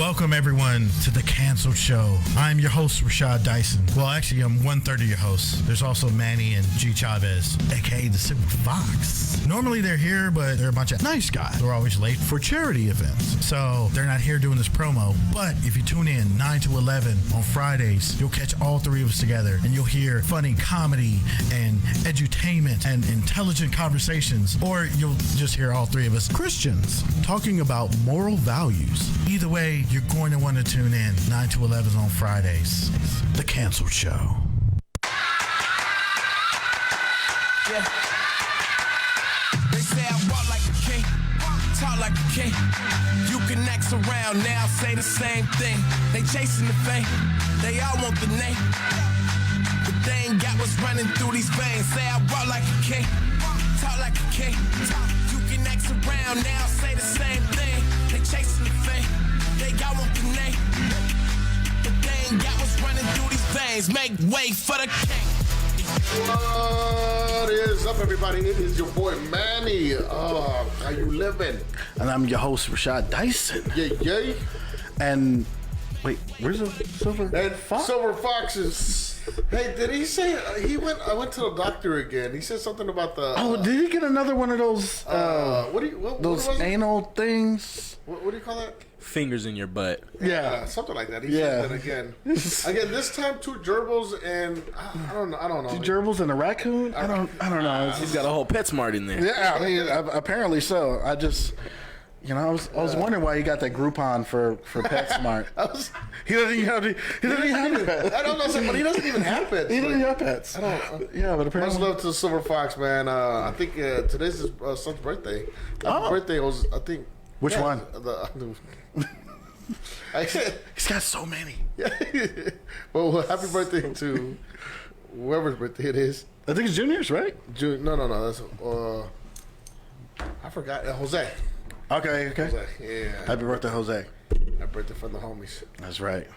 Welcome everyone to the Canceled Show. I'm your host, Rashad Dyson. Well, actually, I'm one-third of your hosts. There's also Manny and G Chavez, aka the Silver Fox. Normally they're here, but they're a bunch of nice guys. They're always late for charity events, so they're not here doing this promo. But if you tune in 9 to 11 on Fridays, you'll catch all three of us together, and you'll hear funny comedy and edutainment and intelligent conversations, or you'll just hear all three of us Christians talking about moral values. Either way, you're going to want to tune in 9 to 11 on Fridays. The Canceled Show. Yeah. They say I walk like a king, talk like a king. You can act around now, say the same thing. They chasing the fame, they all want the name. But they ain't got what's running through these veins. Say I walk like a king, talk like a king. You can act around now, say the same thing. They chasing the fame, they got want the name. But they ain't got what's running through these veins. Make way for the king. What is up, everybody? It is your boy Manny. How you living? And I'm your host, Rashad Dyson. Yay. And wait, where's the Silver And Fox? Silver Foxes. Hey, did he say I went to the doctor again? He said something about the. Oh, did he get another one of those? What those was it? anal things? What do you call that? Fingers in your butt. Yeah, something like that. He said that again. Again, this time 2 gerbils and I don't know. 2 gerbils and a raccoon? I don't know. He's got a whole PetSmart in there. Yeah, I mean, apparently so. I just, I was wondering why he got that Groupon for PetSmart. He doesn't even have pets. I don't know, but he doesn't even have pets. He doesn't have pets. Yeah, but apparently. Much love to the Silver Fox, man. I think today's his son's birthday. Happy birthday was, I think. Which one? He's got so many. Well, happy birthday to whoever's birthday it is. I think it's Junior's, right? No. That's I forgot. Jose. Okay. Jose. Yeah. Happy birthday, Jose. Happy birthday from the homies. That's right.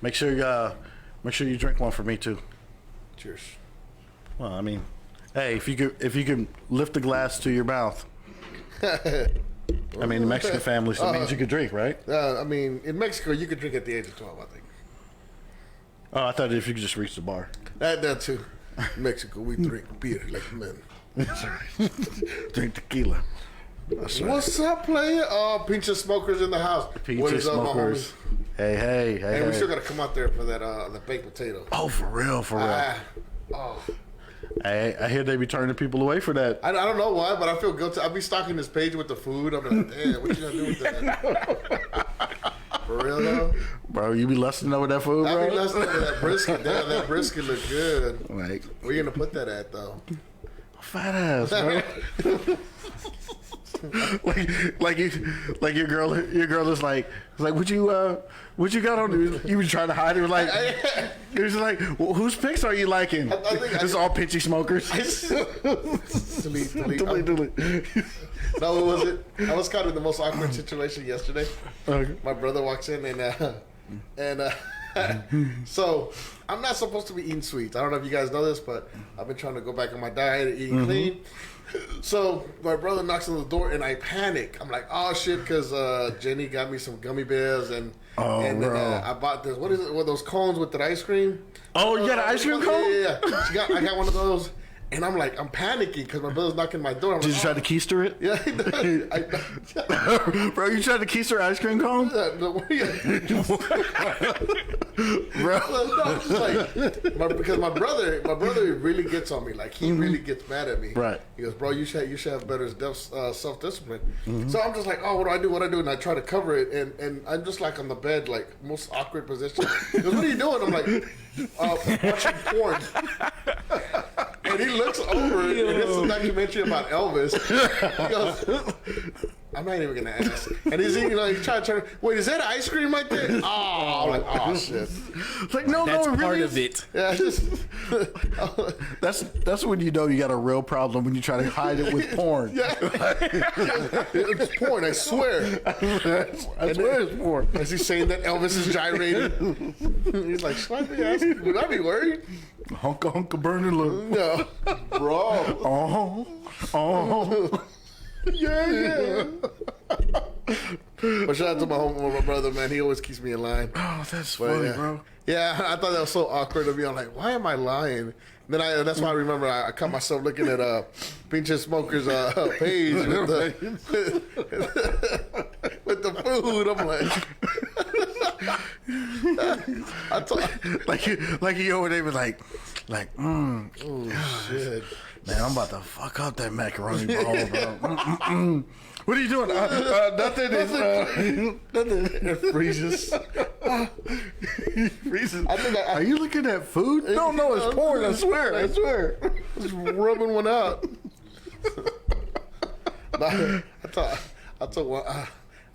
Make sure you drink one for me too. Cheers. Well, I mean, hey, if you could lift the glass to your mouth. I mean, the Mexican families, it means you could drink, right? I mean, in Mexico, you could drink at the age of 12, I think. Oh, I thought if you could just reach the bar. That too. In Mexico, we drink beer like men. Drink tequila. That's right. What's up, player? Oh, Pincha Smokers in the house. Pincha Smokers. Hey. Hey, we still got to come out there for that the baked potato. Oh, for real. I hear they be turning people away for that. I don't know why, but I feel guilty. I'll be stocking this page with the food. I'm like, damn, what you gonna do with that? For real though? Bro, you be lusting over that food, bro? I be lusting over that brisket. Damn, that brisket look good. Like, where you gonna put that at though? Fat ass, bro. like your girl is like what you got on? You was trying to hide it. Like it was like, well, whose pics are you liking? It's all Pinchy Smokers. Delete. No, what was it? I was caught in the most awkward situation yesterday. Okay. My brother walks in and so I'm not supposed to be eating sweets. I don't know if you guys know this, but I've been trying to go back on my diet, eating clean. So my brother knocks on the door and I panic. I'm like, oh shit, because Jenny got me some gummy bears and then I bought this. What is it? What those cones with the ice cream? Oh, you got an ice cream cone? Yeah. I got one of those. And I'm like, I'm panicking because my brother's knocking my door. Did you try to keister it? Yeah, he does. Bro, you tried to keister ice cream cone? Bro, no, just like, because my brother really gets on me. Like, he really gets mad at me. Right. He goes, bro, you should have better self-discipline. So I'm just like, oh, what do I do? And I try to cover it, and I'm just like on the bed, like most awkward position. He goes, what are you doing? I'm like, watching porn. And he looks over, and it's a documentary about Elvis. He goes, I'm not even gonna ask. And he's eating, he's trying to turn. Wait, is that ice cream right there? Oh, I'm like, oh shit. It's like, no, that's it really part is. of it. Yeah, that's when you know you got a real problem, when you try to hide it with porn. Yeah. It's porn, I swear. I swear it's porn. Is he saying that Elvis is gyrating? He's like, should I be asking? Would I be worried? Hunka burning look. No, bro. Oh. Yeah. But shout out to my brother, man. He always keeps me in line. Oh, that's funny, bro. Yeah, I thought that was so awkward of me. I'm like, why am I lying? Then that's why I remember I caught myself looking at Pinche Smoker's page with the food. I'm like, like he over there was like, oh shit, man, I'm about to fuck up that macaroni ball, bro. What are you doing? Nothing. Nothing. It freezes. Freezes. Are you looking at food? No, it's porn. I swear. Just rubbing one out. I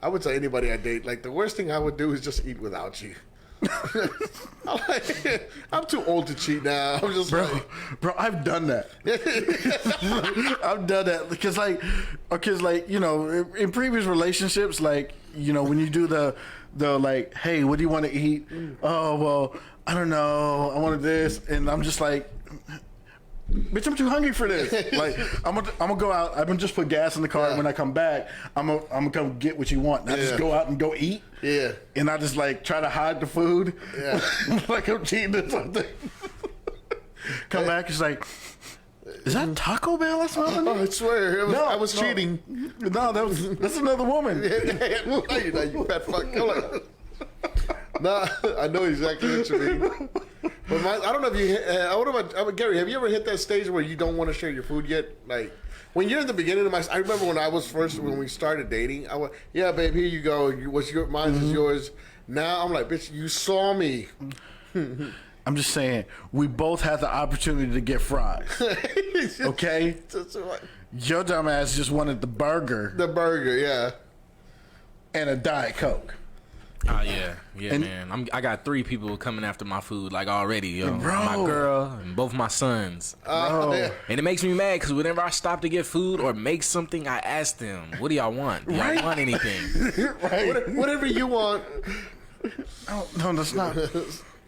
would tell anybody I date, like, the worst thing I would do is just eat without you. I'm too old to cheat now. I'm just bro, I've done that. I've done that because like you know, in previous relationships, like, you know, when you do the like, hey, what do you want to eat? Oh, well, I don't know, I wanted this, and I'm just like, bitch, I'm too hungry for this. Like, I'm gonna go out. I'm gonna just put gas in the car. And when I come back, I'm gonna come get what you want. And I just go out and go eat. Yeah. And I just like try to hide the food. Yeah. Like I'm cheating or something. Come back, it's like, is that Taco Bell or something? I swear, I was cheating. No, that's another woman. You fat fuck. Nah, I know exactly what you mean. But I don't know if you. Gary, have you ever hit that stage where you don't want to share your food yet? Like, when you're in the beginning of I remember when we started dating. I went, yeah, babe, here you go. What's your mine is yours. Now I'm like, bitch, you saw me. I'm just saying, we both had the opportunity to get fries. Okay, your dumb ass just wanted the burger. The burger, yeah, and a Diet Coke. Oh yeah, and, man. I got 3 people coming after my food like already, yo. Bro. My girl and both my sons. And it makes me mad because whenever I stop to get food or make something, I ask them, "What do y'all want? Do y'all want anything?" Right. Whatever you want. No, that's not.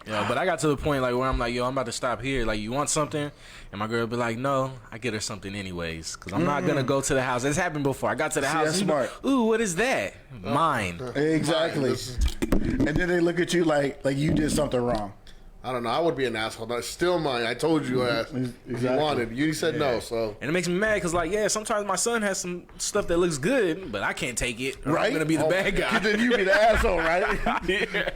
Yeah, but I got to the point like where I'm like, yo, I'm about to stop here. Like, you want something? And my girl be like, no, I get her something anyways. Because I'm not going to go to the house. It's happened before. I got to the house. That's smart. Ooh, what is that? Mine. Exactly. And then they look at you like you did something wrong. I don't know. I would be an asshole. That's still mine. I told you exactly. You wanted. You said no, so. And it makes me mad because, like, yeah, sometimes my son has some stuff that looks good, but I can't take it. Right? I'm going to be the bad guy. Then you be the asshole, right? Yeah.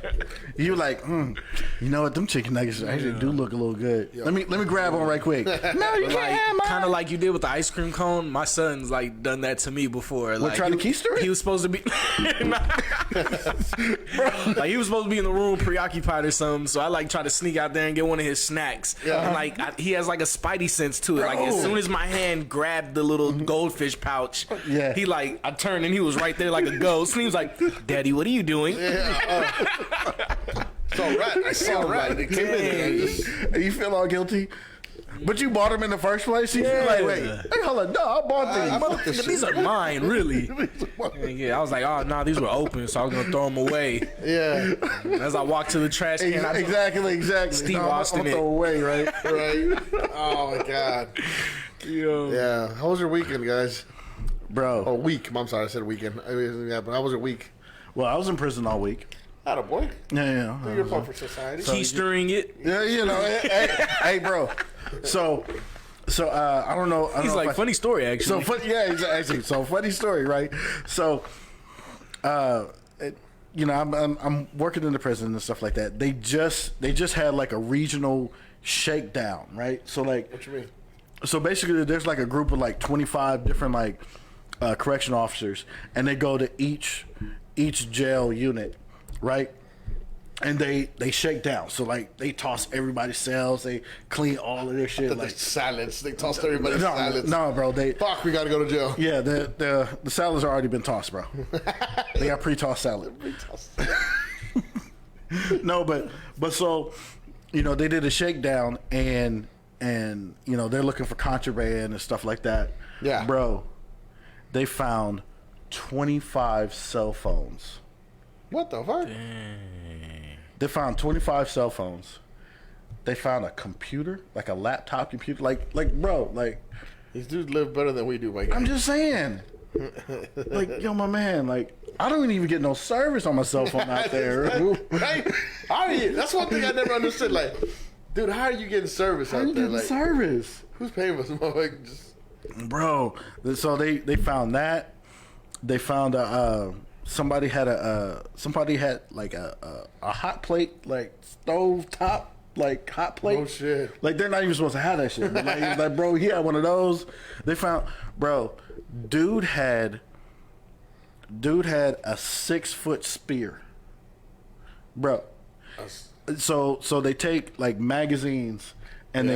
You like, you know what? Them chicken nuggets actually do look a little good. Yeah. Let me grab one right quick. No, you can't have mine. Kind of like you did with the ice cream cone. My son's, like, done that to me before. What, trying to keister it? He was supposed to be... Like, he was supposed to be in the room preoccupied or something, so I, like, try to sneak out there and get one of his snacks. Yeah. And, like, he has like a spidey sense to it. Like, as soon as my hand grabbed the little goldfish pouch, he like, I turned and he was right there like a ghost. And he was like, "Daddy, what are you doing?" Yeah. I saw right. It came in. You feel all guilty? But you bought them in the first place? You feel like, wait, hold on, no, I bought these. These are mine, really. Yeah, I was like, oh, no, these were open, so I was going to throw them away. Yeah. As I walked to the trash can, exactly. Steve Austin it. Throw away, right? Right. Oh, my God. Yo. Yeah. How was your weekend, guys? Bro. Oh, week. I'm sorry, I said weekend. Yeah, but how was your week? Well, I was in prison all week. Attaboy. Yeah. Do your part for society. Keystering it. Yeah, you know. hey, bro. So I don't know. He's like, funny story, actually. So funny story, right? So, you know, I'm working in the prison and stuff like that. They just had like a regional shakedown, right? So like, what you mean? So basically, there's like a group of like 25 different like correction officers, and they go to each jail unit, right? And they shake down. So like they toss everybody's cells, they clean all of their shit. Like salads, they tossed everybody's salads. No, bro, fuck, we gotta go to jail. Yeah, the salads are already been tossed, bro. They got pre-tossed salad. No, but so, you know, they did a shakedown and you know, they're looking for contraband and stuff like that. Yeah, bro, they found 25 cell phones. What the fuck? Dang. They found 25 cell phones. They found a computer, like a laptop computer. Like, bro, like... These dudes live better than we do, my guy. I'm just saying. Like, yo, my man, like, I don't even get no service on my cell phone out there. Right? That's one thing I never understood. Like, dude, how are you getting service How out you there? getting Like, service? who's paying for some motherfucker? Just Bro, so they found that. They found somebody had like a hot plate, like stove top, like hot plate. Oh shit! Like they're not even supposed to have that shit. Like bro, he had one of those. They found, bro, dude had a 6-foot spear, bro. So they take like magazines and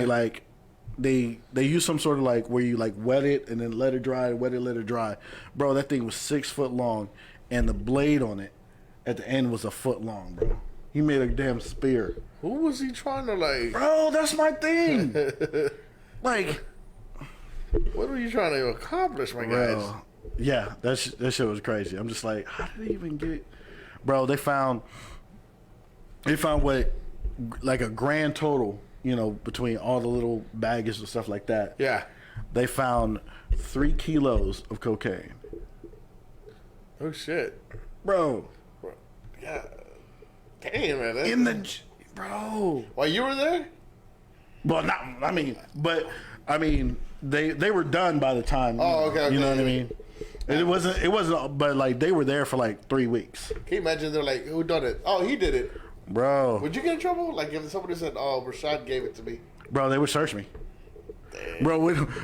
they use some sort of like where you like wet it and then let it dry, wet it, let it dry. Bro, that thing was 6 foot long, and the blade on it at the end was a foot long, bro. He made a damn spear. Who was he trying to like? Bro, that's my thing. Like, what were you trying to accomplish, my guys? Yeah, that shit was crazy. I'm just like, how did they even get? Bro, they found what, like a grand total, you know, between all the little baggage and stuff like that. Yeah. They found 3 kilos of cocaine. Oh shit, Bro. yeah. Damn, man. In the bro. While you were there? Well, not. I mean, they were done by the time. Oh, okay. You know what I mean? It wasn't. But like they were there for like 3 weeks. Can you imagine? They're like, who done it? Oh, he did it. Bro. Would you get in trouble? Like if somebody said, "Oh, Rashad gave it to me." Bro, they would search me. Bro,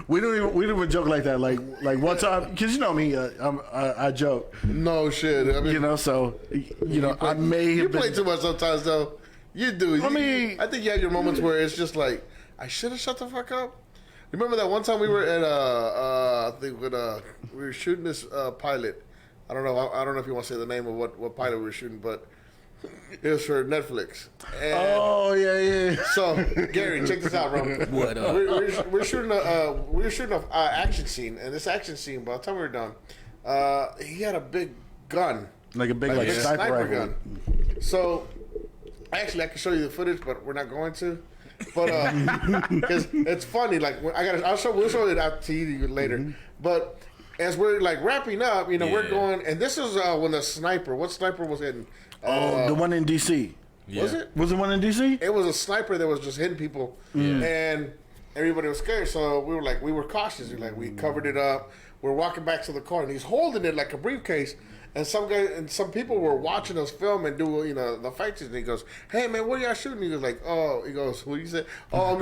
we don't even joke like that. Like one time, because you know me, I joke. No shit. I mean, You know, so you know, I may you have play been. too much sometimes, though. You do. I mean- I think you have your moments where it's just like, I should have shut the fuck up. Remember that one time we were at I think when we were shooting this pilot. I don't know if you want to say the name of what pilot we were shooting, but it was for Netflix. And Oh yeah. so Gary, check this out, bro. What up? We're shooting a action scene, and this action scene, by the time we were done, he had a big gun. Like a big Like like a sniper rifle. gun. So, actually, I can show you the footage, but we're not going to. But because it's funny, like we'll show it out to you later. Mm-hmm. But as we're like wrapping up, you know, we're Yeah. going, and this is when the sniper. What sniper was hitting? Oh, the one in DC. Was it? Was the one in DC? It was a sniper that was just hitting people, and everybody was scared. So we were cautious. We covered it up. We're walking back to the car, and he's holding it like a briefcase. And some people were watching us film and do, you know, the fight scenes. And he goes, "Hey man, what are y'all shooting?" He was like, "Oh," he goes, "What do you say?" "Oh,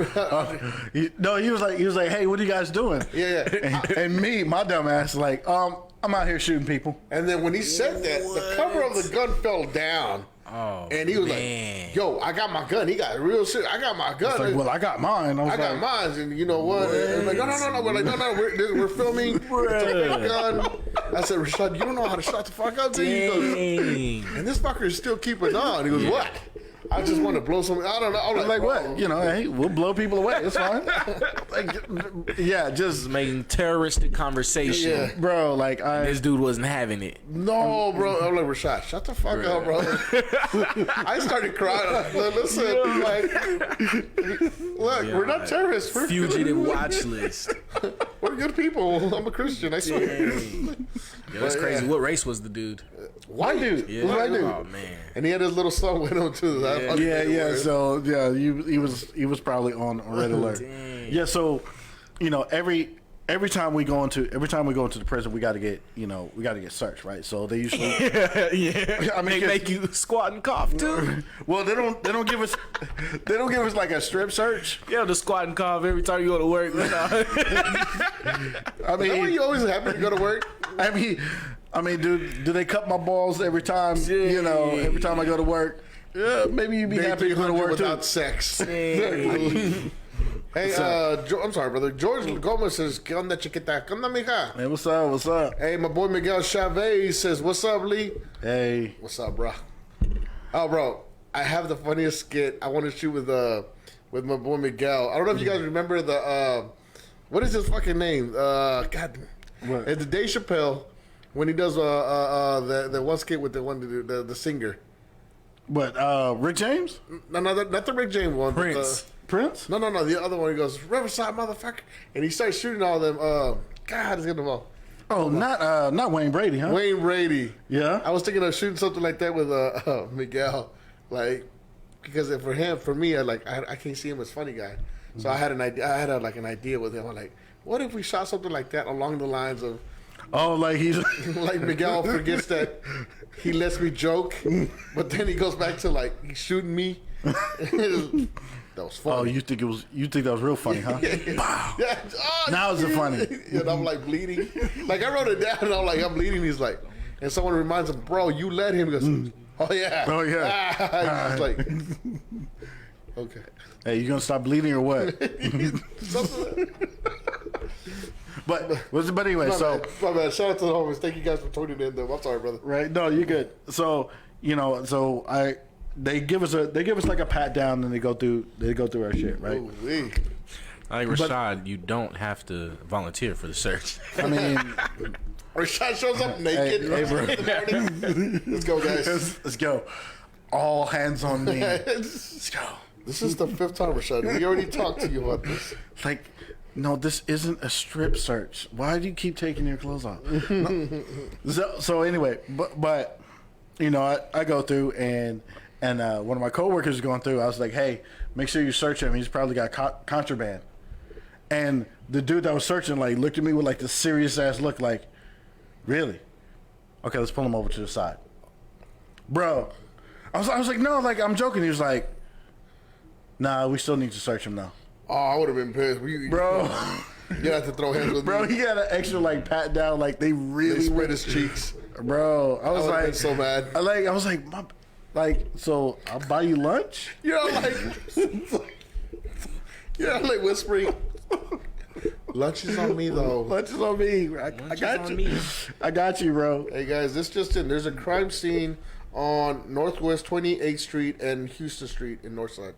He was like, hey, what are you guys doing? yeah." And me, my dumb ass, like, I'm out here shooting people. And then when he said that, the cover of the gun fell down. Oh, And he was man. like, "Yo, I got my gun." He got real shit. I got my gun. It's like, well, I got mine. I got mine, and you know what? And like, no. We're like, no. We're filming. It's a big gun. I said, Rashad, you don't know how to shut the fuck up, do you? He goes, Dang. and this fucker is still keeping on. He goes, what? I just want to blow something. I don't know. I'm Like bro. what? You know, hey, we'll blow people away. It's fine. Like, yeah, just Making terroristic conversation. Yeah. bro. Like This dude wasn't having it. No, bro. I'm like, Rashad, shut the fuck up, bro. I started crying. Like, listen, look, we're not terrorists. We're Fugitive watch list. We're good people. I'm a Christian. I swear. Dang. Yo, that's crazy. What race was the dude? White dude. Yeah. White dude. Oh man. And he had his little son with him too. yeah. So yeah, he was probably on red alert. Dang. Yeah. So you know, every time we go into the prison, we got to get searched, right? So they usually Yeah. I mean, They make you squat and cough too. well, they don't give us like a strip search. Yeah, the squat and cough every time you go to work. You know? I Is that why mean, you always happy to go to work? I mean, do they cut my balls every time? You know, every time I go to work. Yeah, maybe you'd be Day happy to go to 300 work without too. sex. Dang. Hey, I'm sorry, brother. George Gomez says, "¿Qué onda, chiquita? ¿Qué onda, mija?" Hey, what's up? What's up? Hey, my boy Miguel Chavez says, "What's up, Lee?" Hey, What's up, bro? Oh, bro, I have the funniest skit. I want to shoot with my boy Miguel. I don't know if you guys remember the what is his fucking name? God, What? it's the Dave Chappelle when he does the one skit with the singer. what? Rick James? No, not the Rick James one. but Prince. Prince? No, the other one. He goes, "Riverside, motherfucker," and he starts shooting all them. God, it's getting them all. Oh, not Wayne Brady, huh? Wayne Brady. Yeah. I was thinking of shooting something like that with Miguel, like because for me, I can't see him as funny guy. So I had an idea. I had an idea with him. I'm like, what if we shot something like that along the lines of, like he's like Miguel forgets that he lets me joke, but then he goes back to like he's shooting me. That was funny. Oh, you think that was real funny, huh? Wow. Yeah. Oh, now is it funny? And I'm like bleeding. Like I wrote it down, and I'm like, I'm bleeding. He's like, and someone reminds him, bro, you let him. He goes, oh yeah. Oh yeah. He's like, okay. Hey, you gonna stop bleeding or what? But anyway, my bad. Shout out to the homies. Thank you guys for tuning in. Though I'm sorry, brother. Right? No, you're good. So they give us like a pat down and they go through our shit, right? Ooh-wee. Like Rashad, you don't have to volunteer for the search. I mean, Rashad shows up naked. Hey, bro. Let's go, guys. Let's go. All hands on me. Let's go. This is the 5th time, Rashad. We already talked to you about this. Like, no, this isn't a strip search. Why do you keep taking your clothes off? No. So anyway, but I go through and one of my coworkers is going through. I was like, hey, make sure you search him. He's probably got contraband. And the dude that was searching like looked at me with like this serious ass look, like, really? Okay, let's pull him over to the side, bro. I was like, no, like I'm joking. He was like, nah, we still need to search him now. Oh, I would have been pissed, bro. You have to throw hands with bro. me. He had an extra like pat down, like they really spread his cheeks, bro. I was like, so mad. I was like, so I'll buy you lunch. Like whispering. Lunch is on me though. Lunch is on me. I got you. I got you, bro. Hey guys, this just in. There's a crime scene on Northwest 28th Street and Houston Street in Northside.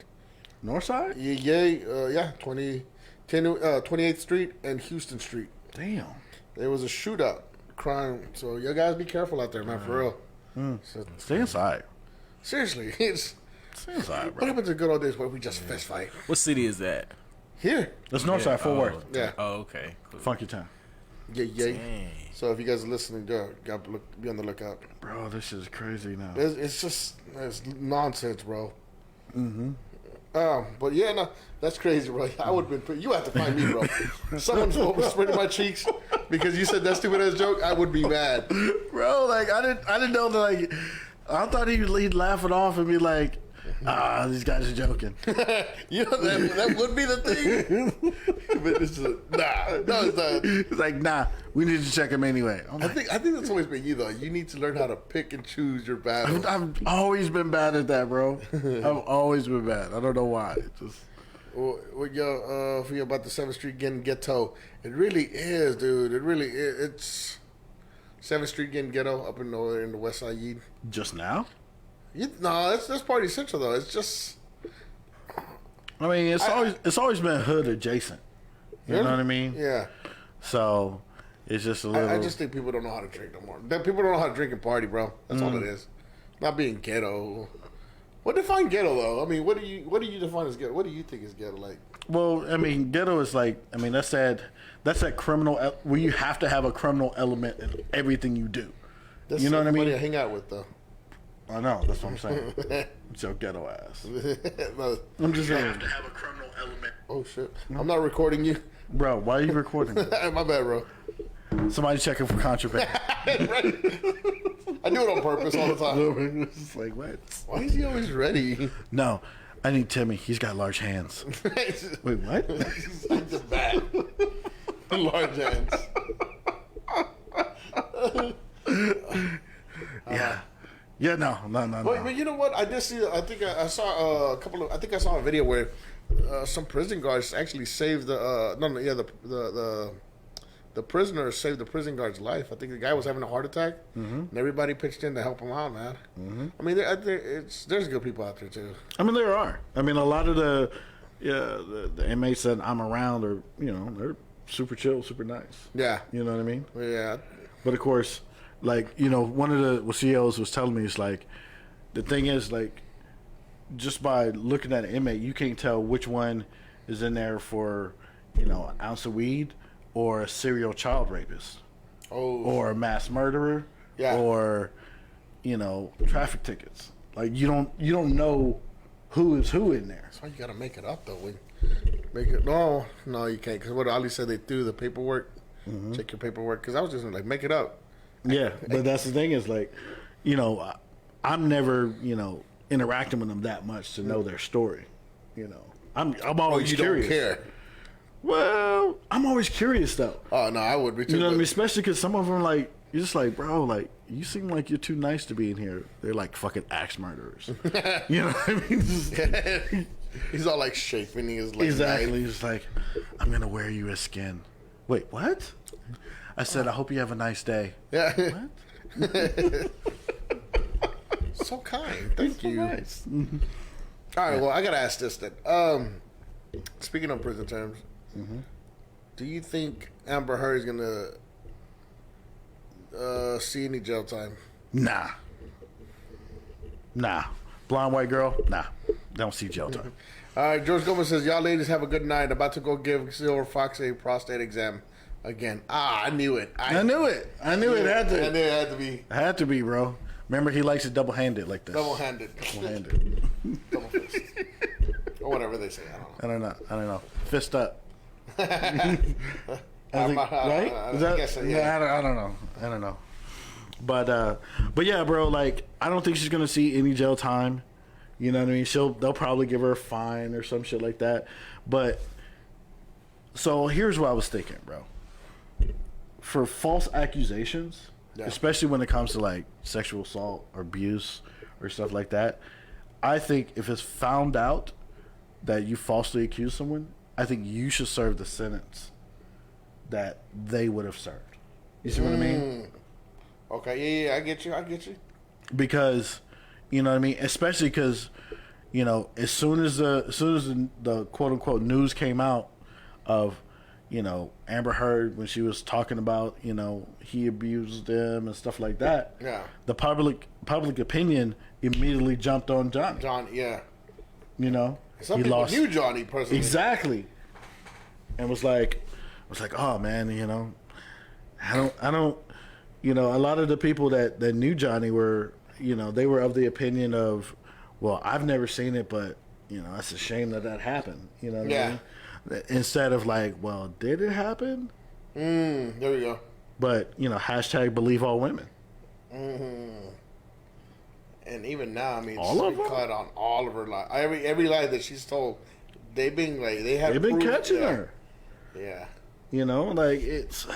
Northside? Yeah, 28th Street and Houston Street. Damn. There was a shootout crime, so you guys be careful out there, man, for real. So, stay inside. Seriously, stay inside, bro. What happened to the good old days where we just fist fight? What city is that? Here. That's Northside, Fort Worth. Yeah. Oh, okay. Cool. Funky town. Yeah. Dang. So if you guys are listening, be on the lookout. Bro, this is crazy now. It's nonsense, bro. Mm-hmm. But yeah, no, that's crazy, bro. I would have been. You have to find me, bro. Someone's spreading my cheeks because you said that stupid ass joke. I would be mad, bro. Like I didn't know that. Like I thought he'd laugh it off and be like, these guys are joking. That would be the thing. But it's no, it's not. It's like, nah, we need to check him anyway. I think that's always been you though. You need to learn how to pick and choose your battles. I've always been bad at that, bro. I've always been bad. I don't know why. It just. Well, for you about the 7th Street getting ghetto, it really is, dude. It really is. It's 7th Street getting ghetto up in the West Side. Just now? No, that's Party Central though. It's just. I mean, it's always been hood adjacent. You know what I mean? Yeah. So it's just a little. I just think people don't know how to drink no more. People don't know how to drink and party, bro. That's all it is. Not being ghetto. What define ghetto though? I mean, what do you define as ghetto? What do you think is ghetto like? Well, I mean, ghetto is like. I mean, that's that criminal where you have to have a criminal element in everything you do. That's you know what I mean? I hang out with though. I know, that's what I'm saying. It's your ghetto ass. No, I'm just saying. You have to have a criminal element. Oh shit! I'm not recording you, bro. Why are you recording? My bad, bro. Somebody checking for contraband. Right. I do it on purpose all the time. It's like what? Why is he always ready? No, I need Timmy. He's got large hands. Wait, what? He's like the bat. Large hands. Yeah. Yeah, no. But you know what? I did see. I think I saw a couple of. I think I saw a video where some prison guards actually saved the prisoner saved the prison guard's life. I think the guy was having a heart attack, and everybody pitched in to help him out, man. I mean, there's good people out there too. I mean, there are. I mean, a lot of the inmates that I'm around are, they're super chill, super nice. Yeah, you know what I mean. Yeah, but of course. Like, one of the CEOs was telling me, it's like, the thing is, like, just by looking at an inmate, you can't tell which one is in there for, an ounce of weed or a serial child rapist. or a mass murderer, Yeah. or traffic tickets. Like you don't know who is who in there. That's why you gotta make it up though. Make it no, you can't. Because what Ali said, they do the paperwork. Check your paperwork. Because I was just like, make it up. Yeah, but that's the thing is like, I'm never interacting with them that much to know their story. I'm always curious. Don't care. Well, I'm always curious though. Oh no, I would be too. You know what I mean? Especially because some of them like you're just like, bro, like you seem like you're too nice to be in here. They're like fucking axe murderers. You know what I mean? He's all like shaking his like exactly. He's like, I'm gonna wear you as skin. Wait, what? I said, I hope you have a nice day. Yeah. What? So kind. Thank you. Nice. All right. Well, I gotta ask this then. Speaking of prison terms, do you think Amber Heard is gonna see any jail time? Nah. Blonde white girl? Nah. Don't see jail time. All right. George Gomez says, "Y'all ladies have a good night. About to go give Silver Fox a prostate exam again." I knew it. I knew it. It had to. I knew it had to be. It had to be, bro. Remember, he likes it double-handed like this. Double-handed. Double fist. Or whatever they say. I don't know. Fist up. Right? Is that, guess so, yeah. I don't know. But yeah, bro. Like, I don't think she's gonna see any jail time. You know what I mean? They'll probably give her a fine or some shit like that. But so here's what I was thinking, bro. For false accusations, especially when it comes to like sexual assault or abuse or stuff like that, I think if it's found out that you falsely accuse someone, I think you should serve the sentence that they would have served. You see what I mean? Okay, yeah, I get you. Because, you know what I mean? Especially because, as soon as the quote unquote news came out of, Amber Heard when she was talking about, he abused them and stuff like that. Yeah. The public opinion immediately jumped on Johnny. Yeah. He Some people lost. knew Johnny personally. Exactly. And was like, oh man, I don't, a lot of the people that knew Johnny were, they were of the opinion of, well, I've never seen it, but that's a shame that happened. You know what I mean? Instead of like, well, did it happen? There we go. But hashtag believe all women. And even now, I mean, all of them? caught on all of her lies. Every lie that she's told, they've been catching her. Yeah. Like it's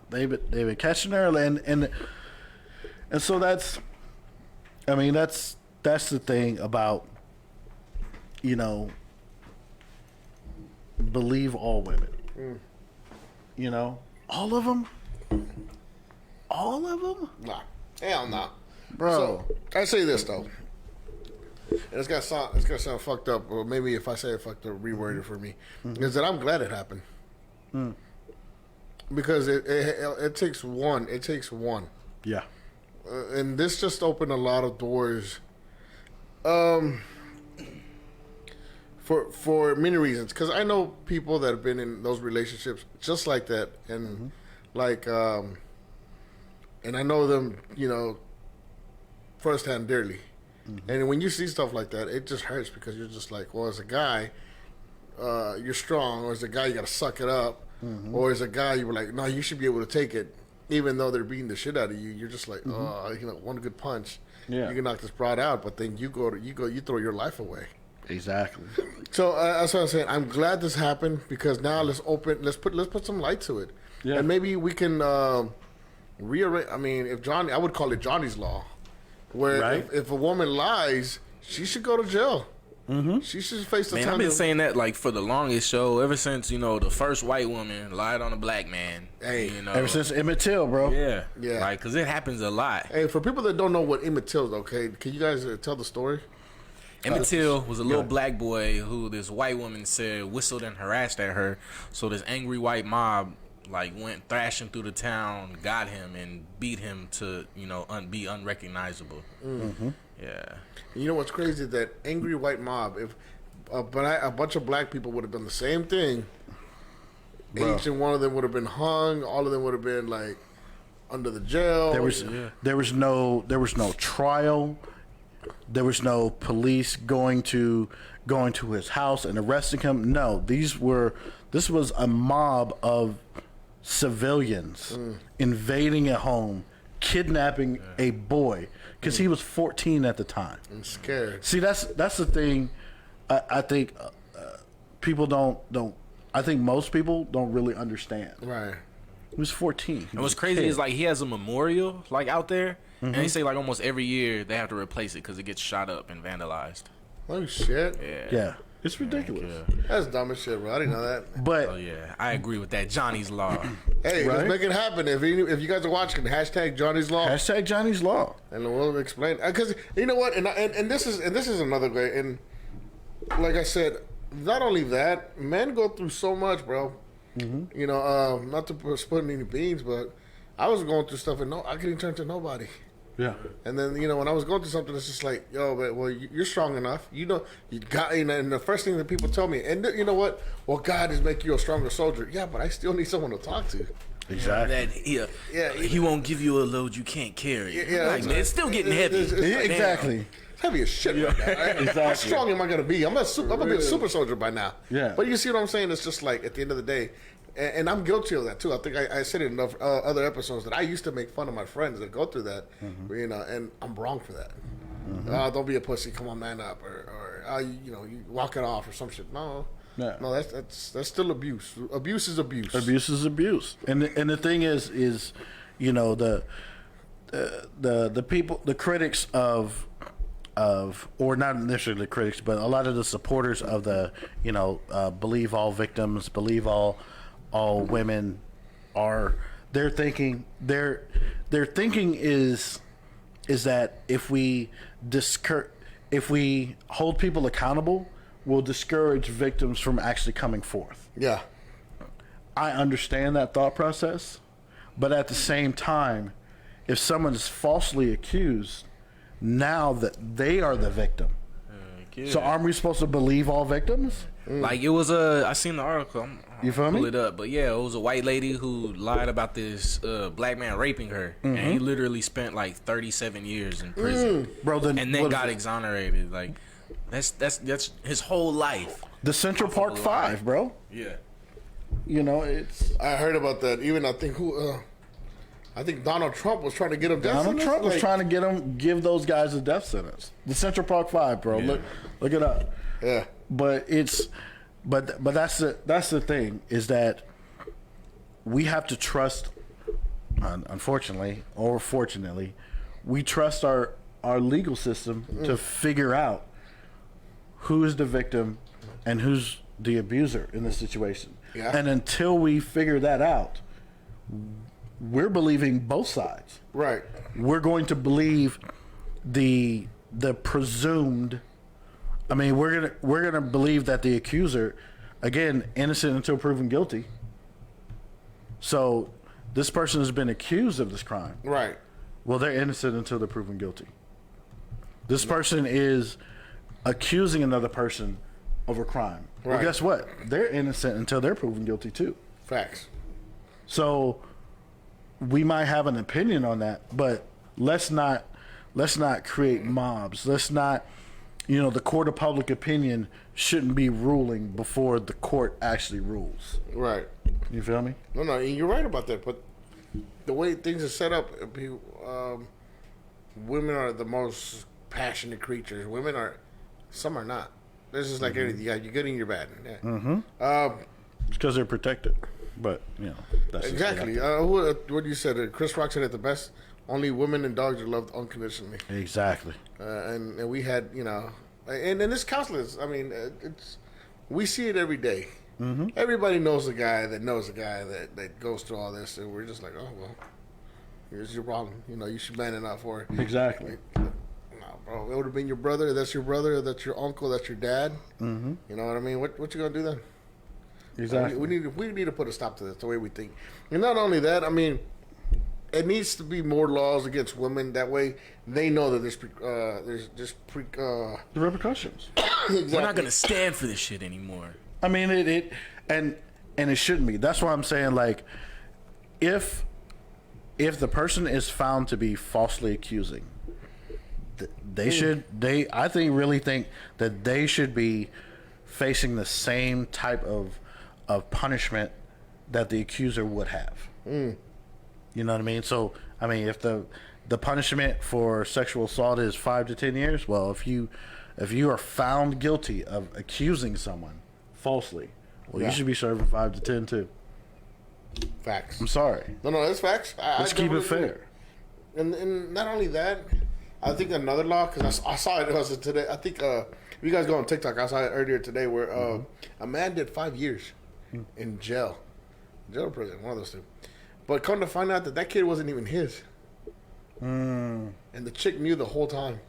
they've been catching her, and so that's the thing about believe all women. All of them. Nah, hell nah, bro. So I say this though, and it's gonna sound fucked up, or maybe if I say it fucked up, reword it for me. Is that I'm glad it happened. Because it takes one. It takes one. Yeah. And this just opened a lot of doors. For many reasons, because I know people that have been in those relationships just like that, and and I know them, firsthand dearly. And when you see stuff like that, it just hurts because you're just like, well, as a guy, you're strong, or as a guy, you got to suck it up, or as a guy, you were like, no, you should be able to take it, even though they're beating the shit out of you. You're just like, one good punch, you can knock this broad out, but then you throw your life away. Exactly. So that's what I'm saying. I'm glad this happened because now let's put some light to it, and maybe we can rearrange. I mean, I would call it Johnny's Law, where if a woman lies, she should go to jail. She should face the time. I've been saying that like for the longest show, ever since the first white woman lied on a black man. Hey, ever since Emmett Till, bro. Yeah, yeah. Like, cause it happens a lot. Hey, for people that don't know what Emmett Till is, okay, can you guys tell the story? Emmett Till was a little black boy who this white woman said whistled and harassed at her. So this angry white mob went thrashing through the town, got him, and beat him to be unrecognizable. Yeah. You know what's crazy? That angry white mob. If a bunch of black people would have done the same thing, each and one of them would have been hung. All of them would have been under the jail. There was no trial. There was no police going to his house and arresting him. No, this was a mob of civilians invading a home, kidnapping a boy because he was 14 at the time. I'm scared. See, that's the thing. I think people don't. I think most people don't really understand. Right. He was 14. And what's crazy is like he has a memorial like out there, and they say like almost every year they have to replace it because it gets shot up and vandalized. Oh shit. Yeah. It's ridiculous. That's dumb as shit, bro. I didn't know that. But Oh yeah, I agree with that. Johnny's Law. Hey, Right? let's make it happen. If you guys are watching, hashtag Johnny's Law, hashtag Johnny's Law. and we'll explain. Because you know what, and this is another great. And like I said, not only that, men go through so much, bro. You know, not to split any beans, but I was going through stuff and I couldn't turn to nobody. Yeah. And then, you know, when I was going through something, it's just like, yo, but, well, you're strong enough. You know, you got, you know, and the first thing that people tell me, and you know what? Well, God is making you a stronger soldier. Yeah, but I still need someone to talk to. Exactly. That he won't give you a load you can't carry. Yeah, Like, man, it's still getting heavy. Exactly. It's heavy as shit right now. Right? Exactly. How strong am I going to be? I'm going to be a super soldier by now. Yeah. But you see what I'm saying? It's just like, at the end of the day, and I'm guilty of that too. I think I said it in enough other episodes that I used to make fun of my friends that go through that, you know, and I'm wrong for that. Don't be a pussy. Come on, man up, or you know, you walk it off or some shit. No, that's still abuse. Abuse is abuse. Abuse is abuse. And the thing is you know, the people, the critics of or not necessarily the critics, but a lot of the supporters of the, you know, believe all victims, believe all women are, their thinking is that if we hold people accountable, we'll discourage victims from actually coming forth. Yeah. I understand that thought process, but at the same time, if someone is falsely accused, now that they are the victim, so aren't we supposed to believe all victims? Like it was I seen the article. You feel me? Pull it up, but yeah, it was a white lady who lied about this black man raping her, and he literally spent like 37 years in prison, Bro, then and then got exonerated. Like that's his whole life. The Central Park Five, bro. Yeah. You know, it's I heard about that. Even I think Donald Trump was trying to get him death Donald sentence. Trump was trying to give those guys a death sentence. The Central Park Five, bro. Yeah. Look it up. Yeah. But that's the thing, is that we have to trust, unfortunately or fortunately, we trust our legal system to figure out who is the victim and who's the abuser in this situation. Yeah. And until we figure that out, we're believing both sides. Right. We're going to believe the presumed. I mean, we're gonna believe that the accuser, again, innocent until proven guilty. So this person has been accused of this crime. Right. Well, they're innocent until they're proven guilty. This person is accusing another person of a crime. Well, Right. guess what? They're innocent until they're proven guilty too. Facts. So we might have an opinion on that, but let's not create mobs. Let's not, you know, the court of public opinion shouldn't be ruling before the court actually rules. Right. You feel me? No, you're right about that. But the way things are set up, women are the most passionate creatures. Some are not. This is like anything. Yeah, you're good and you're bad. Yeah. It's because they're protected. But, you know, that's just Exactly. What you said, Chris Rock said it the best. Only women and dogs are loved unconditionally. Exactly. And we had, you know, and this counselors. I mean, we see it every day. Everybody knows a guy that goes through all this, and we're just like, oh well, here's your problem. You know, you should man enough for it. Exactly. No, bro, it would have been your brother. That's your brother. That's your uncle. That's your dad. You know what I mean? What you gonna do then? Exactly. We need to put a stop to this, the way we think. And not only that, I mean, it needs to be more laws against women. That way, they know that there's just The repercussions. Exactly. We're not gonna stand for this shit anymore. I mean, and it shouldn't be. That's why I'm saying, like, if if the person is found to be falsely accusing, I really think that they should be facing the same type of punishment that the accuser would have. You know what I mean? So, I mean, if the punishment for sexual assault is 5 to 10 years, well, if you are found guilty of accusing someone falsely, well, you should be serving 5 to 10 too. Facts. I'm sorry. No, that's facts. Let's keep it fair. And not only that, I think another law, because I saw it was today. I think if you guys go on TikTok, I saw it earlier today where a man did 5 years in jail or prison, one of those two. But come to find out that kid wasn't even his, and the chick knew the whole time.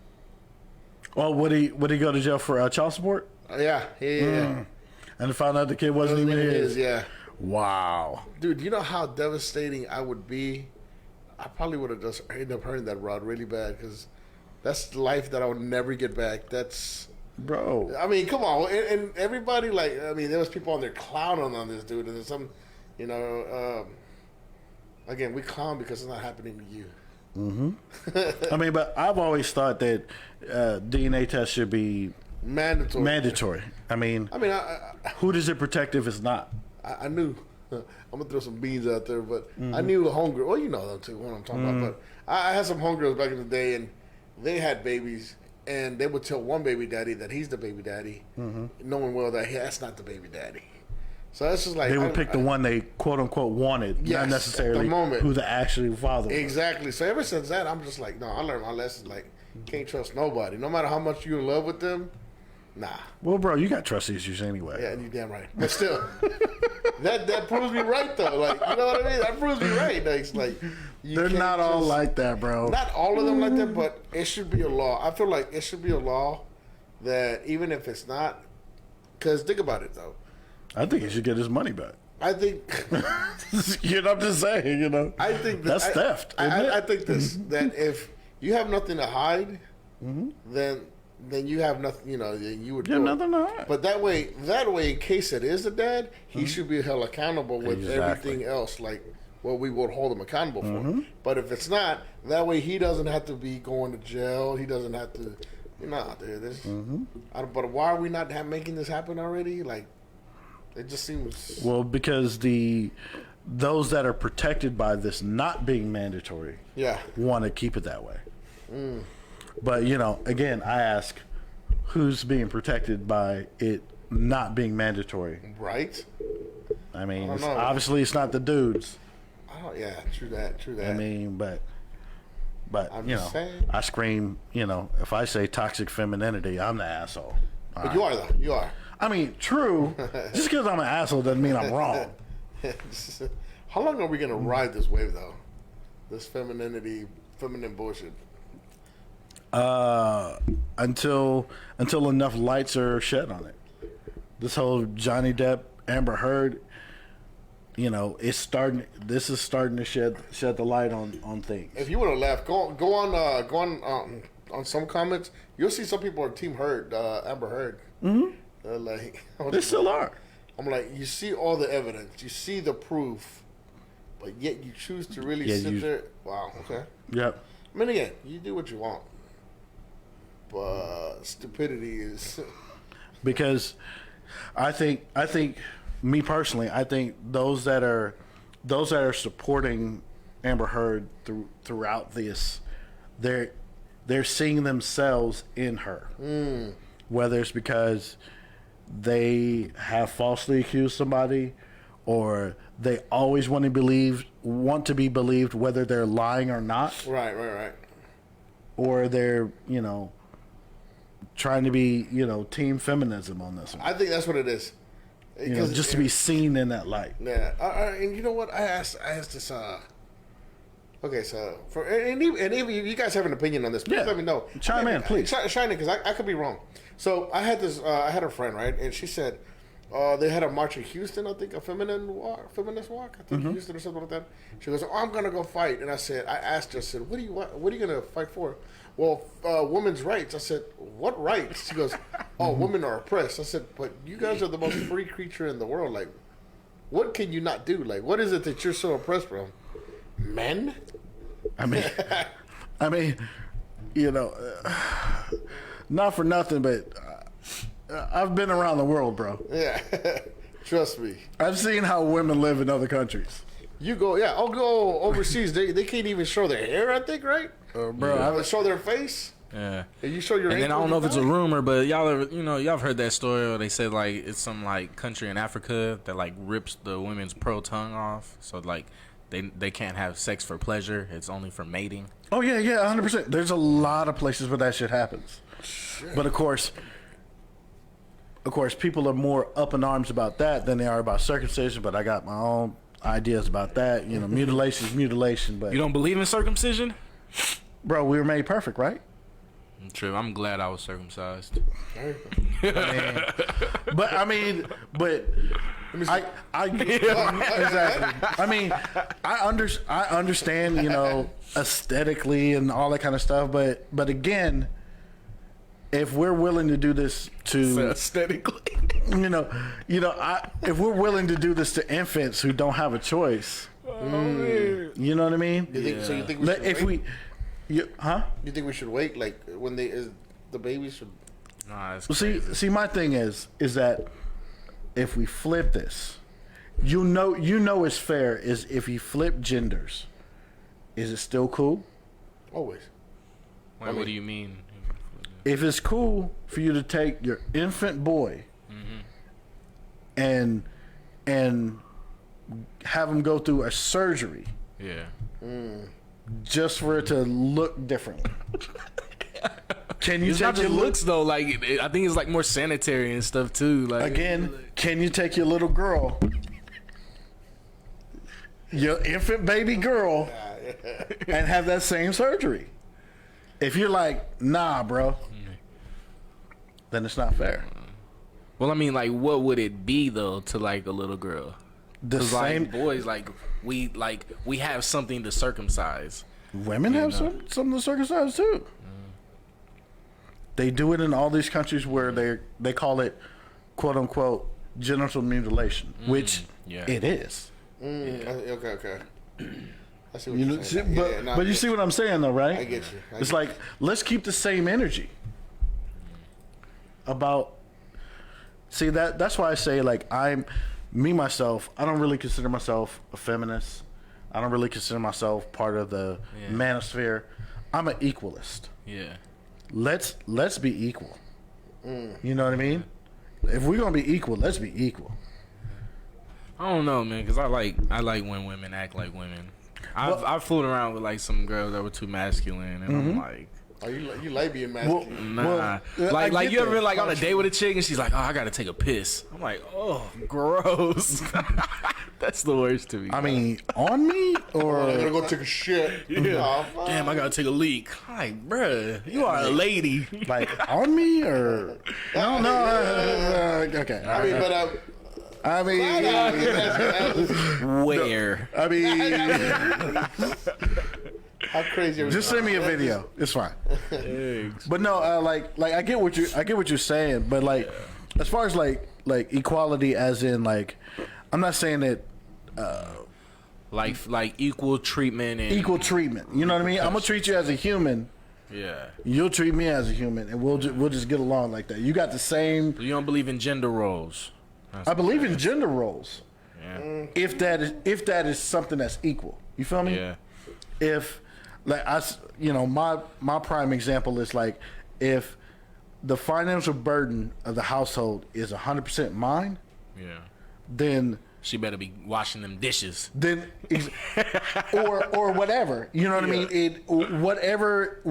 Well, would he go to jail for child support? Yeah. And found out the kid wasn't even his. Yeah. Wow. Dude, you know how devastating I would be? I probably would have just ended up hurting that rod really bad because that's life that I would never get back. That's... Bro. I mean, come on. And everybody, like, I mean, there was people on there clowning on this dude. And there's some, you know, again, we clown because it's not happening to you. I mean, but I've always thought that DNA tests should be mandatory. I mean, who does it protect if it's not? I knew. I'm gonna throw some beans out there, but I knew the homegirl. Well, you know them too. What I'm talking about. But I had some homegirls back in the day, and they had babies, and they would tell one baby daddy that he's the baby daddy, knowing well that that's not the baby daddy. So that's just like they would pick the one they quote unquote wanted, not necessarily who the actual father was. Exactly. So ever since that, I'm just like, no, I learned my lessons. Like, can't trust nobody, no matter how much you're in love with them. Nah. Well, bro, you got trust issues anyway. Yeah, you damn right. But still, that proves me right though. Like, you know what I mean? That proves me right. Like they're not all like that, bro. Not all of them like that, but it should be a law. I feel like it should be a law that even if it's not, because think about it though. I think he should get his money back. I think. You know what I'm saying? You know. I think that's theft. I think that if you have nothing to hide, then you have nothing. You know, you would. You have nothing to hide. But that way, in case it is the dad, he should be held accountable with everything else, like what we would hold him accountable for. But if it's not, that way he doesn't have to be going to jail. He doesn't have to. Nah, dude. But why are we not making this happen already? Like. It just seems... Well, because those that are protected by this not being mandatory want to keep it that way. But, you know, again, I ask, who's being protected by it not being mandatory? Right. I mean, obviously it's not the dudes. Yeah, true that. I mean, but I'm you just know, saying. I scream, you know, if I say toxic femininity, I'm the asshole. But you are, though. You are. I mean, true. Just because I'm an asshole doesn't mean I'm wrong. How long are we going to ride this wave, though? This feminine bullshit. Until enough lights are shed on it. This whole Johnny Depp, Amber Heard, you know, this is starting to shed the light on things. If you would have left, go on some comments, you'll see some people are Team Heard, Amber Heard. Like, they still are. I'm like, you see all the evidence, you see the proof, but yet you choose to really sit there. Wow. Okay. Yep. I mean, again, you do what you want, but stupidity is. Because I think me personally, I think those that are supporting Amber Heard throughout this, they're seeing themselves in her. Whether it's because they have falsely accused somebody, or they always want to be believed whether they're lying or not. Right. Or they're, you know, trying to be, you know, team feminism on this one. I think that's what it is. You know, just to be seen in that light. Yeah. And you know what? I asked this. Okay, so and if you guys have an opinion on this, please let me know. Chime in, please. Chime in, because I could be wrong. So I had this. I had a friend, right, and she said they had a march in Houston. I think a feminist walk. I think Houston or something like that. She goes, "Oh, I'm gonna go fight." And I asked her, I said, "What do you want? What are you gonna fight for?" Well, women's rights. I said, "What rights?" She goes, "Oh, women are oppressed." I said, "But you guys are the most free creature in the world. Like, what can you not do? Like, what is it that you're so oppressed from? Men?" I mean, you know, not for nothing, but I've been around the world, bro. Yeah, trust me. I've seen how women live in other countries. I'll go overseas. They can't even show their hair, I think, right? Bro, They show their face. Yeah. And you show your. And then I don't know if it's a rumor, but y'all have heard that story where they said like it's some like country in Africa that like rips the women's pro tongue off, so like they can't have sex for pleasure. It's only for mating. oh yeah, 100%. There's a lot of places where that shit happens. But of course, people are more up in arms about that than they are about circumcision. But I got my own ideas about that. You know, mutilation is mutilation. But You don't believe in circumcision? bro, we were made perfect, right? True. I'm glad I was circumcised. But I mean, exactly. I mean, I understand, you know, aesthetically and all that kind of stuff. But again, if we're willing to do this to Aesthetically. if we're willing to do this to infants who don't have a choice, you know what I mean? So you think we should wait? You think we should wait? Like when the babies should? Nah, it's Well, crazy. see, my thing is that if we flip this, you know it's fair. Is if you flip genders, is it still cool? Always. Wait, what do you mean? If it's cool for you to take your infant boy and have him go through a surgery Yeah. just for it to look different. Can you It's take not just your looks though. Like I think it's like more sanitary and stuff too. Like again? Can you take your little girl, your infant baby girl, and have that same surgery? If you're like, nah, bro, then it's not fair. Well, I mean, like, what would it be though to like a little girl? The 'Cause, same like, boys, we have something to circumcise. women have something to circumcise too. They do it in all these countries where they call it quote unquote genital mutilation, which it is. Okay. I see what You you're know, saying. but you see what I'm saying though, right? I get you. It's like let's keep the same energy. That's why I say like myself, I don't really consider myself a feminist. I don't really consider myself part of the manosphere. I'm an equalist. Yeah. Let's be equal. You know what I mean? If we're gonna be equal, let's be equal. I don't know, man, because I like when women act like women. I've fooled around with like some girls that were too masculine, and I'm like, Oh, you like being masculine? nah. Like you ever been like on a date with a chick and she's like, oh, I gotta take a piss. I'm like, oh, gross. That's the worst to me. I mean, on me or I'm gonna go take a shit. Yeah. Damn, I gotta take a leak. I'm like, bruh, you are a lady. like on me or no? Okay. I mean, Where? I mean, how crazy? just send me a video. It's fine. But no, like I get what you're saying. But like, as far as like equality, as in like, I'm not saying that. Like equal treatment and Equal treatment. You know what I mean? I'm gonna treat you as a human. yeah. You'll treat me as a human, and we'll just get along like that. You got the same. You don't believe in gender roles? I believe in gender roles. Yeah. If that is something that's equal, you feel me? Yeah. If like my prime example is like if the financial burden of the household is 100% mine, Yeah. then She better be washing them dishes. or whatever. You know what I mean? Whatever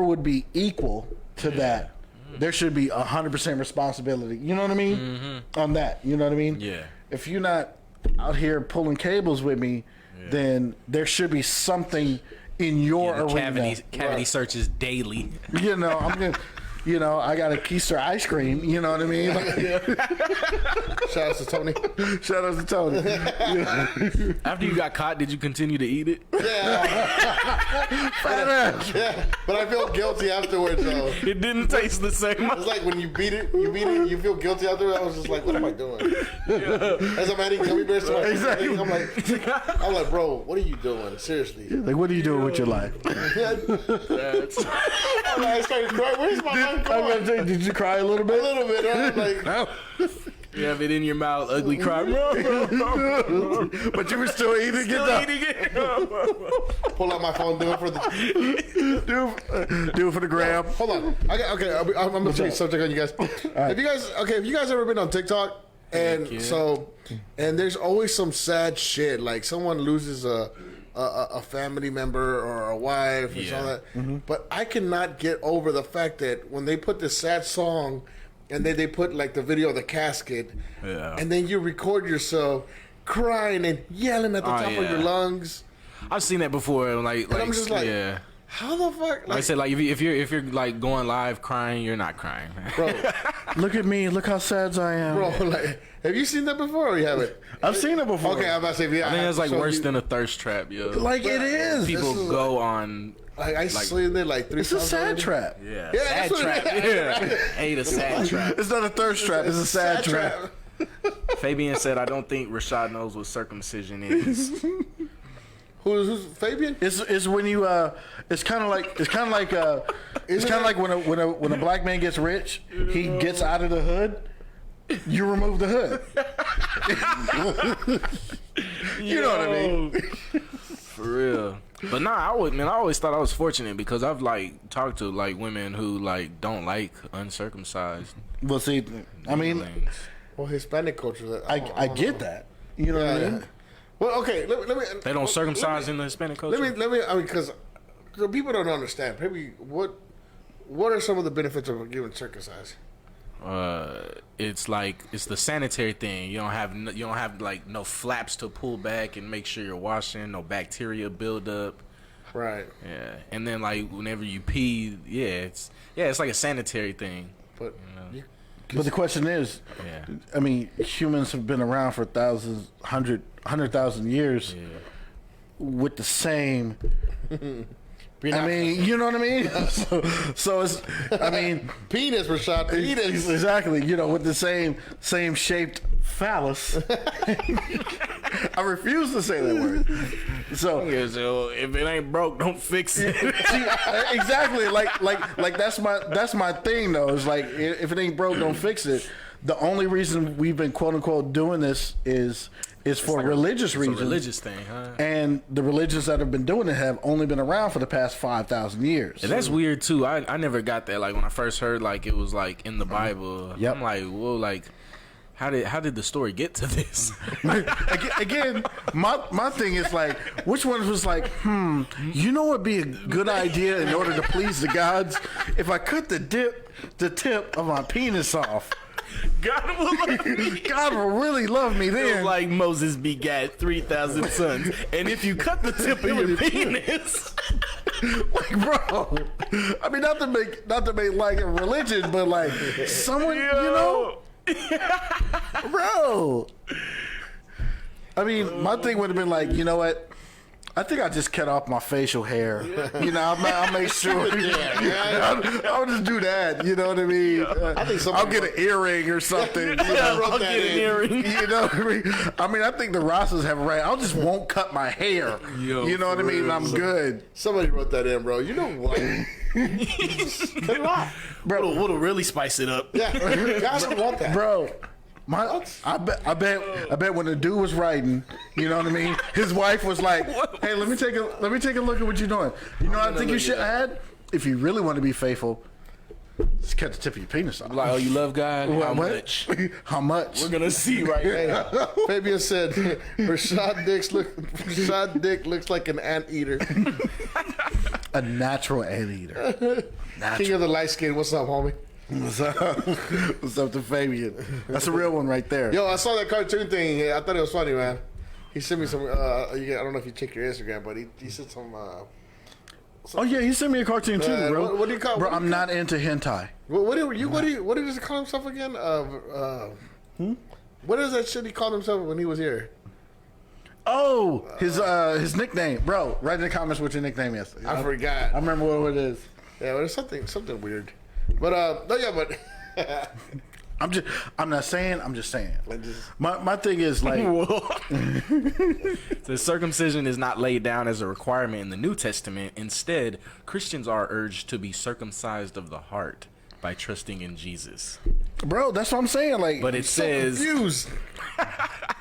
would be equal to that. There should be 100% responsibility. You know what I mean? On that. You know what I mean? Yeah. If you're not out here pulling cables with me, then there should be something in your The arena. cavity searches daily. You know, I'm gonna. You know, I got a keister ice cream. You know what I mean? Shout out to Tony. Shout out to Tony. After you got caught, did you continue to eat it? Yeah. But I feel guilty afterwards, though. It didn't taste the same. It's like when you beat it, you feel guilty afterwards. I was just like, what am I doing? As I'm adding gummy bears to my Exactly. I'm like, bro, what are you doing? Seriously. Like, what are you doing with your life? I started crying. Where's my mom I'm gonna say, did you cry a little bit? A little bit. I'm like, You have it in your mouth, ugly cry. But you were still eating it. pull out my phone, do it for the Do it for the gram. Hold on. I'm gonna change subject on you guys. Have you guys ever been on TikTok? And and there's always some sad shit. Like someone loses a family member or a wife or something like that. But I cannot get over the fact that when they put this sad song and then they put like the video of the casket and then you record yourself crying and yelling at the top of your lungs. I've seen that before. Like I'm just like, how the fuck? Like I said, like if you're like going live crying, you're not crying, bro. Look at me. Look how sad I am, bro. Like, have you seen that before or you haven't? I've seen it before. Okay, I'm about to say, I think it's like worse than a thirst trap, yo. Like it is. People go on. I seen it like 3 times. It's a sad trap. Yeah, Yeah, sad trap. Yeah, ate a sad trap. It's not a thirst trap. It's a sad trap. Fabian said, "I don't think Rashad knows what circumcision is." Who's Fabian? It's when you it's kind of like when a black man gets rich, he gets out of the hood. You remove the hood. You know what I mean? For real. But nah, I always thought I was fortunate because I've like talked to like women who like don't like uncircumcised. Well, see, I mean, Well, Hispanic culture. I get that. You know what I mean? Well, okay. Let me. They don't circumcise in the Hispanic culture. Let me. I mean, because people don't understand. Maybe what are some of the benefits of getting circumcised? It's like it's the sanitary thing. You don't have like no flaps to pull back and make sure you're washing. No bacteria build up. Right. Yeah, and then like whenever you pee, it's like a sanitary thing. But But the question is, I mean, humans have been around for 100,000 years with the same. I mean, you know what I mean? So it's, I mean, penis, Rashad. Penis. Exactly. You know, with the same shaped phallus. I refuse to say that word. So if it ain't broke, don't fix it. See, exactly. Like that's my thing though. Is like if it ain't broke, don't fix it. The only reason we've been quote unquote doing this is for like religious reasons. It's a religious thing, huh? And the religions that have been doing it have only been around for the past 5,000 years. And that's weird too. I never got that. Like when I first heard like it was like in the Bible. Yep. I'm like, whoa, like how did the story get to this? Again, my thing is like, which one was like, you know what would be a good idea in order to please the gods? If I cut the tip of my penis off. God will love me. God will really love me then. Like Moses begat 3,000 sons, and if you cut the tip of your penis, like, bro, I mean, not to make like a religion, but like someone, you know, bro. I mean, my thing would have been like, you know what? I think I just cut off my facial hair. You know, I'll make sure. I'll just do that. You know what I mean? I think I'll get an earring or something. You know? I'll get an earring. You know what I mean? I mean, I think the Rosses have a right. I'll just won't cut my hair. You know what I mean? I'm good. Somebody wrote that in, bro. You know what? Cut it off, bro. What'll really spice it up? Yeah, guys don't want that, bro. I bet when the dude was writing, you know what I mean, his wife was like, "Hey, let me take a look at what you're doing. You know, I think you should add, if you really want to be faithful, just cut the tip of your penis off." Like, oh, you love God? How much? How much? We're gonna see right now. Fabian said, "Rashad Dick looks like an anteater." A natural anteater. King of the light skin. What's up, homie? What's up to Fabian? That's a real one right there. Yo, I saw that cartoon thing. I thought it was funny, man. He sent me some. I don't know if you check your Instagram, but he sent some Oh yeah, he sent me a cartoon too, bro. What do you call? Bro, I'm not into hentai. What did he call himself again? What is that shit he called himself when he was here? Oh, his nickname, bro. Write in the comments what your nickname is. I forgot. I remember what it is. Yeah, but it's something weird. But no, yeah, but I'm not saying. I'm just saying. My thing is like, the circumcision is not laid down as a requirement in the New Testament. Instead, Christians are urged to be circumcised of the heart by trusting in Jesus. Bro, that's what I'm saying. Like, but it says, confused.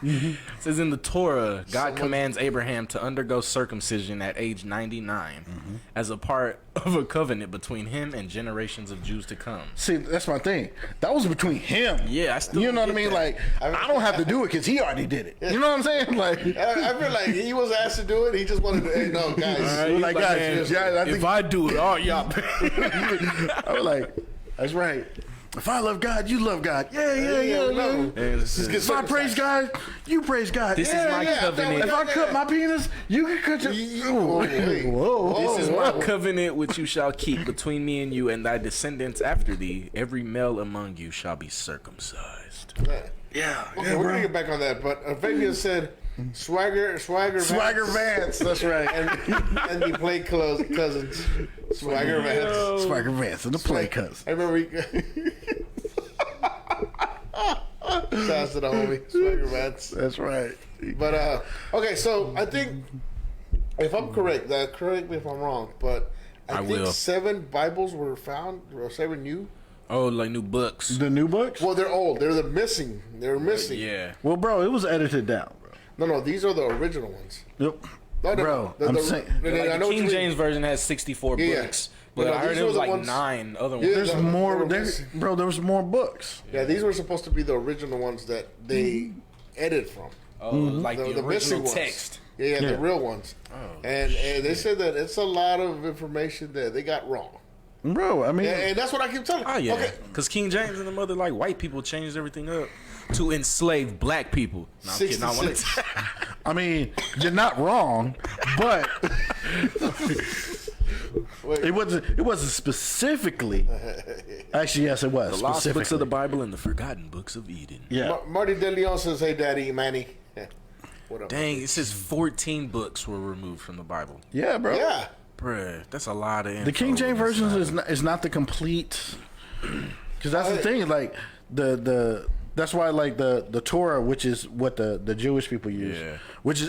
It says in the Torah, God commands Abraham to undergo circumcision at age 99 as a part of a covenant between him and generations of Jews to come. See, that's my thing. That was between him. Yeah, I still. You know what I mean? That. Like, I don't have to do it because he already did it. You know what I'm saying? Like, I feel like he was asked to do it. He just wanted to. Hey, no, guys. Like, guys, if I do it, oh y'all. I was like, that's right. If I love God, you love God. Yeah. If I praise God, you praise God. This is my covenant. If I cut my penis, you can cut your. This is my covenant which you shall keep between me and you and thy descendants after thee. Every male among you shall be circumcised. Yeah. Okay, we're gonna get back on that. But Fabian said, Swagger Vance. That's right. And the play cousins. Swagger Vance. Swagger Vance and the play cousins. I remember. Shouts to the homie Swagger Vance. That's right. But okay, so I think if I'm correct, correct me if I'm wrong, but I think 7 Bibles were found, or 7 new. Oh, like new books. The new books? Well, they're old. They're missing. They're missing. Yeah. Well, bro, it was edited down, bro. No, these are the original ones. Yep. No, bro, I'm saying. Like the King James version has 64 books. But I heard it was like 9 other ones. Yeah, there's more. Bro, there was more books. Yeah, these were supposed to be the original ones that they edited from. Oh, like the original text. Yeah, the real ones. Oh, and they said that it's a lot of information that they got wrong. Bro, I mean, and that's what I keep telling you. Oh yeah, because King James and the mother like white people changed everything up to enslave black people. No, I'm kidding. I mean, you're not wrong, but it wasn't specifically. Actually, yes, it was. The lost books of the Bible and the forgotten books of Eden. Yeah. Marty DeLeon says, "Hey, Daddy, Manny." What up? Dang, it says 14 books were removed from the Bible. Yeah, bro. Yeah. Bruh, that's a lot of info. The King James version is not the complete, because that's the thing. Like that's why like the Torah, which is what the Jewish people use, which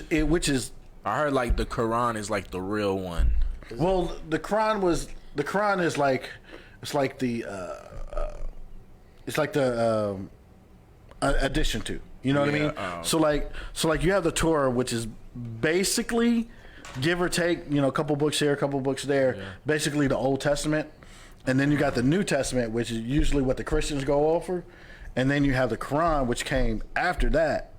is I heard like the Quran is like the real one. Well, the Quran is like it's like the addition to. You know what I mean? So like you have the Torah, which is basically, give or take, a couple books here, a couple books there, basically the Old Testament. And then you got the New Testament, which is usually what the Christians go over. And then you have the Quran, which came after that.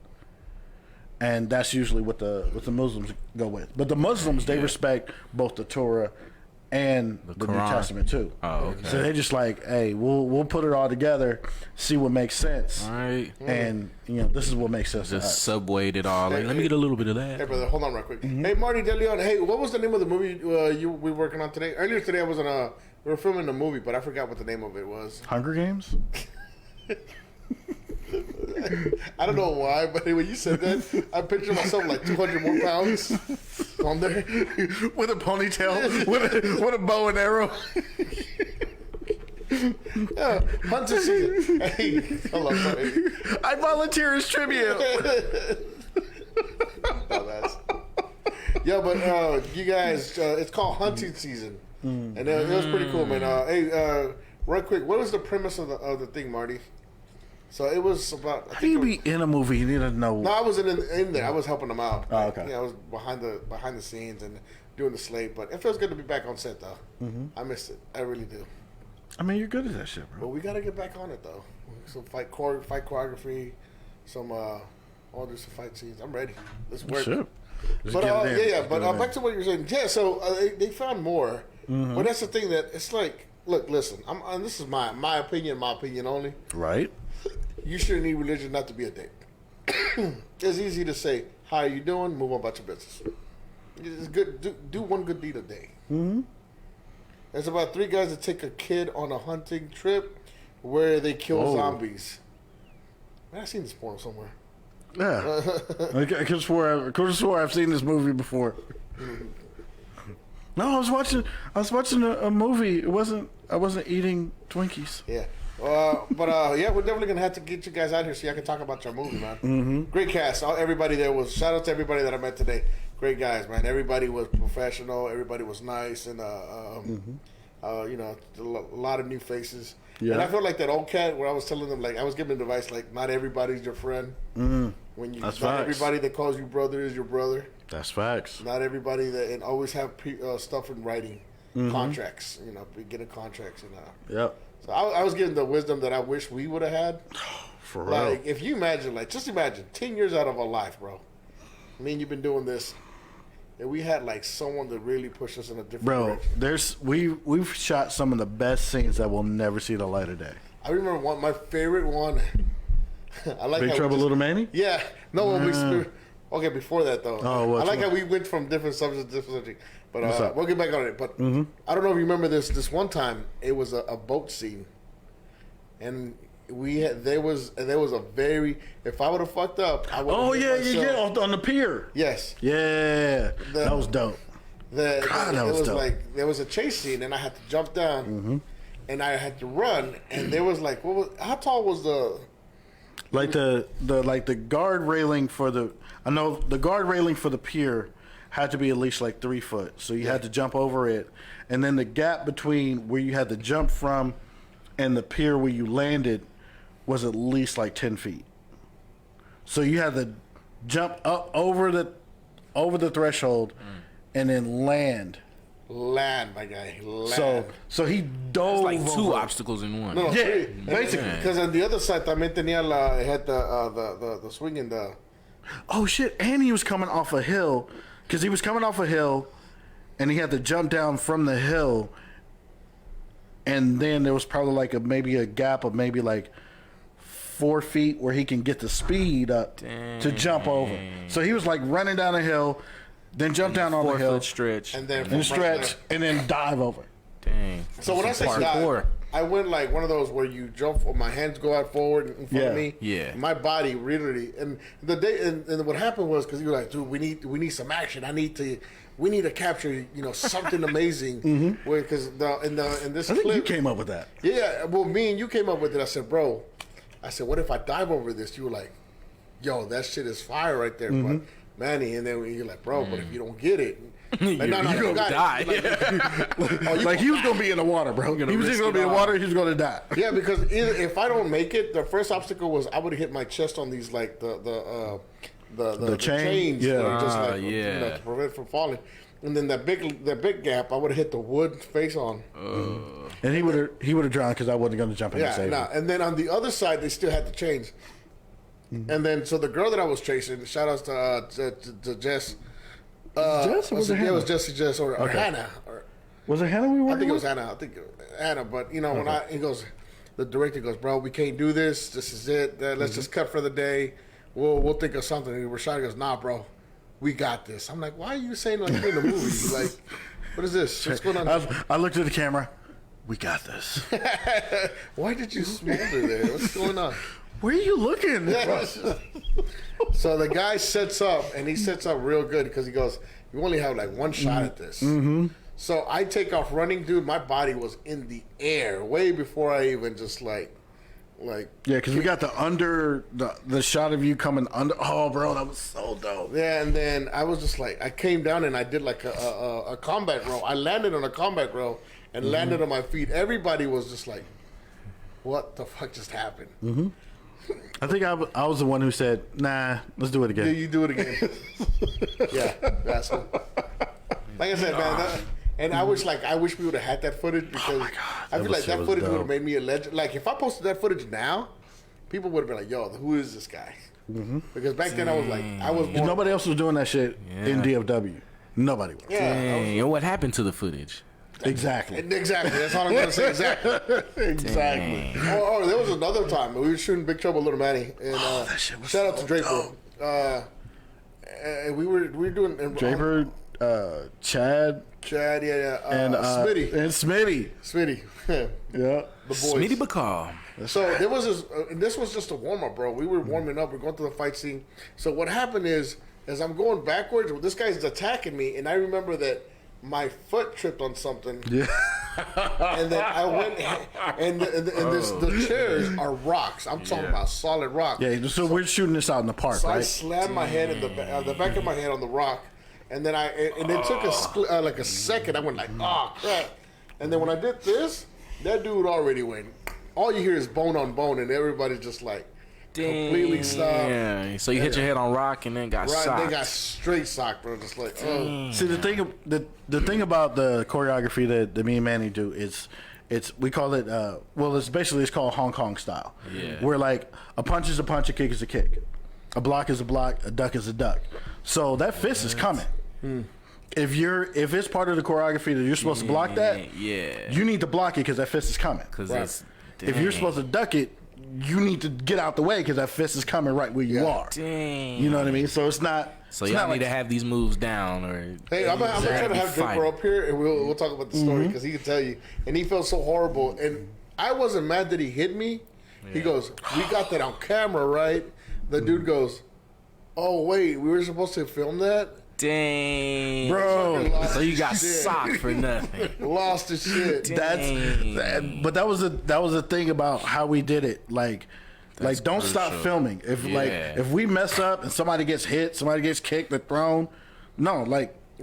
And that's usually what the Muslims go with. But the Muslims, they respect both the Torah and the New Testament too. Oh, okay. So they just like, hey, we'll put it all together, see what makes sense. All right. And this is what makes sense. Just subwayed it all. Like, let me get a little bit of that. Hey, brother, hold on real quick. Hey, Marty DeLeon. Hey, what was the name of the movie we were working on today? Earlier today, we were filming a movie, but I forgot what the name of it was. Hunger Games. I don't know why, but when you said that, I pictured myself like 200 more pounds on there with a ponytail, with a bow and arrow. Hunter season. Hey, hold on, sorry. I volunteer as tribute. Yeah, but you guys, it's called hunting season, and it was pretty cool, man. Hey, right quick, what was the premise of the thing, Marty? So it was about. How do you be in a movie? You need to know. No, I wasn't in there. I was helping them out. Oh, okay. I was behind the scenes and doing the slate. But it feels good to be back on set, though. Mm-hmm. I missed it. I really do. I mean, you're good at that shit, bro. But we gotta get back on it, though. Some fight choreography, all do some fight scenes. I'm ready. Let's work. Sure. But But back to what you're saying. Yeah. So they found more. Mm-hmm. But that's the thing that it's like. Look, listen. This is my opinion. My opinion only. Right. You shouldn't need religion not to be a dick. It's easy to say, how are you doing? Move on about your business. It's good. Do one good deed a day. Mm-hmm. It's about 3 guys that take a kid on a hunting trip where they kill zombies. Man, I've seen this porn somewhere. Yeah. I could have swore I've seen this movie before. No, I was watching a movie. I wasn't eating Twinkies. Yeah. But yeah, we're definitely gonna have to get you guys out here so y'all can talk about your movie, man. Mm-hmm. Great cast. Everybody there was. Shout out to everybody that I met today. Great guys, man. Everybody was professional. Everybody was nice, and you know, a lot of new faces. Yeah. And I felt like that old cat where I was telling them, like, I was giving advice, like, not everybody's your friend. Mm-hmm. When you, That's not facts. everybody that calls you brother is your brother. That's facts. Not everybody that, and always have stuff in writing, contracts. You know, beginning contracts, and Yep. So I was giving the wisdom that I wish we would have had. For real. Like, if you imagine, like, just imagine 10 years out of our life, bro. I mean, you've been doing this, and we had like someone to really push us in a different direction. We've shot some of the best scenes that will never see the light of day. I remember my favorite one. I like Big Trouble Little Manny? Yeah. No, okay, before that though. Oh, I like how we went from different subjects to different subjects. But we'll get back on it. But I don't know if you remember this one time. It was a boat scene, and there was a very. If I would have fucked up, I would. Oh yeah, on the pier. Yes. Yeah, that was dope. That was dope. Like there was a chase scene, and I had to jump down, and I had to run, and there was like, how tall was the? Like the guard railing for the. I know the guard railing for the pier had to be at least like 3 foot, so you had to jump over it, and then the gap between where you had to jump from and the pier where you landed was at least like 10 feet. So you had to jump up over the threshold and then land. Land, my guy. Land. So he dove. It's like 2 over. obstacles in one. No, Yeah, basically. Because on the other side, también tenía had the swing in the. Oh shit! And he was coming off a hill, because he was coming off a hill, and he had to jump down from the hill. And then there was probably like maybe a gap of maybe like 4 feet where he can get the speed up to jump over. So he was like running down a hill, then jump down on the hill, stretch, and then and then dive over. Dang. So when I say dive, I went like one of those where you jump, my hands go out forward in front of me. Yeah. My body literally, and what happened was because you were like, dude, we need some action. We need to capture, something amazing. Because in this I think clip, you came up with that. Yeah, well, me and you came up with it. I said, bro, what if I dive over this? You were like, yo, that shit is fire right there, but Manny. And then you're like, bro, but if you don't get it. You're gonna die. Like he was gonna be in the water, bro. He was just gonna be in the water. He was gonna die. Yeah, because if I don't make it, the first obstacle was I would have hit my chest on these like the chains, to prevent from falling. And then that big gap, I would have hit the wood face on. And he would have drowned because I wasn't gonna jump in and save him. And then on the other side, they still had the chains. And then so the girl that I was chasing, shout outs to Jess. Jess or was it Hannah? Yeah, it was Jess or Hannah. Was it Hannah we were? I think it was Hannah. But when the director goes, bro, we can't do this. This is it. Let's just cut for the day. We'll think of something. And Rashad goes, nah, bro, we got this. I'm like, why are you saying like you're in the movie? Like, what is this? What's going on? I looked at the camera. We got this. Why did you smolder there? What's going on? Where are you looking? So the guy sets up, and he sets up real good because he goes, you only have like one shot at this. So I take off running, dude. My body was in the air way before I even just like. Yeah, because we got the shot of you coming under. Oh, bro, that was so dope. Yeah, and then I was just like, I came down and I did like a combat row. I landed on a combat row and landed on my feet. Everybody was just like, what the fuck just happened? I think I was the one who said, nah, let's do it again. Yeah, you do it again. Yeah, that's what. Like I said, man, and I wish we would have had that footage because I feel like that footage would have made me a legend. Like if I posted that footage now, people would have been like, yo, who is this guy? Because back then I was more. Nobody else was doing that shit in DFW. Nobody was. Yeah. What happened to the footage? Exactly. That's all I'm going to say. Exactly. Oh, there was another time we were shooting Big Trouble Little Manny, and that shit was shout out to Draper. And we were doing Draper, Chad, Chad, yeah. And Smitty. And Smitty. Yeah. The boys. Smitty Bacall. So there was this was just a warm up, bro. We were warming up. We're going through the fight scene. So what happened is, as I'm going backwards, this guy's attacking me, and I remember that my foot tripped on something. Yeah. And then I went, and the chairs are rocks. I'm talking about solid rock. Yeah. So we're shooting this out in the park, So right? I slammed my head in the back of my head on the rock, and then it took like a second. I went like, oh crap, and then when I did this, that dude already went. All you hear is bone on bone, and everybody's just like completely stopped. Yeah. So you hit your head on rock and then got socked. They got straight socked, bro. Just like, oh. See, the thing about the choreography that me and Manny do is, we call it it's called Hong Kong style. Yeah. Where like a punch is a punch, a kick is a kick, a block is a block, a duck is a duck. So that fist is coming. If it's part of the choreography that you're supposed to block that, you need to block it because that fist is coming. If you're supposed to duck it, you need to get out the way because that fist is coming right where you are. Dang. You know what I mean? So it's not. So y'all need to have these moves down, or hey, I'm gonna try to have Draper up here, and we'll talk about the story because he can tell you. And he felt so horrible, and I wasn't mad that he hit me. Yeah. He goes, "We got that on camera, right?" The dude goes, "Oh wait, we were supposed to film that." Dang, bro! So you got socked for nothing. Lost the shit. But that was the thing about how we did it. Like don't stop filming. If we mess up and somebody gets hit, somebody gets kicked or thrown,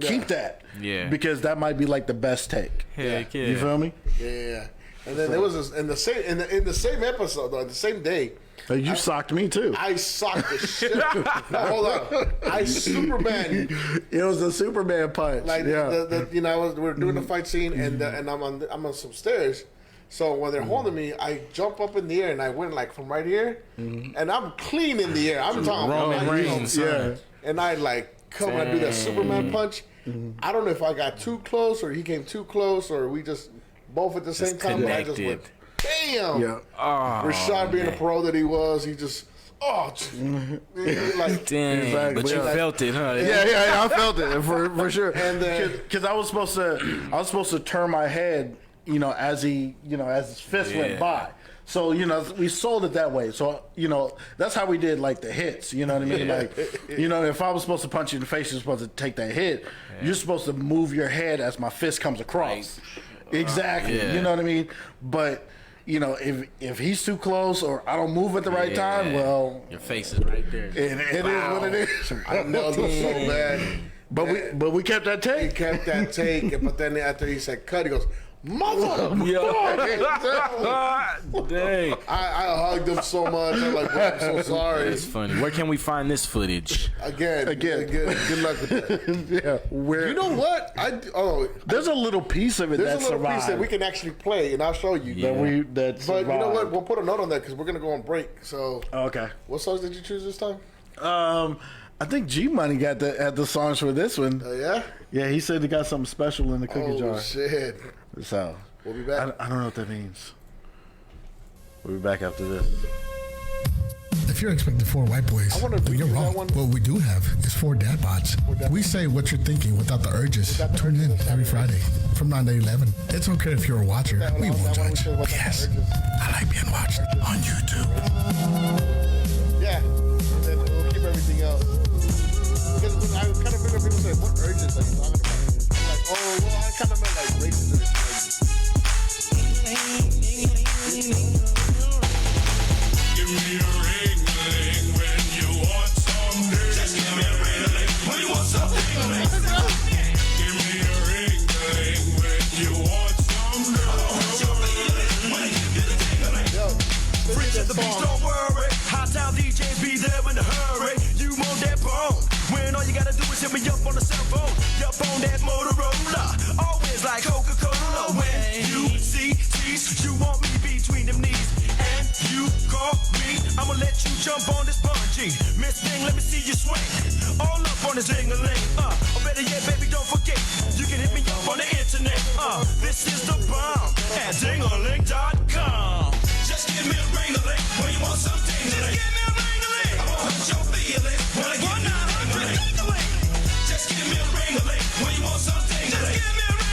keep that. Yeah. Because that might be like the best take. Heck yeah. You feel me? Yeah. And then there was this, in the same episode, though, the same day. You socked me too. I socked the shit. No, hold on. I Superman. It was a Superman punch. We were doing the fight scene, and I'm on some stairs. So when they're holding me, I jump up in the air, and I went like from right here, and I'm clean in the air. I'm talking Roman Reigns. Yeah. And I come and I do that Superman punch. I don't know if I got too close or he came too close or we just both at the same time. But I just went. Bam! Yeah. Rashad being the pro that he was, he just damn. Exactly. But you felt it, huh? Yeah, I felt it for sure. And because I was supposed to turn my head, as his fist went by. So we sold it that way. So that's how we did like the hits. You know what I mean? Like if I was supposed to punch you in the face, you're supposed to take that hit. Yeah. You're supposed to move your head as my fist comes across. Exactly. You know what I mean? But if he's too close or I don't move at the right time, well, your face is right there. It is what it is. I know it was so bad. But we kept that take. We kept that take. But then after he said cut, he goes, mother! Dang. I hugged him so much. I'm like, bro, I'm so sorry. That's funny. Where can we find this footage? Again. Good luck with that. Yeah. You know what? There's a little piece of it that survived. There's a little piece that we can actually play, and I'll show you. Yeah. But you know what? We'll put a note on that because we're gonna go on break. So. Okay. What songs did you choose this time? I think G Money had the songs for this one. Oh yeah. Yeah, he said he got something special in the cookie jar. Oh shit. So we'll be back. I don't know what that means. We'll be back after this. If you're expecting 4 white boys, you're wrong. What we do have is 4 dad bods. We say what you're thinking without the urges. Tune in every Friday from 9 to 11. It's okay if you're a watcher. We won't judge. Yes, I like being watched on YouTube. Yeah, and then we'll keep everything else. Because I kind of figure people say, what urges are you talking about? I'm like, oh, well, I kind of meant like racism. Give me a ring-a-ling when you want something. Just give me a ring-a-ling when you want something. Give me a ring-a-ling when you want something. When I give you the ting-a-ling. Reach at the beach, don't worry. Hot town DJs be there in a hurry. You want that bone? When all you gotta do is hit me up on the cell phone. Up on that Motorola. Always like Coca-Cola. When you see cheese, you want me between them knees. And you call me, I'ma let you jump on this bungee. Miss Thing, let me see you swing. All up on this ding-a-ling. Or better yet, baby, don't forget. You can hit me up on the internet. This is the bomb at dingaling.com. Just give me a ring-a-ling when you want some ding-a-ling. Just give me a ring-a-ling. I won't hurt your feelings when I give you a ring-a-ling. Just give me a ring-a-ling when you want some ding-a-ling. Just give me a ring-a-ling.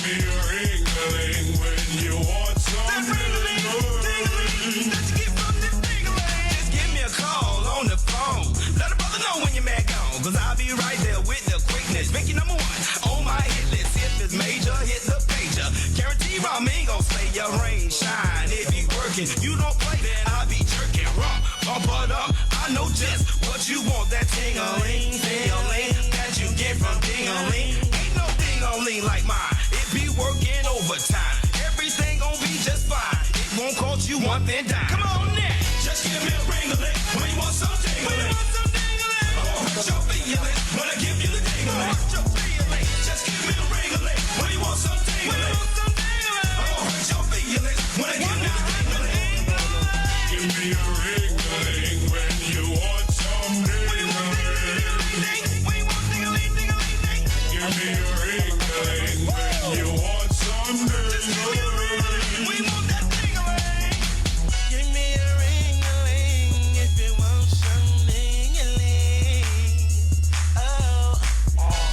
me a ring-a-ling when you want some. That ring-a-ling, ding-a-ling, that you get from the ding-a-ling. Just give me a call on the phone. Let a brother know when you're mad gone, 'cause I'll be right there with the quickness. Make you number one on my hit list. If it's major, hit the pager. Guarantee Ramin gon' slay your rain, shine. If he working, you don't play, then I'll be jerking. Bump it up, I know just what you want. That ting-a-ling, ting-a-ling, that you get from ding-a-ling. Ain't no ding-a-ling like mine. It be working overtime. Everything gon' be just fine. It won't cost you one thing dime. Come on now, just give me a ring-a-ling when you want some ding-a-ling. I'ma hurt your feelings when I give you the ding-a-ling. Hurt your feelings, just give me a ring-a-ling when you want some ding-a-ling. I'ma hurt your feelings when I give you the ding-a-ling. Give me a ring-a-ling when you want some ding-a-ling. Give me a ring-a-ling when you want some ding-a-ling. We want that ding-a-ling. Give me a ring-a-ling if you want some ding-a-ling. Oh,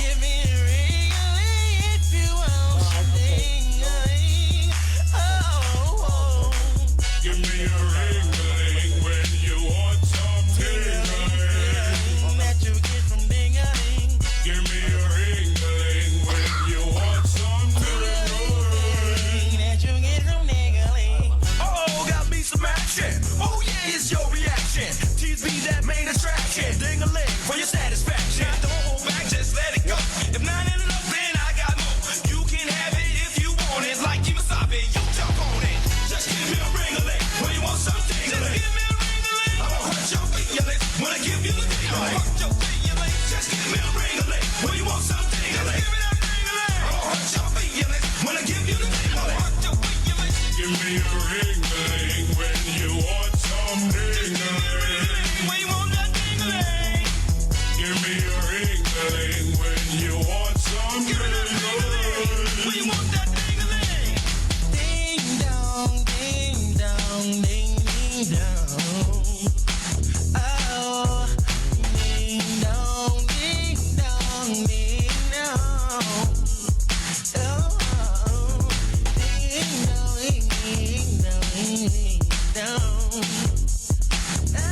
give me a ring-a-ling if you want some ding-a-ling. Oh, give me a ring-a-ling when you want some ding-a-ling. That you get from ding-a-ling. Give me a ring-a-ling when you want some ding-a-ling. That you get from ding-a-ling. Oh, got me some action. Oh yeah, it's your reaction. Tease be that main attraction. Ding-a-ling for your satisfaction. Don't hold back, just let it go. If not enough, then I got more. You can have it if you want it. Like Kimasabi, you jump on it. Just give me a ring-a-ling when you want some ding-a-ling. Just give me a ring-a-ling. I'ma hurt your feelings when I give you the ding-a-ling. Hurt your feelings. Just give me a ring-a-ling when you want some ding-a-ling. Give me that ring-a-ling. I'ma hurt your feelings when I give you the ding-a-ling. Hurt your feelings. Give me a ring-a-ling when you want some ding-a-ling. When you want that ding-a-ling. Give me a ring-a-ling when you want some ding-a-ling. When you want that ding-a-ling. Ding dong, ding dong, ding ding dong. Oh, ding dong, ding dong, ding dong. Oh, ding dong, ding dong, ding dong. Oh.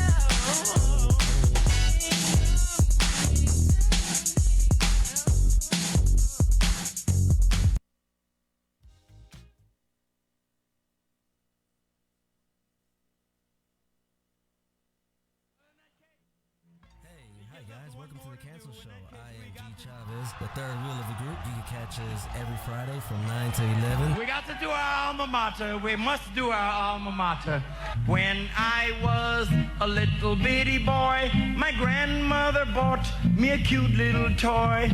Hi guys, welcome to the Cancel Show. I am G Chavez, the third wheel of the group. You can catch us every Friday from 9 to 11. We got to do our alma mater. We must do our alma mater. When I was a little bitty boy, my grandmother bought me a cute little toy.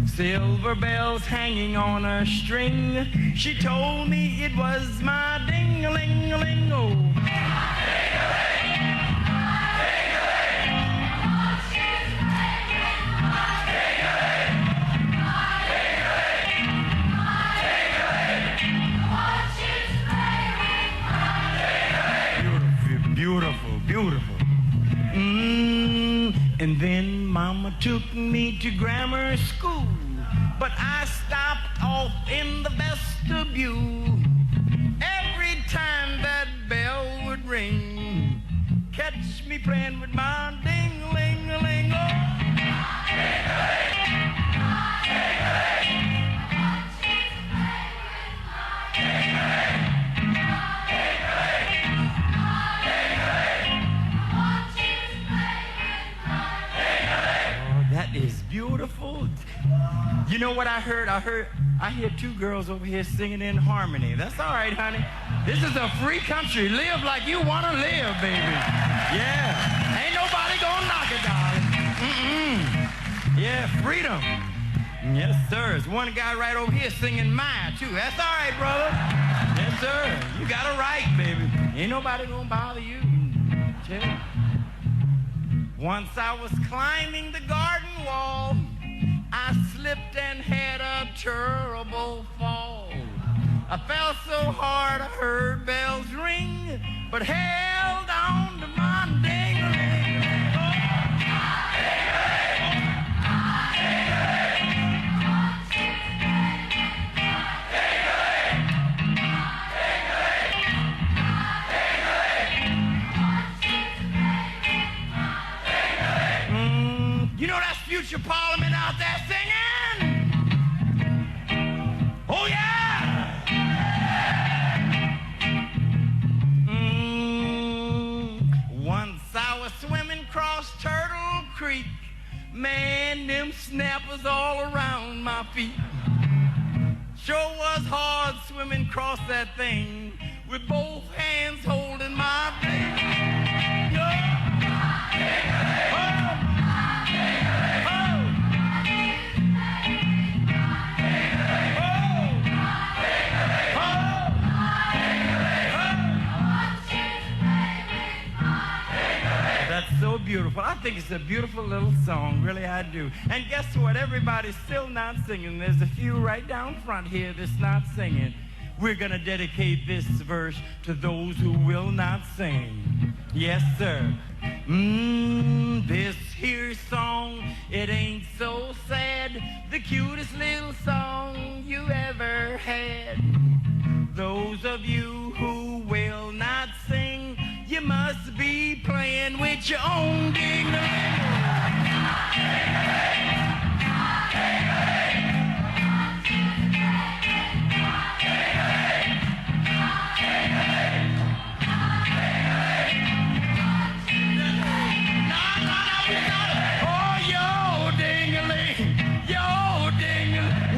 Silver bells hanging on a string. She told me it was my ding-a-ling-a-ling-o. Beautiful, beautiful. And then Mama took me to grammar school, but I stopped off in the vestibule. Every time that bell would ring, catch me playing with my ding-a-ling-a-ling. That is beautiful. You know what I heard? I hear two girls over here singing in harmony. That's all right, honey. This is a free country. Live like you want to live, baby. Yeah. Ain't nobody gonna knock it, darling. Yeah, freedom. Yes, sir. There's one guy right over here singing mine, too. That's all right, brother. Yes, sir. You got a right, baby. Ain't nobody gonna bother you. Chill. Once I was climbing the garden wall, I slipped and had a terrible fall. I fell so hard I heard bells ring, but held on to my ding-a-ling. and them snappers all around my feet. Sure was hard swimming across that thing with both hands holding my feet. That's so beautiful. I think it's a beautiful little song, really I do. And guess what? Everybody's still not singing. There's a few right down front here that's not singing. We're gonna dedicate this verse to those who will not sing. Yes, sir. This here song, it ain't so sad. The cutest little song you ever had. Those of you who will not sing, you must be playing with your own ding-a-ling.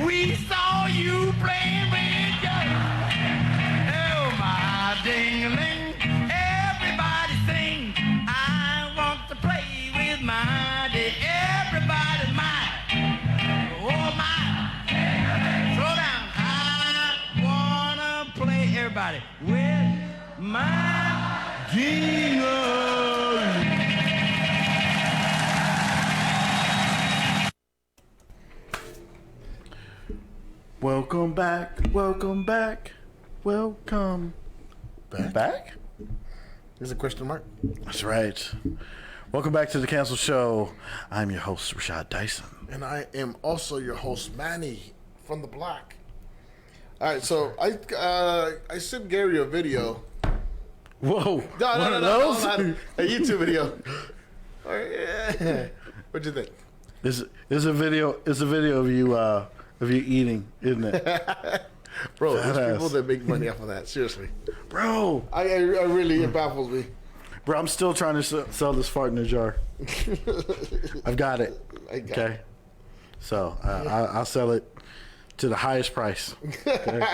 We saw you playing with your... Oh, my ding-a-ling. Everybody sing. I want to play with my ding. Everybody's mine. Oh, my. Slow down. I want to play, everybody, with my ding-a-ling. Welcome back, welcome back, welcome back? There's a question mark. That's right. Welcome back to the Cancel Show. I'm your host, Rashad Dyson. And I am also your host, Manny, from the block. All right, so I sent Gary a video. Whoa. No, a YouTube video. Oh, yeah. What'd you think? It's a video of you eating, isn't it? Bro, there's people that make money off of that. Seriously. Bro. I really, it baffles me. Bro, I'm still trying to sell this fart in a jar. I've got it. Okay. So I'll sell it to the highest price. Okay?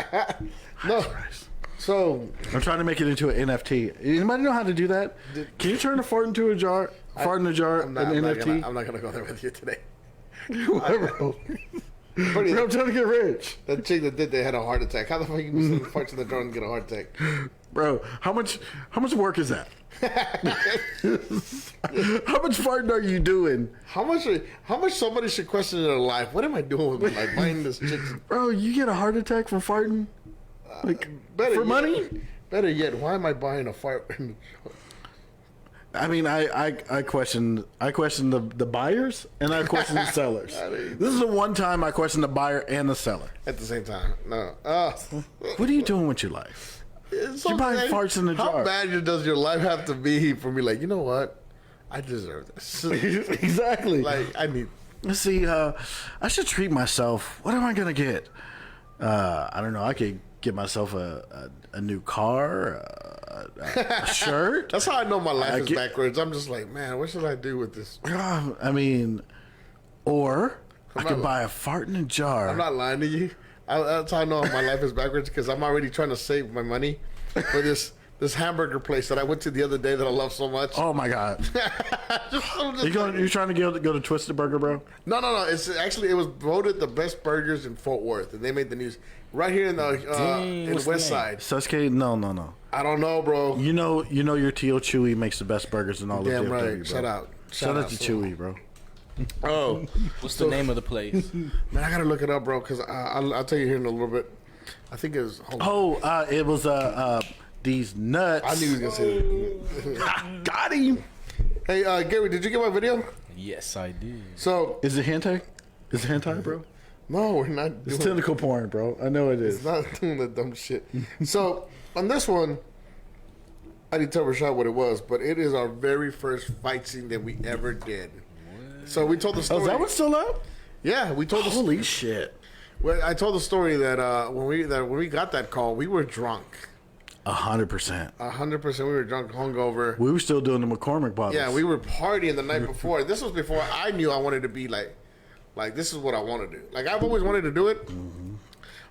No. Price. So I'm trying to make it into an NFT. Anybody know how to do that? Can you turn a fart into a jar? Fart in a jar, an NFT? I'm not gonna go there with you today. Bro, I'm trying to get rich. That chick that did that had a heart attack. How the fuck you can send parts in the jar and get a heart attack? Bro, how much work is that? How much farting are you doing? How much somebody should question in their life? What am I doing with my life? Buying this chick? Bro, you get a heart attack from farting? Like for money? Better yet, why am I buying a fart? I mean, I question the buyers and I question the sellers. This is the one time I question the buyer and the seller At the same time. No. What are you doing with your life? So you're buying farts in the jar. How bad does your life have to be for me? Like, you know what? I deserve this. Exactly. Like, I need. Let's see. I should treat myself. What am I gonna get? I don't know. I could get myself a new car, a shirt. That's how I know my life is backwards. I'm just like, man, what should I do with this? I mean, or I could buy a fart in a jar. I'm not lying to you. That's how I know my life is backwards, because I'm already trying to save my money for this hamburger place that I went to the other day that I love so much. Oh my god! You're trying to go to Twisted Burger, bro? No. It was voted the best burgers in Fort Worth, and they made the news right here in the West Side. Suske? No. I don't know, bro. You know your T.O. Chewy makes the best burgers in all of DFW, right. bro. Shout out to Chewy, bro. Oh, what's the name of the place? Man, I gotta look it up, bro, because I'll tell you here in a little bit. I think it was. It was these nuts. I knew he was gonna say that. Got him. Hey, Gary, did you get my video? Yes, I did. So, is it hentai? Is it hentai, bro? No, we're not. It's tentacle porn, bro. I know it is. It's not doing the dumb shit. So, on this one, I didn't tell Rashad what it was, but it is our very first fight scene that we ever did. So we told the story. Oh, is that what's still up? Yeah, we told. Holy shit! Well, I told the story that when we got that call, we were drunk. 100%. 100%. We were drunk, hungover. We were still doing the McCormick bottles. Yeah, we were partying the night before. This was before I knew I wanted to be like like this is what I want to do. Like I've always wanted to do it.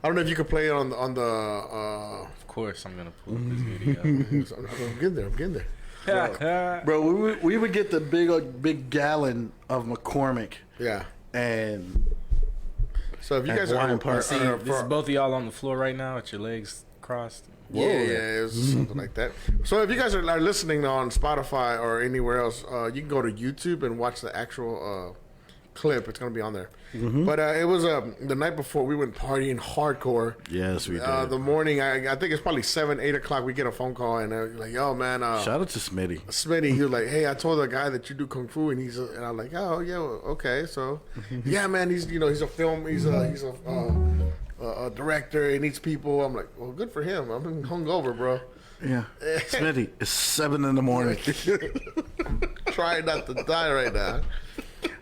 I don't know if you could play it on the. Of course, I'm gonna pull this video. I'm getting there. Bro, we would get the big gallon of McCormick. Yeah. And so if you guys are this is both of y'all on the floor right now with your legs crossed. Yeah, it was something like that. So if you guys are listening on Spotify or anywhere else, you can go to YouTube and watch the actual clip. It's going to be on there. But it was the night before we went partying hardcore. Yes, we did. The morning, I think it's probably 7, 8 o'clock. We get a phone call and they're like, "Yo, man!" Shout out to Smitty. Smitty, he was like, "Hey, I told the guy that you do kung fu," and and I'm like, "Oh, yeah, okay." So, yeah, man, he's a film, he's a director. He needs people. I'm like, well, good for him. I'm hungover, bro. Yeah, Smitty, it's 7 in the morning. I'm trying not to die right now.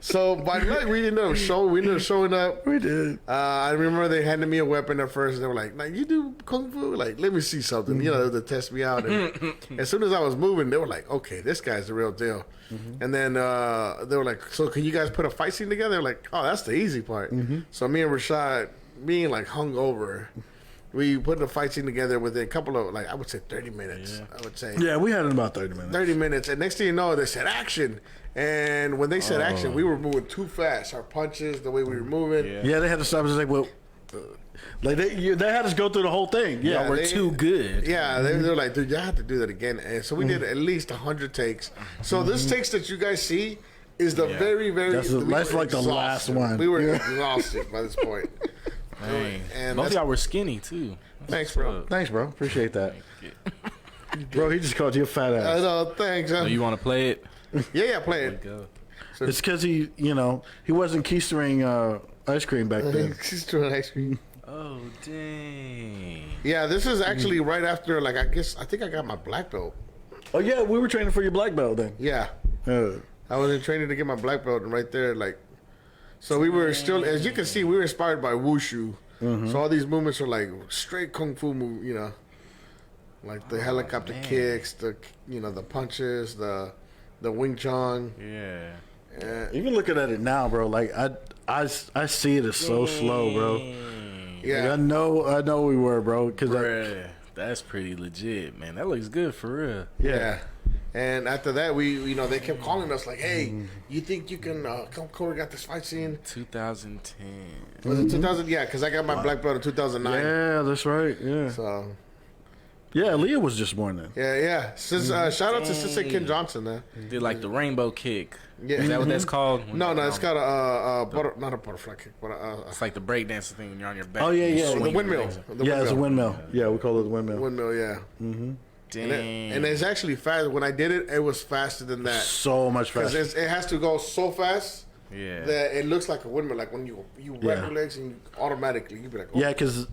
So by the night we ended up showing up. We did. I remember they handed me a weapon at first, and they were like, "Now you do kung fu? Like, let me see something." You know, to test me out. And as soon as I was moving, they were like, "Okay, this guy's the real deal." And then they were like, "So can you guys put a fight scene together?" They're like, "Oh, that's the easy part." So me and Rashad, being like hungover, we put the fight scene together within a couple of, like, I would say 30 minutes. I would say. Yeah, we had it in about 30 minutes. 30 minutes. And next thing you know, they said action. And when they said action, we were moving too fast. Our punches, the way we were moving. Yeah, they had to stop us like, well, like they had us go through the whole thing. Yeah, we're too good. Yeah, they were like, dude, you have to do that again. And so we did at least 100 takes. So this takes that you guys see is the very, very. That's like the last one. We were exhausted by this point. And both of y'all were skinny too. Thanks, bro. Thanks, bro. Appreciate that. Bro, he just called you a fat ass. I know, thanks. So you want to play it? Yeah, play it. Go. It's because he wasn't keystering ice cream back then. Keystering ice cream. Oh, dang. Yeah, this is actually right after, like, I think I got my black belt. Oh, yeah, we were training for your black belt then. Yeah. I was in training to get my black belt, and right there, like, so we were still, as you can see, we were inspired by wushu. So all these movements are like straight kung fu move, like the helicopter kicks, the punches, the Wing Chun. Yeah. Even looking at it now, bro, like I see it as so slow, bro. Yeah. Like, I know we were, bro. That's pretty legit, man. That looks good for real. Yeah. And after that, we they kept calling us like, "Hey, you think you can come choreograph this fight scene?" 2010. Was it 2000? Yeah, because I got my black belt in 2009. Yeah, that's right. Yeah. So. Yeah, Leah was just born then. Yeah. Shout out to Sensei Ken Johnson, man. Did like the rainbow kick. Yeah. Is that what that's called? No, it's called not a butterfly kick, but it's like the breakdancing thing when you're on your back. Oh yeah. The windmill. It's a windmill. Yeah, we call it the windmill. Windmill, yeah. Dang. And it's actually fast. When I did it, it was faster than that. So much faster. Because it has to go so fast. Yeah. That it looks like a windmill. Like when you wrap your legs and automatically you be like, oh. Yeah, because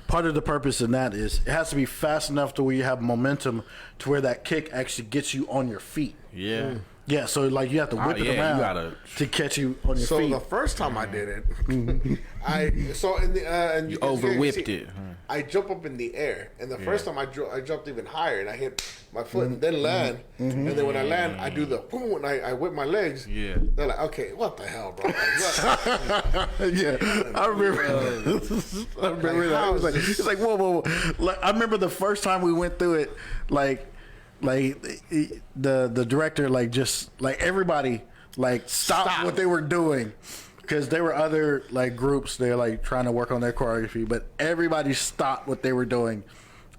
part of the purpose in that is it has to be fast enough to where you have momentum to where that kick actually gets you on your feet. Yeah. Yeah, so like you have to whip it around to catch you on your feet. So the first time I did it, you over whipped it. I jump up in the air, and the first time I jumped even higher, and I hit my foot and then land, and then when I land, I do the boom, and I whip my legs. Yeah, they're like, okay, what the hell, bro? Yeah, I remember. I remember that. I was like, it's like whoa. Like, I remember the first time we went through it, like the director just everybody stopped what they were doing. Because there were other groups they're trying to work on their choreography, but everybody stopped what they were doing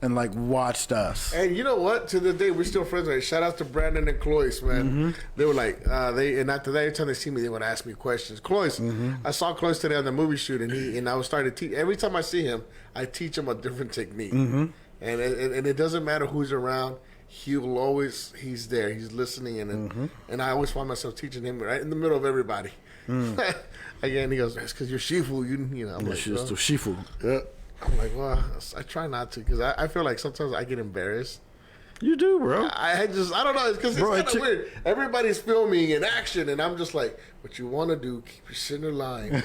and watched us. And you know what? To this day, we're still friends. Like, shout out to Brandon and Cloyce, man. They were and after that, every time they see me, they would ask me questions. Cloyce, I saw Cloyce today on the movie shoot, and I was starting to teach. Every time I see him, I teach him a different technique. And it doesn't matter who's around. He's there. He's listening, and I always find myself teaching him right in the middle of everybody. Again, he goes, "It's because you're Shifu." I'm like, "It's Shifu." Yeah. I'm like, well, I try not to because I feel like sometimes I get embarrassed. You do, bro. I don't know. It's because it's kind of weird. Everybody's filming in action, and I'm just like, what you want to do? Keep your center line.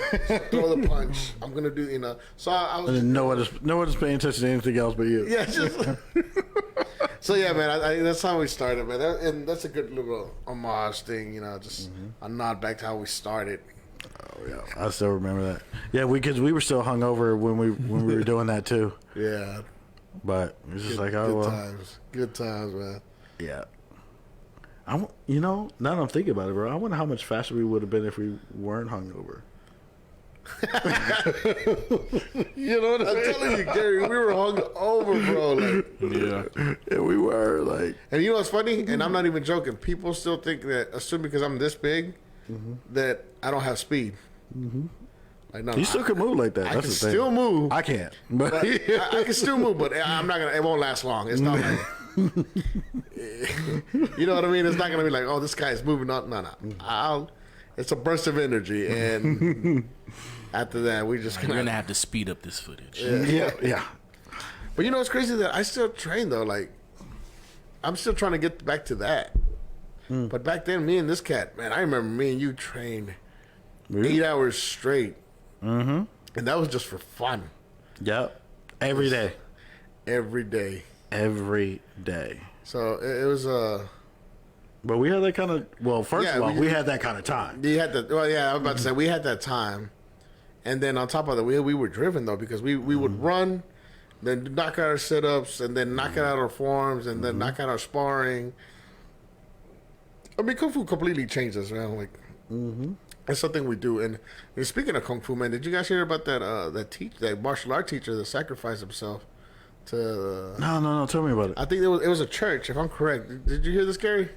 Throw the punch. I'm gonna do, So I was. And no one is paying attention to anything else but you. Yeah, just. So yeah, man. That's how we started, man. And that's a good little homage thing, just a nod back to how we started. Oh yeah, I still remember that. Yeah, because we were still hungover when we were doing that too. Yeah, but it's just like, good times, man. Yeah. Now that I'm thinking about it, bro, I wonder how much faster we would have been if we weren't hungover. You know what I'm telling you, Gary, we were hungover, bro. Like, yeah, we were like. And you know what's funny? And I'm not even joking. People still think that, assume because I'm this big, that I don't have speed. Like, no, you still can move like that. I That's can the thing. still move. I can't, but I can still move, but I'm not gonna. It won't last long. It's not like. You know what I mean? It's not gonna be like, oh, this guy is moving on. No. It's a burst of energy, and after that, we just You're gonna have to speed up this footage. Yeah. But you know, it's crazy that I still train though. Like, I'm still trying to get back to that. But back then, me and this cat, man, I remember me and you trained 8 hours straight. And that was just for fun. Yep. Every day. Every day. Every day. So it was But we had that kind of. Well, first of all, we had that kind of time. You had that. Well, yeah, I was about to say we had that time, and then on top of that, we were driven though because we would run, then knock out our sit-ups, and then knock out our forms, and then knock out our sparring. I mean, Kung Fu completely changed us, man. Like, it's something we do. And speaking of Kung Fu, man, did you guys hear about that martial art teacher that sacrificed himself to? No. Tell me about it. I think it was a church, if I'm correct. Did you hear this, Gary?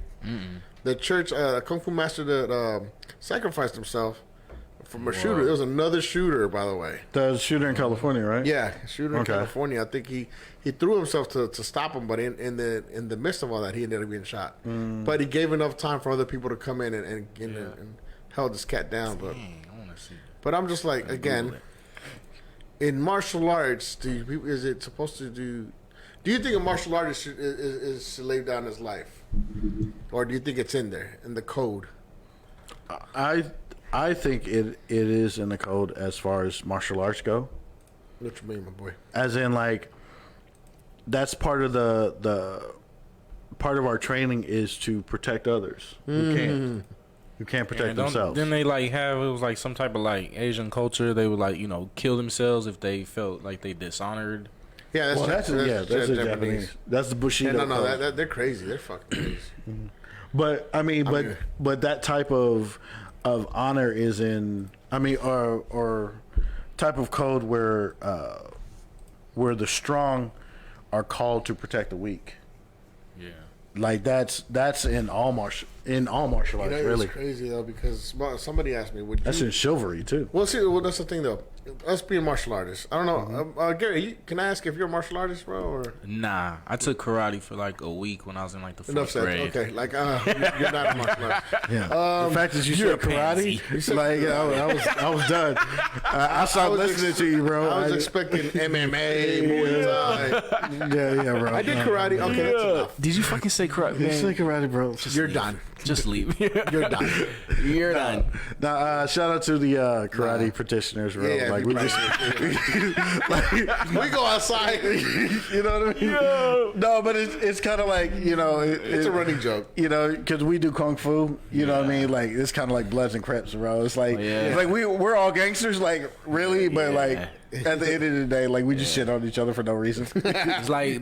The church, Kung Fu master that sacrificed himself from a shooter. It was another shooter, by the way. The shooter in California, right? Yeah, shooter in California. I think he threw himself to stop him, but in the midst of all that, he ended up being shot. But he gave enough time for other people to come in and held this cat down. But I'm just like, again, in martial arts, is it supposed to do? Do you think a martial artist should lay down his life, or do you think it's in there in the code? I think it is in the code as far as martial arts go. What you mean, my boy? As in, like, that's part of the part of our training is to protect others who can't protect themselves. Then they like have it was like some type of like Asian culture. They would like kill themselves if they felt like they dishonored. Yeah, that's Japanese. That's the Bushido. Yeah, no, they're crazy. They're fucking crazy. But I mean, but that type of honor is in. I mean, or type of code where the strong are called to protect the weak. Yeah, like that's in all martial arts. Really, it's crazy though because somebody asked me, "Would you?" That's in chivalry too. Well, see, that's the thing though. Us being martial artists, I don't know. Gary, can I ask if you're a martial artist, bro? Or? Nah, I took karate for like a week when I was in like the fourth grade. Okay, like you're not a martial artist. Yeah. The fact that you said karate, I was done. I stopped listening to you, bro. I was expecting MMA, Muay Thai. Yeah, bro. I did karate. Okay, that's enough. Did you fucking say karate? You say karate, bro. You're done. Just leave. You're done. You're done. Now, shout out to the karate practitioners, bro. Yeah, like we just, we go outside. You know what I mean? Yeah. No, but it's kind of like it's a running joke. Because we do kung fu. You know what I mean? Like it's kind of like Bloods and Crips, bro. It's like it's like we're all gangsters, like really, but like. At the end of the day, like we just shit on each other for no reason. It's like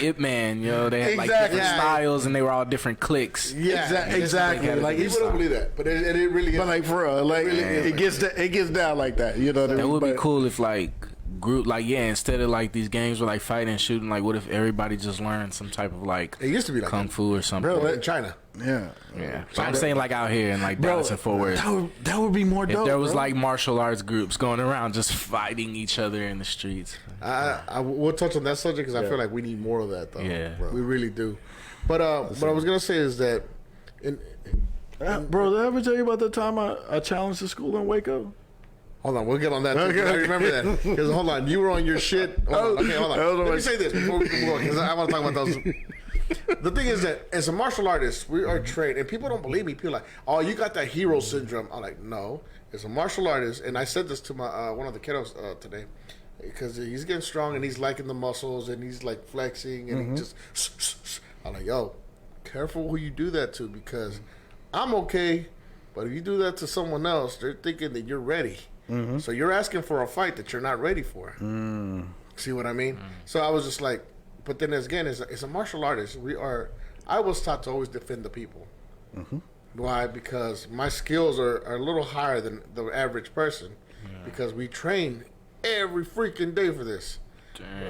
Ip Man, they had like different styles and they were all different cliques. Yeah, exactly. Like people don't believe that, but it really is. But like for real, like it gets down like that. You know what I mean? That would be cool if like group instead of like these games where like fighting and shooting, like what if everybody just learned some type of like it used to be like kung fu or something, bro, in China. Yeah. But I'm saying like out here in like Dallas and Fort Worth, that would be more dope. If there was like martial arts groups going around just fighting each other in the streets. We'll touch on that subject because I feel like we need more of that though. Yeah, bro. We really do. But what I was gonna say is that, bro, did I ever tell you about the time I challenged the school in Waco? Hold on, we'll get on that. Okay. I remember that. Because hold on, you were on your shit. Hold on. Let me say this before we move on because I want to talk about those. The thing is that as a martial artist, we are trained, and people don't believe me. People are like, "Oh, you got that hero syndrome." I'm like, "No." As a martial artist, and I said this to my one of the kiddos today, because he's getting strong and he's liking the muscles and he's like flexing and he just. I'm like, "Yo, careful who you do that to because I'm okay But if you do that to someone else, they're thinking that you're ready. So you're asking for a fight that you're not ready for. See what I mean? So I was just like, but then again, as a martial artist, I was taught to always defend the people. Why? Because my skills are a little higher than the average person. Because we train every freaking day for this.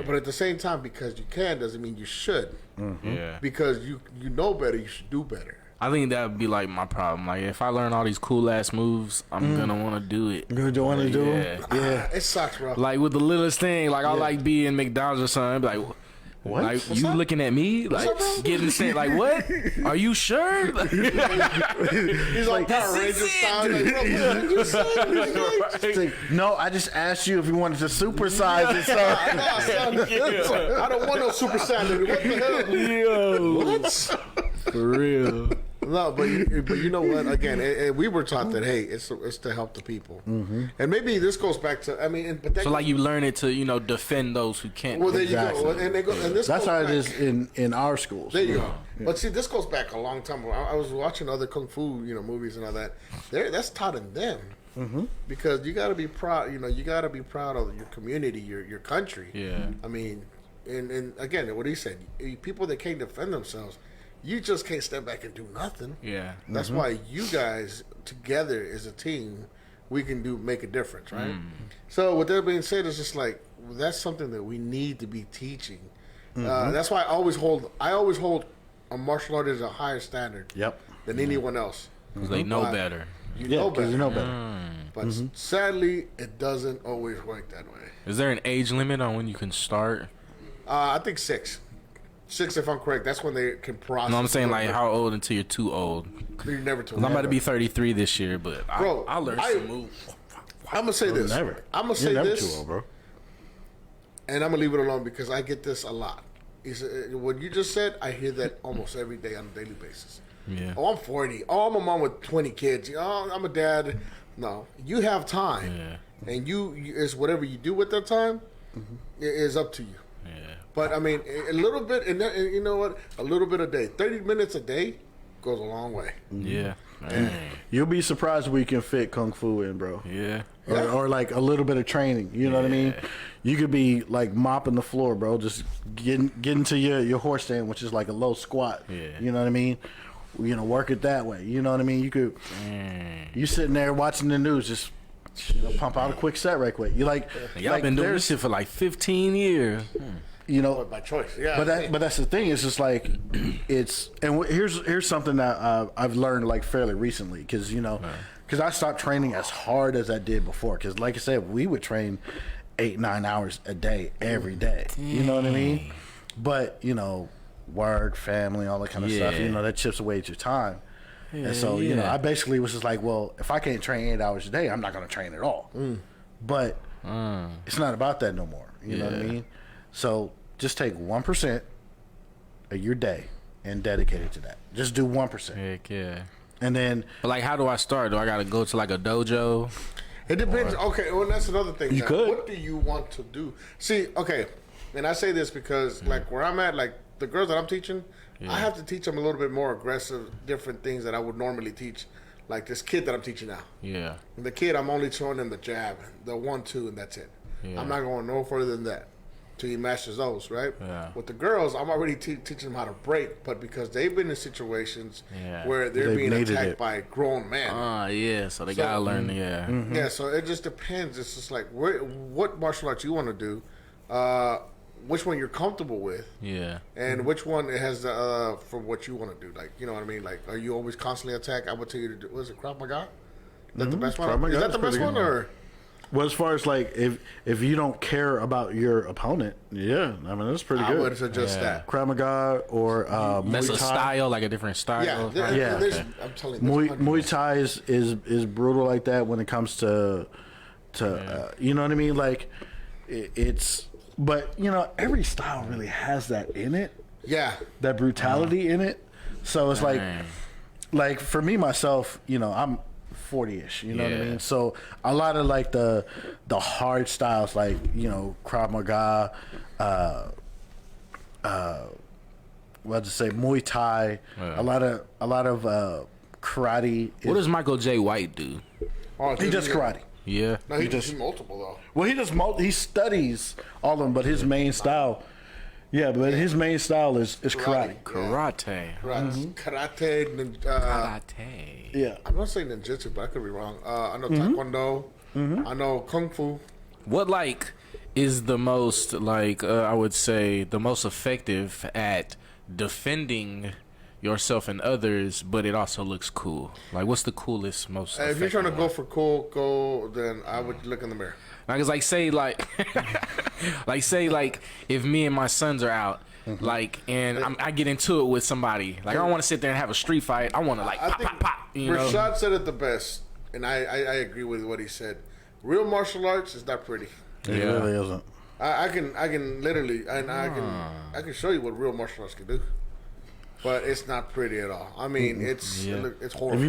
But at the same time, because you can doesn't mean you should. Yeah. Because you know better, you should do better. I think that would be like my problem. Like if I learn all these cool ass moves, I'm gonna want to do it. You don't want to do it? Yeah. It sucks, bro. Like with the littlest thing, like I like be in McDonald's or something. Like, what? Like What's you up? looking at me, like getting sent, like what? Are you sure? He's like Power Ranger style. Like, bro, what you said? Like, no, I just asked you if you wanted to supersize it. So. I don't want no super salad. What the hell? Yo, What? for real. No, but you know what? Again, we were taught that hey, it's to help the people, and maybe this goes back to but that So like you learn it to defend those who can't. well, there Exactly. you go, and this That's goes how it back- is in our schools. There you go. But see, this goes back a long time. I was watching other kung fu, movies and all that. That's taught in them because you got to be proud. You got to be proud of your community, your country. Yeah. I mean, and again, what he said, people that can't defend themselves, you just can't step back and do nothing. Yeah. That's why you guys together as a team, we can make a difference, right? So with that being said, it's just like that's something that we need to be teaching. That's why I always hold a martial art as a higher standard than anyone else. Because they know better. You know better. You know better. But sadly, it doesn't always work that way. Is there an age limit on when you can start? I think 6. 6, if I'm correct. That's when they can process. No, I'm saying like how old until you're too old. You're never too 'Cause I'm about to old. be 33 this year, but Bro, I learned some moves. I'm gonna say this. Never. I'm gonna say You're never this. too old, bro. And I'm gonna leave it alone because I get this a lot. What you just said, I hear that almost every day on a daily basis. Yeah. Oh, I'm 40. Oh, I'm a mom with 20 kids. Oh, I'm a dad. No, you have time, and you is whatever you do with that time is up to you. Yeah. But I mean, a little bit, and you know what? A little bit a day, 30 minutes a day, goes a long way. Yeah. You'll be surprised we can fit kung fu in, bro. Yeah. Or like a little bit of training. You know what I mean? You could be like mopping the floor, bro. Just getting to your horse stand, which is like a low squat. Yeah. You know what I mean? Work it that way. You know what I mean? You could. You sitting there watching the news, just pump out a quick set right quick. You like Y'all been doing this shit for like 15 years. By choice, yeah. But that's the thing. It's just like here's something that I've learned like fairly recently because I stopped training as hard as I did before. Because like I said, we would train 8-9 hours a day every day. You know what I mean? But work, family, all that kind of stuff. That chips away at your time. And so I basically was just like, well, if I can't train 8 hours a day, I'm not going to train at all. But it's not about that no more. You know what I mean? So just take 1% of your day and dedicate it to that. Just do 1%. Heck yeah. And then, But like, how do I start? Do I gotta go to like a dojo? It depends. Okay, well, that's another thing. You could. What do you want to do? See, okay, and I say this because, like, where I'm at, like, the girls that I'm teaching, I have to teach them a little bit more aggressive, different things that I would normally teach. Like this kid that I'm teaching now. Yeah. The kid, I'm only showing him the jab, the 1-2, and that's it. Yeah. I'm not going no further than that till he masters those, right? Yeah. With the girls, I'm already teaching them how to break, but because they've been in situations where they're They've being needed attacked it. by a grown man. Yeah. So they gotta learn. Yeah. Yeah, so it just depends. It's just like what martial arts you want to do, which one you're comfortable with, Yeah. and which one it has for what you want to do. Like, you know what I mean? Like, are you always constantly attacked? I would tell you to do. Was it Krav Maga? Is that the best one? Krav Maga Is that is the best pretty one, good. or? well, as far as like if you don't care about your opponent, that's pretty I good. would suggest Yeah. that. Krav Maga or That's Muay a Thai. style, like a different style. Yeah, right? there's, I'm telling you, there's Muay Thai is brutal like that when it comes to you know what I mean? Like it's but every style really has that in it. yeah, That brutality in it. So it's like for me myself, I'm 40-ish, you know what I Yeah. mean? So a lot of like the hard styles like, Krav Maga, Muay Thai, a lot of karate. What does Michael J. White do? Oh, He does karate. Yeah. No, he does multiple though. Well, he studies all of them, but his main style, his main style is karate. Karate. Karate. Karate. Yeah. I'm not saying ninjutsu, but I could be wrong. I know taekwondo. I know kung fu. What is the most I would say the most effective at defending yourself and others, but it also looks cool? Like, what's the coolest, most If you're trying to go one? for cool, then I would look in the mirror. Like, say if me and my sons are out, and I get into it with somebody, I don't want to sit there and have a street fight. I want to pop. You know? Rashad said it the best, and I agree with what he said. Real martial arts is not pretty. It really isn't. I can literally, and I can show you what real martial arts can do, but it's not pretty at all. I mean, it's horrible. If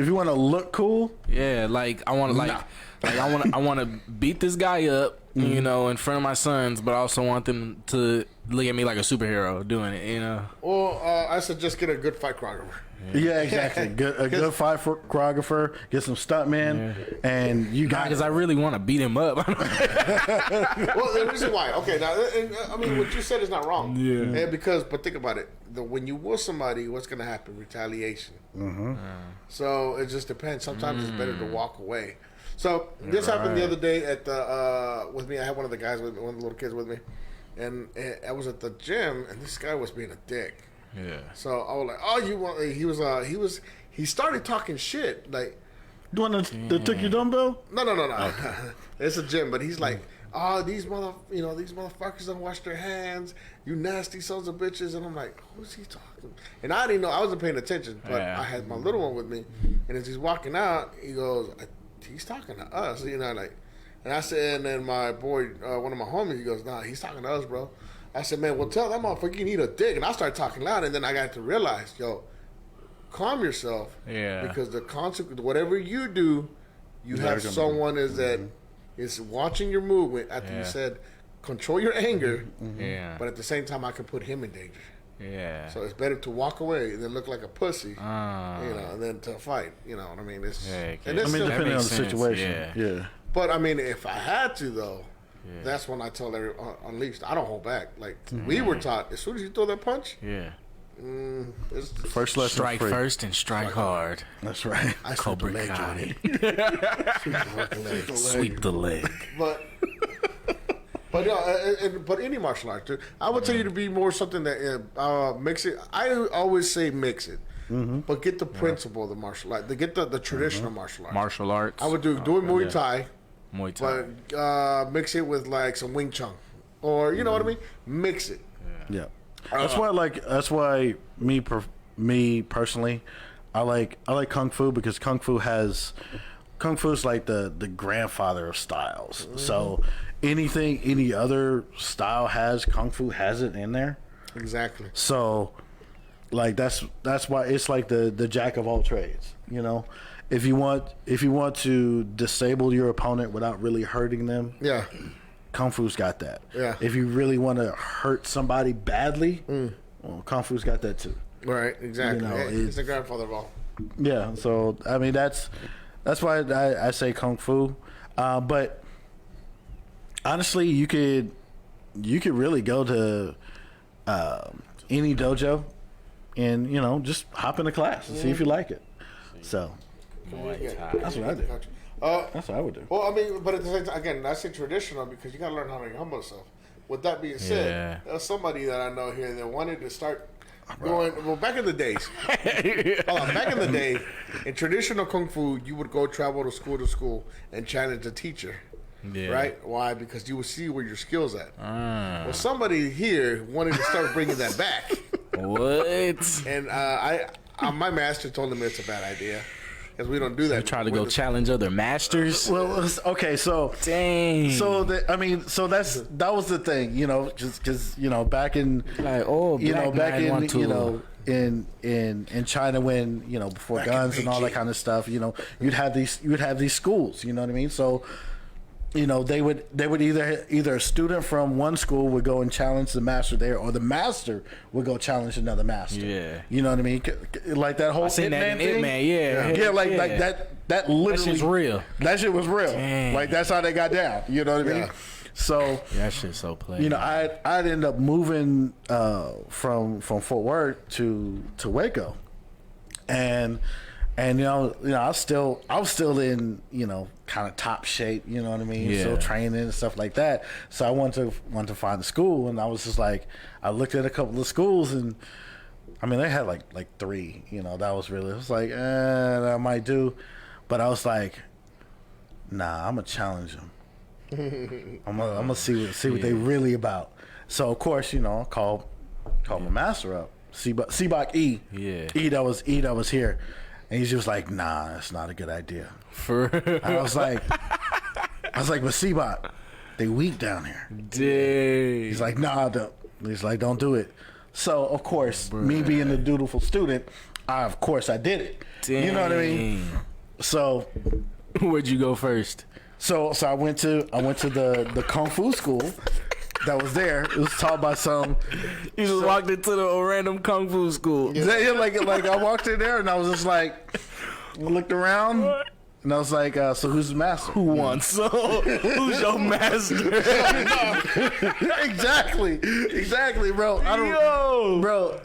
you want to look cool, I want to beat this guy up, you know, in front of my sons, but I also want them to look at me like a superhero doing it, you know. Well, I suggest get a good fight choreographer. Yeah, exactly. A good fight choreographer, get some stuntmen, and you got. Because I really want to beat him up. Well, the reason why. Okay, now, I mean, what you said is not wrong. Yeah. But think about it. When you will somebody, what's going to happen? Retaliation. Mm-hmm. So it just depends. Sometimes it's better to walk away. So this happened the other day at the with me. I had one of the guys with me, one of the little kids with me, and I was at the gym, and this guy was being a dick. Yeah. So I was like, "Oh, you want?" He started talking shit like. The one that took your dumbbell? No. Okay. It's a gym, but he's like, "Oh, these motherfuckers don't wash their hands. You nasty sons of bitches." And I'm like, "Who's he talking?" And I didn't know. I wasn't paying attention, but I had my little one with me, and as he's walking out, he goes, "He's talking to us," you know, like. And I said, and then my boy, one of my homies, he goes, "Nah, he's talking to us, bro." I said, "Man, well, tell that motherfucker you need a dick." And I started talking loud, and then I got to realize, calm yourself. Yeah. Because the consequence, whatever you do, you have someone is watching your movement. After you said, control your anger. Yeah. But at the same time, I can put him in danger. Yeah. So it's better to walk away than look like a pussy, than to fight. You know what I mean? Depending on the situation. Yeah. But I mean, if I had to though. Yeah. That's when I tell everyone, unleashed. I don't hold back. Like, we were taught, as soon as you throw that punch, first lesson strike first and strike hard. That's right. I Cobra Kai. Sweep the leg. But any martial art, too. I would tell you to be more something that mix it. I always say mix it. But get the principle of the martial art. Get the traditional martial arts. Martial arts. I would do Muay Thai. Muay Thai. But mix it with like some Wing Chun, or you know what I mean. Mix it. Yeah. That's why me personally, I like Kung Fu because Kung Fu is like the grandfather of styles. So any other style has Kung Fu has it in there. Exactly. So like that's why it's like the jack of all trades. You know. If you want to disable your opponent without really hurting them, Kung Fu's got that. Yeah. If you really want to hurt somebody badly, well, Kung Fu's got that too. Right. Exactly. You know, it's the grandfather of all. Yeah. So I mean that's why I say Kung Fu, but honestly, you could really go to any dojo and just hop in a class and see if you like it. So. That's what I do. That's what I would do. Well, I mean, but at the same time, again, I say traditional because you got to learn how to humble yourself. With that being said, there's somebody that I know here that wanted to start going. Well, back in the days, back in the day, in traditional kung fu, you would go travel to school and challenge a teacher. Yeah. Right? Why? Because you would see where your skills at. Well, somebody here wanted to start bringing that back. What? And my master told him it's a bad idea. Because we don't do that. You try to go challenge other masters. Well, okay, so dang. So that was the thing, just because back in in China when before guns and all that kind of stuff, you'd have these schools, you know what I mean? So you know, they would either a student from one school would go and challenge the master there, or the master would go challenge another master. Yeah. You know what I mean? Like that whole I seen that in thing. Hitman, yeah. Yeah, like that literally. That shit's real. That shit was real. Dang. Like that's how they got down. You know what I mean? So that shit's so played. you know, I'd end up moving from Fort Worth to Waco, and you know I was still in, you know, kind of top shape. You know what I mean? Yeah. Still training and stuff like that. So I wanted to find a school, and I was just like, I looked at a couple of schools, and I mean they had like 3. You know, that was really, it was like, that might do, but I was like, nah, I'm gonna challenge them. I'm gonna see what they really about. So of course, you know, I called my master up, Seabach E. Yeah. E that was here, and he's just like, nah, that's not a good idea. I was like, but Seabach, they weak down here. Dang. He's like, nah, don't do it. So of course, me being the dutiful student, I did it. Dang. You know what I mean? So where'd you go first? So I went to the kung fu school that was there. It was taught by some. You just walked into the random kung fu school. Yeah, like I walked in there and I was just like, I looked around and I was like, so who's the master? Who won? So who's your master? exactly, bro. Bro,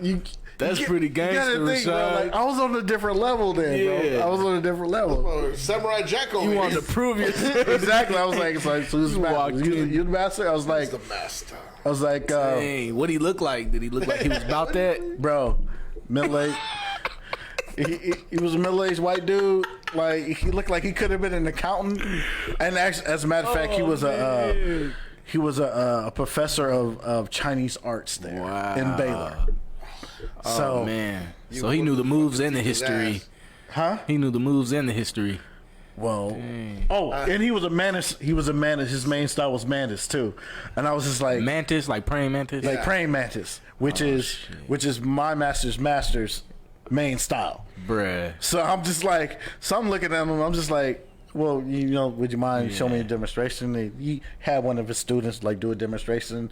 That's pretty gangster, think, bro, Rashad. like, I was on a different level then, bro. Yeah. I was on a different level. Oh, Samurai Jack over You here. wanted to prove yourself. Exactly. I was like, so who's the master? You the master? I was like, the master. I was like, Dang, what'd he look like? Did he look like he was about that? bro, middle-aged. He was a middle-aged white dude. Like, he looked like he could have been an accountant. And actually, as a matter of fact, he was a professor of Chinese arts there in Baylor. So, Oh man. So he knew the moves and the history. huh? He knew the moves and the history. Well, and he was a mantis. His main style was mantis too, and I was just like Mantis, like praying mantis. like praying mantis, which is my master's main style. Bruh. So I'm just like, I'm looking at him. I'm just like, well, you know, would you mind showing me a demonstration? He had one of his students like do a demonstration,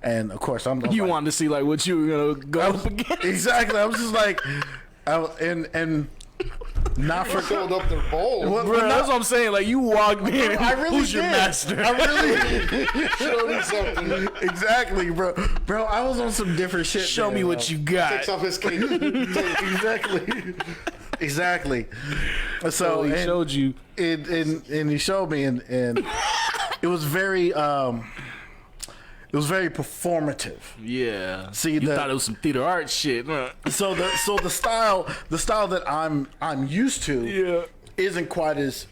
and of course I'm You like, wanted to see like what you were gonna go up against. exactly. I was just like, and not for Filled up their bowl. Well, Bro, that's what I'm saying. Like you walked in. I really Who's your did. master? I really Show me something. exactly, bro. Bro, I was on some different shit. Show there, me what bro. you got. Takes off his cake. Exactly. So So he showed you. and he showed me, and it was very performative. Yeah. See, you the- thought it was some theater art shit. Huh? So the style that I'm used to isn't quite as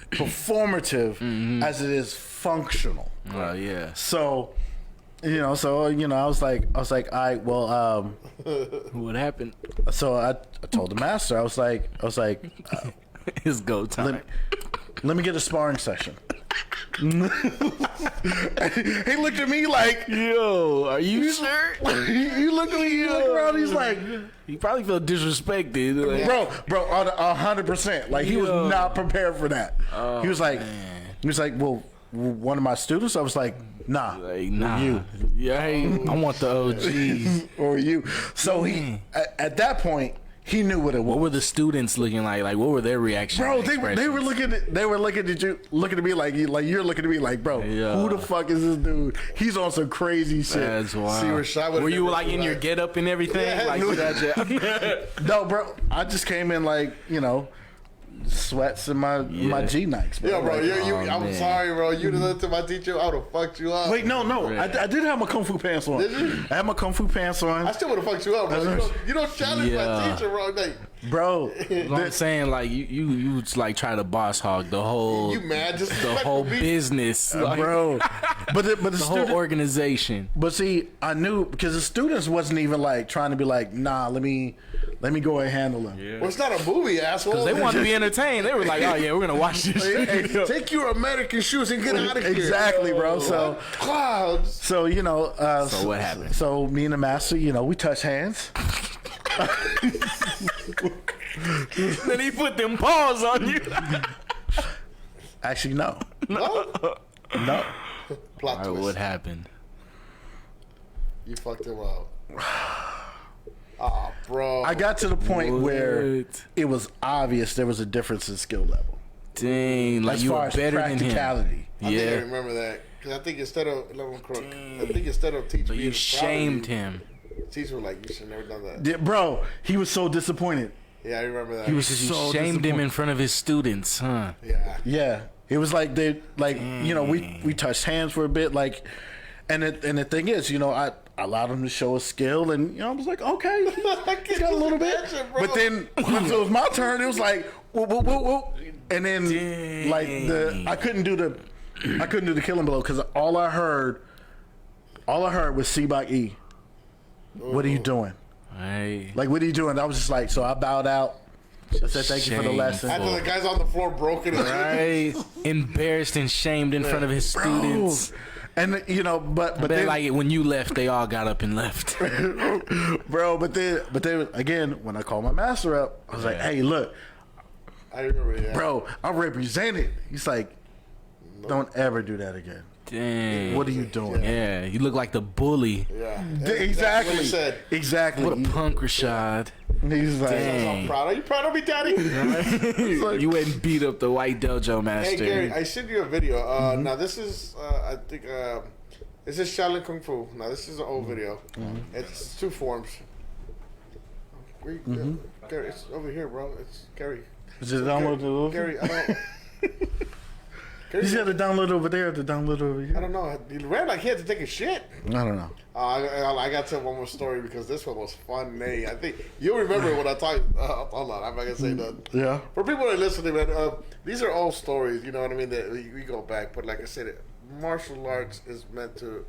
performative as it is functional. Oh yeah. So I was like, all right, well, What happened? so I told the master, I was like, It's go time. let me get a sparring session. He looked at me like, Yo, are you sure? he looked at me, he looked around, he's like, He probably felt disrespected. Like, bro, 100%. Like, he was Yo. not prepared for that. He was like, well, one of my students. I was like, nah, Like, nah. you Yeah, hey, I want the OGs. or you. So he, at that point, he knew what it was. What were the students looking like? Like, what were their reactions? Bro, they were looking at you, looking at me like you're looking at me like, bro, Yeah. who the fuck is this dude? He's on some crazy shit. That's wild. See, Rashad would've Were you never like do in your that. get up and everything? Yeah, like, no. No, bro, I just came in like, sweats and my G Nikes. Yo, bro, I'm man. sorry, bro. You done listened to my teacher, I would have fucked you up. Wait, no, I did have my kung fu pants on. Did you? I had my kung fu pants on. I still would have fucked you up, bro. You don't challenge my Yeah. teacher, bro. Like, Bro, I'm saying, like, you like try to boss hog the whole you mad? Just the whole business, like, bro, but the the whole student, organization. but see, I knew because the students wasn't even like trying to be like, nah, let me go and handle him. well, it's not a movie, asshole. They wanted to be entertained. They were like, oh yeah, we're gonna watch this. Hey, shit. take your American shoes and get out of here. Exactly, bro. So, Clouds. so So what happened? So me and the master, we touched hands. Then he put them paws on you. Actually, no. No? No. Plot twist. What happened? You fucked him up. Oh, bro. I got to the point where it was obvious there was a difference in skill level. Dang, like as you far were as better than him. practicality. I think I remember that. Because I think instead of teaching But me, you shamed him. Teacher was like, you should have never done that. Yeah, bro, he was so disappointed. Yeah, I remember that. He was Because so you shamed him disappointed. in front of his students, huh? Yeah. Yeah, it was like we touched hands for a bit, like, and the thing is, I allowed him to show a skill, and I was like, okay, he's got a little bit, but then once it was my turn, it was like, whoop, whoop, whoop, whoop. And then like I couldn't do the killing blow because all I heard was Seabach E. What are you doing? Hey. Like, what are you doing? I was just like, so I bowed out. I said, thank you for the lesson. After the guy's on the floor broken. Right. Embarrassed and shamed in front of his students. And but then like when you left, they all got up and left. Bro, but then again, when I called my master up, I was like, hey, look, I remember that. bro, I represented. He's like, don't ever do that again. Dang. What are you doing? Yeah, you look like the bully. Yeah. Exactly. That's what he said. Exactly. What a punk, Rashad. He's like, Dang. I'm proud. Are you proud of me, Daddy? You went and beat up the white dojo master. Hey, Gary, I sent you a video. Now, this is, I think, this is Shaolin Kung Fu. Now, this is an old video. It's two forms. Gary, it's over here, bro. It's Gary. is it downloaded over? Gary, I don't... He's got to download over there to download over here. I don't know. He ran like he had to take a shit. I don't know. I got to tell one more story because this one was funny. I think you'll remember when I talk. Hold on, I'm not gonna say that. Yeah. For people that are listening, man, these are all stories. You know what I mean? That we go back, but like I said, martial arts is meant to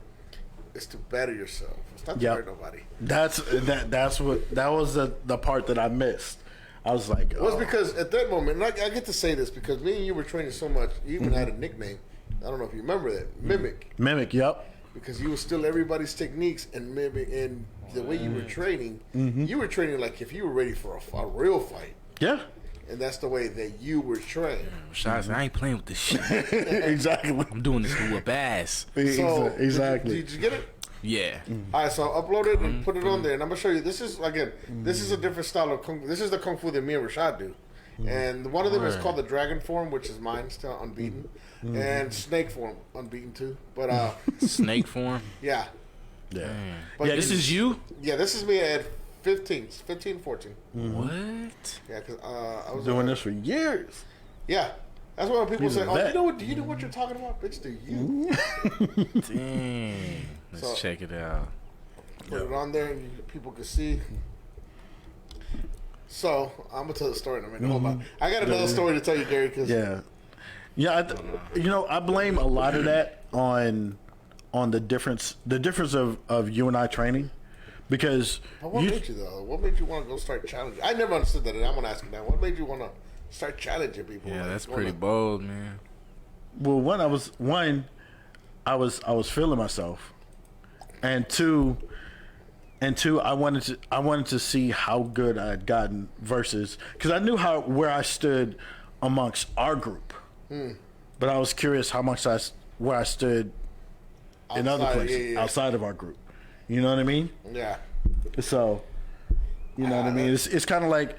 better yourself. It's not to hurt nobody. That was the part that I missed. I was like, It was because at that moment, and I get to say this because me and you were training so much. You even had a nickname. I don't know if you remember that. Mimic. Mimic. Yep. Because you were still everybody's techniques and mimic, and the way you were training, you were training like if you were ready for a real fight. Yeah. And that's the way that you were trained. Rashad, I ain't playing with this shit. Exactly. I'm doing this to whoop ass. So, exactly. Did you get it? Yeah. All right, so I upload it and put it on there, and I'm gonna show you. This is a different style of kung fu. This is the kung fu that me and Rashad do, and one of them is called the dragon form, which is mine, still unbeaten, and snake form, unbeaten too. But Snake form. yeah, Yeah. but This is you. yeah, this is me at 15, 14. What? Yeah, because I was Doing this for years. Yeah, that's why when people He's say, a "Oh, vet. do you know what you're talking about, bitch? Do you?" Dang. Let's So- check it out. Put it on there, and people can see. So I'm gonna tell the story in a minute. Hold on, I got another story to tell you, Gary. Cause Yeah. Yeah. I blame a lot of that on the difference of you and I training, because But what made you though? What made you want to go start challenging? I never understood that, and I'm gonna ask you now. What made you want to start challenging people? Yeah, Like, that's wanna- pretty bold, man. well, I was feeling myself, and two, I wanted to see how good I had gotten versus, because I knew where I stood amongst our group, but I was curious where I stood in other Outside, places outside of our group. You know what I mean? Yeah. So, you know what I mean? It's kind of like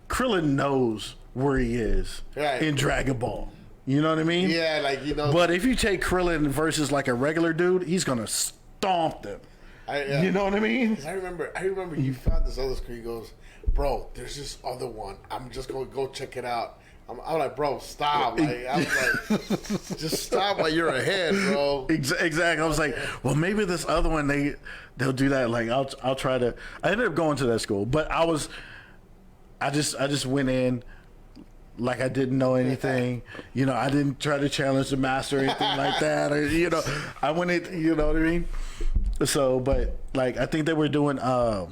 Krillin knows where he is Right. in Dragon Ball. You know what I mean? Yeah, like you know. But if you take Krillin versus like a regular dude, he's gonna stomp them. You know what I mean? I remember you found this other screen. He goes, bro, there's this other one. I'm just gonna go check it out. I'm like, bro, stop. Like, I was like, just stop while you're ahead, bro. Exactly. I was like, well, maybe this other one they'll do that. Like, I'll try to. I ended up going to that school, but I just went in like I didn't know anything. You know, I didn't try to challenge the master or anything like that. Or, you know, I went in. You know what I mean? So, but like, I think they were doing Pak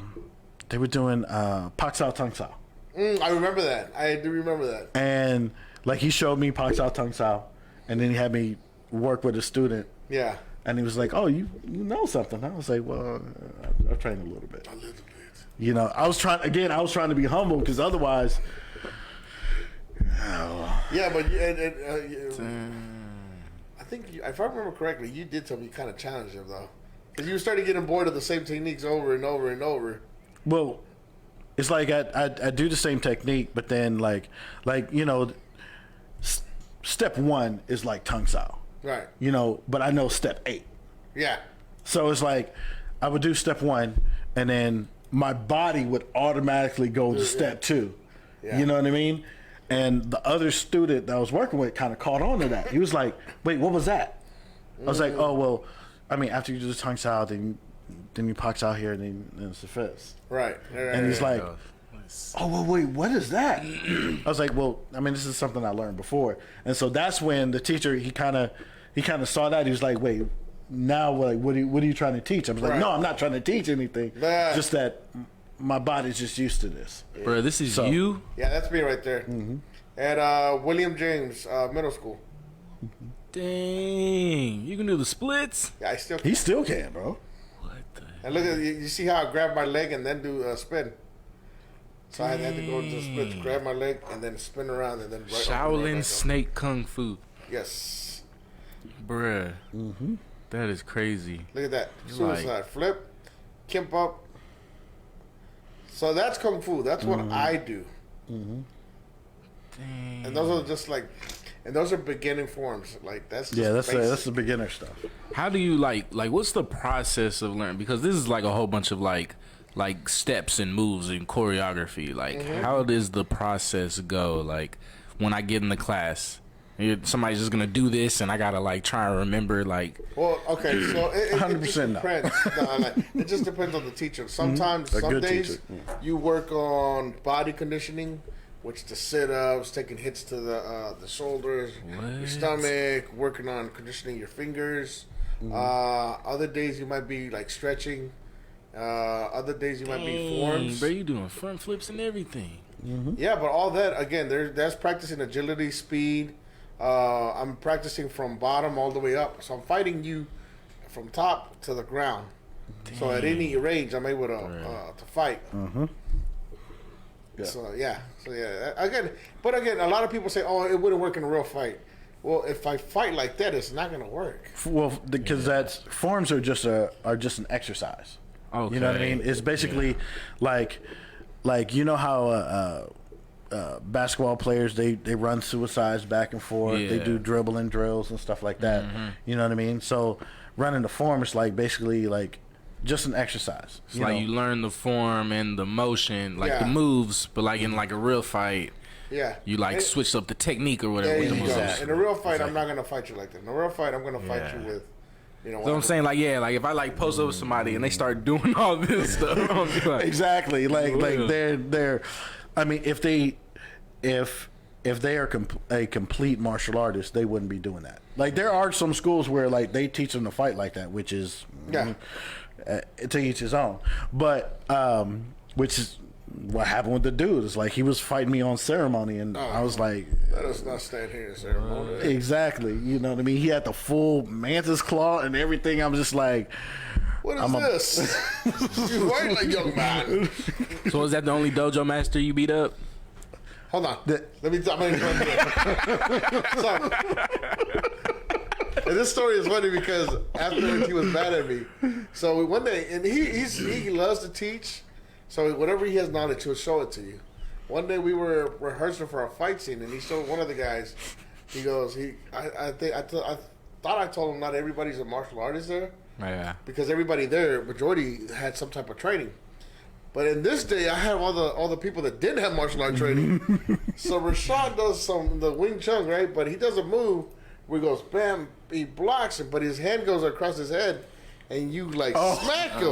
Sao Tung Sao. I remember that. I do remember that. And like, he showed me Pak Sao Tung Sao, and then he had me work with a student. Yeah. And he was like, "Oh, you know something?" I was like, "Well, I've trained a little bit." A little bit. You know, I was trying to be humble, because otherwise, Yeah, but I think if I remember correctly, you did tell me you kind of challenged him though, because you started getting bored of the same techniques over and over and over. Well, it's like I do the same technique, but then like you know, step 1 is like tongue style, Right. you know, but I know step 8. Yeah. So it's like I would do step 1, and then my body would automatically go to step 2. Yeah. You know what I mean? And the other student that I was working with kind of caught on to that. He was like, "Wait, what was that?" I was like, "Oh well, I mean, after you do the tongue style, then you pox out here, and then it's the fist." Right. And he's like, "Oh well, wait, what is that?" I was like, "Well, I mean, this is something I learned before." And so that's when the teacher he kind of saw that. He was like, "Wait, now what are you trying to teach?" I was like, Right. "No, I'm not trying to teach anything. Nah. Just that my body's just used to this." Bro, this is you? Yeah, that's me right there. Mm-hmm. At William James Middle School. Dang. You can do the splits? Yeah, I still. He still can, bro. What the? And look at you see how I grab my leg and then do a spin. So I had to go into the split, grab my leg and then spin around and then right Shaolin back snake kung fu. up. Yes. Bruh. That is crazy. Look at that. Suicide. Flip. Kimp up. So that's kung fu. That's what I do. Dang. And those are just like, and those are beginning forms. Like that's just Yeah, that's basic. the beginner stuff. How do you like what's the process of learning? Because this is like a whole bunch of like steps and moves and choreography. Like how does the process go? Like when I get in the class, somebody's just gonna do this and I gotta like try and remember like. Well, okay, so it 100% just no. depends. It just depends on the teacher. Sometimes, A some good days, teacher. you work on body conditioning, which the sit-ups, taking hits to the shoulders, your What? stomach, working on conditioning your fingers. Other days you might be like stretching. Other days you might be forms. Bro, you doing front flips and everything. Yeah, but all that again, that's practicing agility, speed. I'm practicing from bottom all the way up, so I'm fighting you from top to the ground. So at any range, I'm able to fight. Yeah. So yeah, again, a lot of people say, "Oh, it wouldn't work in a real fight." Well, if I fight like that, it's not gonna work. Well, because forms are just an exercise. Okay. You know what I mean? It's basically like you know how basketball players they run suicides back and forth. Yeah. They do dribbling drills and stuff like that. You know what I mean? So running the form is like basically like just an exercise. It's like you learn the form and the motion, like the Yeah. moves, but like in like a real fight, Yeah, you like switch up the technique or whatever There with the you moves. go. In a real fight, I'm not gonna fight you like that. In a real fight, I'm gonna fight Yeah. you with, you know. So I'm saying like if I like post over somebody and they start doing all this stuff, I'm gonna be like, Exactly. Like Yeah. they're. I mean, if they are a complete martial artist, they wouldn't be doing that. Like there are some schools where like they teach them to fight like that, which is to each his own. But which is what happened with the dude. It's like he was fighting me on ceremony, and I was like, Let us not stand here in ceremony. exactly. You know what I mean? He had the full mantis claw and everything. I'm just like, What is this? You fight like young man. so is that the only dojo master you beat up? Hold on. Let me. I'm gonna explain this. So, and this story is funny because afterwards he was mad at me. So one day, and he loves to teach. So whatever he has knowledge, he'll show it to you. One day we were rehearsing for a fight scene, and he showed one of the guys. He goes, I thought I told him not everybody's a martial artist there. Yeah. Because everybody there, majority had some type of training. But in this day, I have all the people that didn't have martial art training. So Rashad does the Wing Chun, right? But he does a move where he goes, bam, he blocks it, but his hand goes across his head, and you like smack him.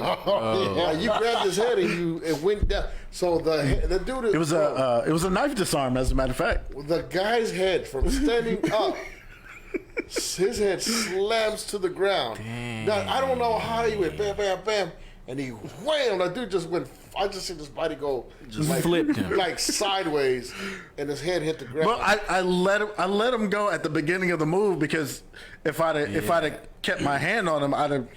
You grabbed his head and it went down. So the dude is, it was a knife disarm, as a matter of fact. the guy's head from standing up. His head slams to the ground. Dang. Now, I don't know how he went bam, bam, bam, and he wham! That dude just went. I just see this body go, Just flipped him. like sideways, and his head hit the ground. Well, I let him go at the beginning of the move because if I'd have kept my hand on him, I'd have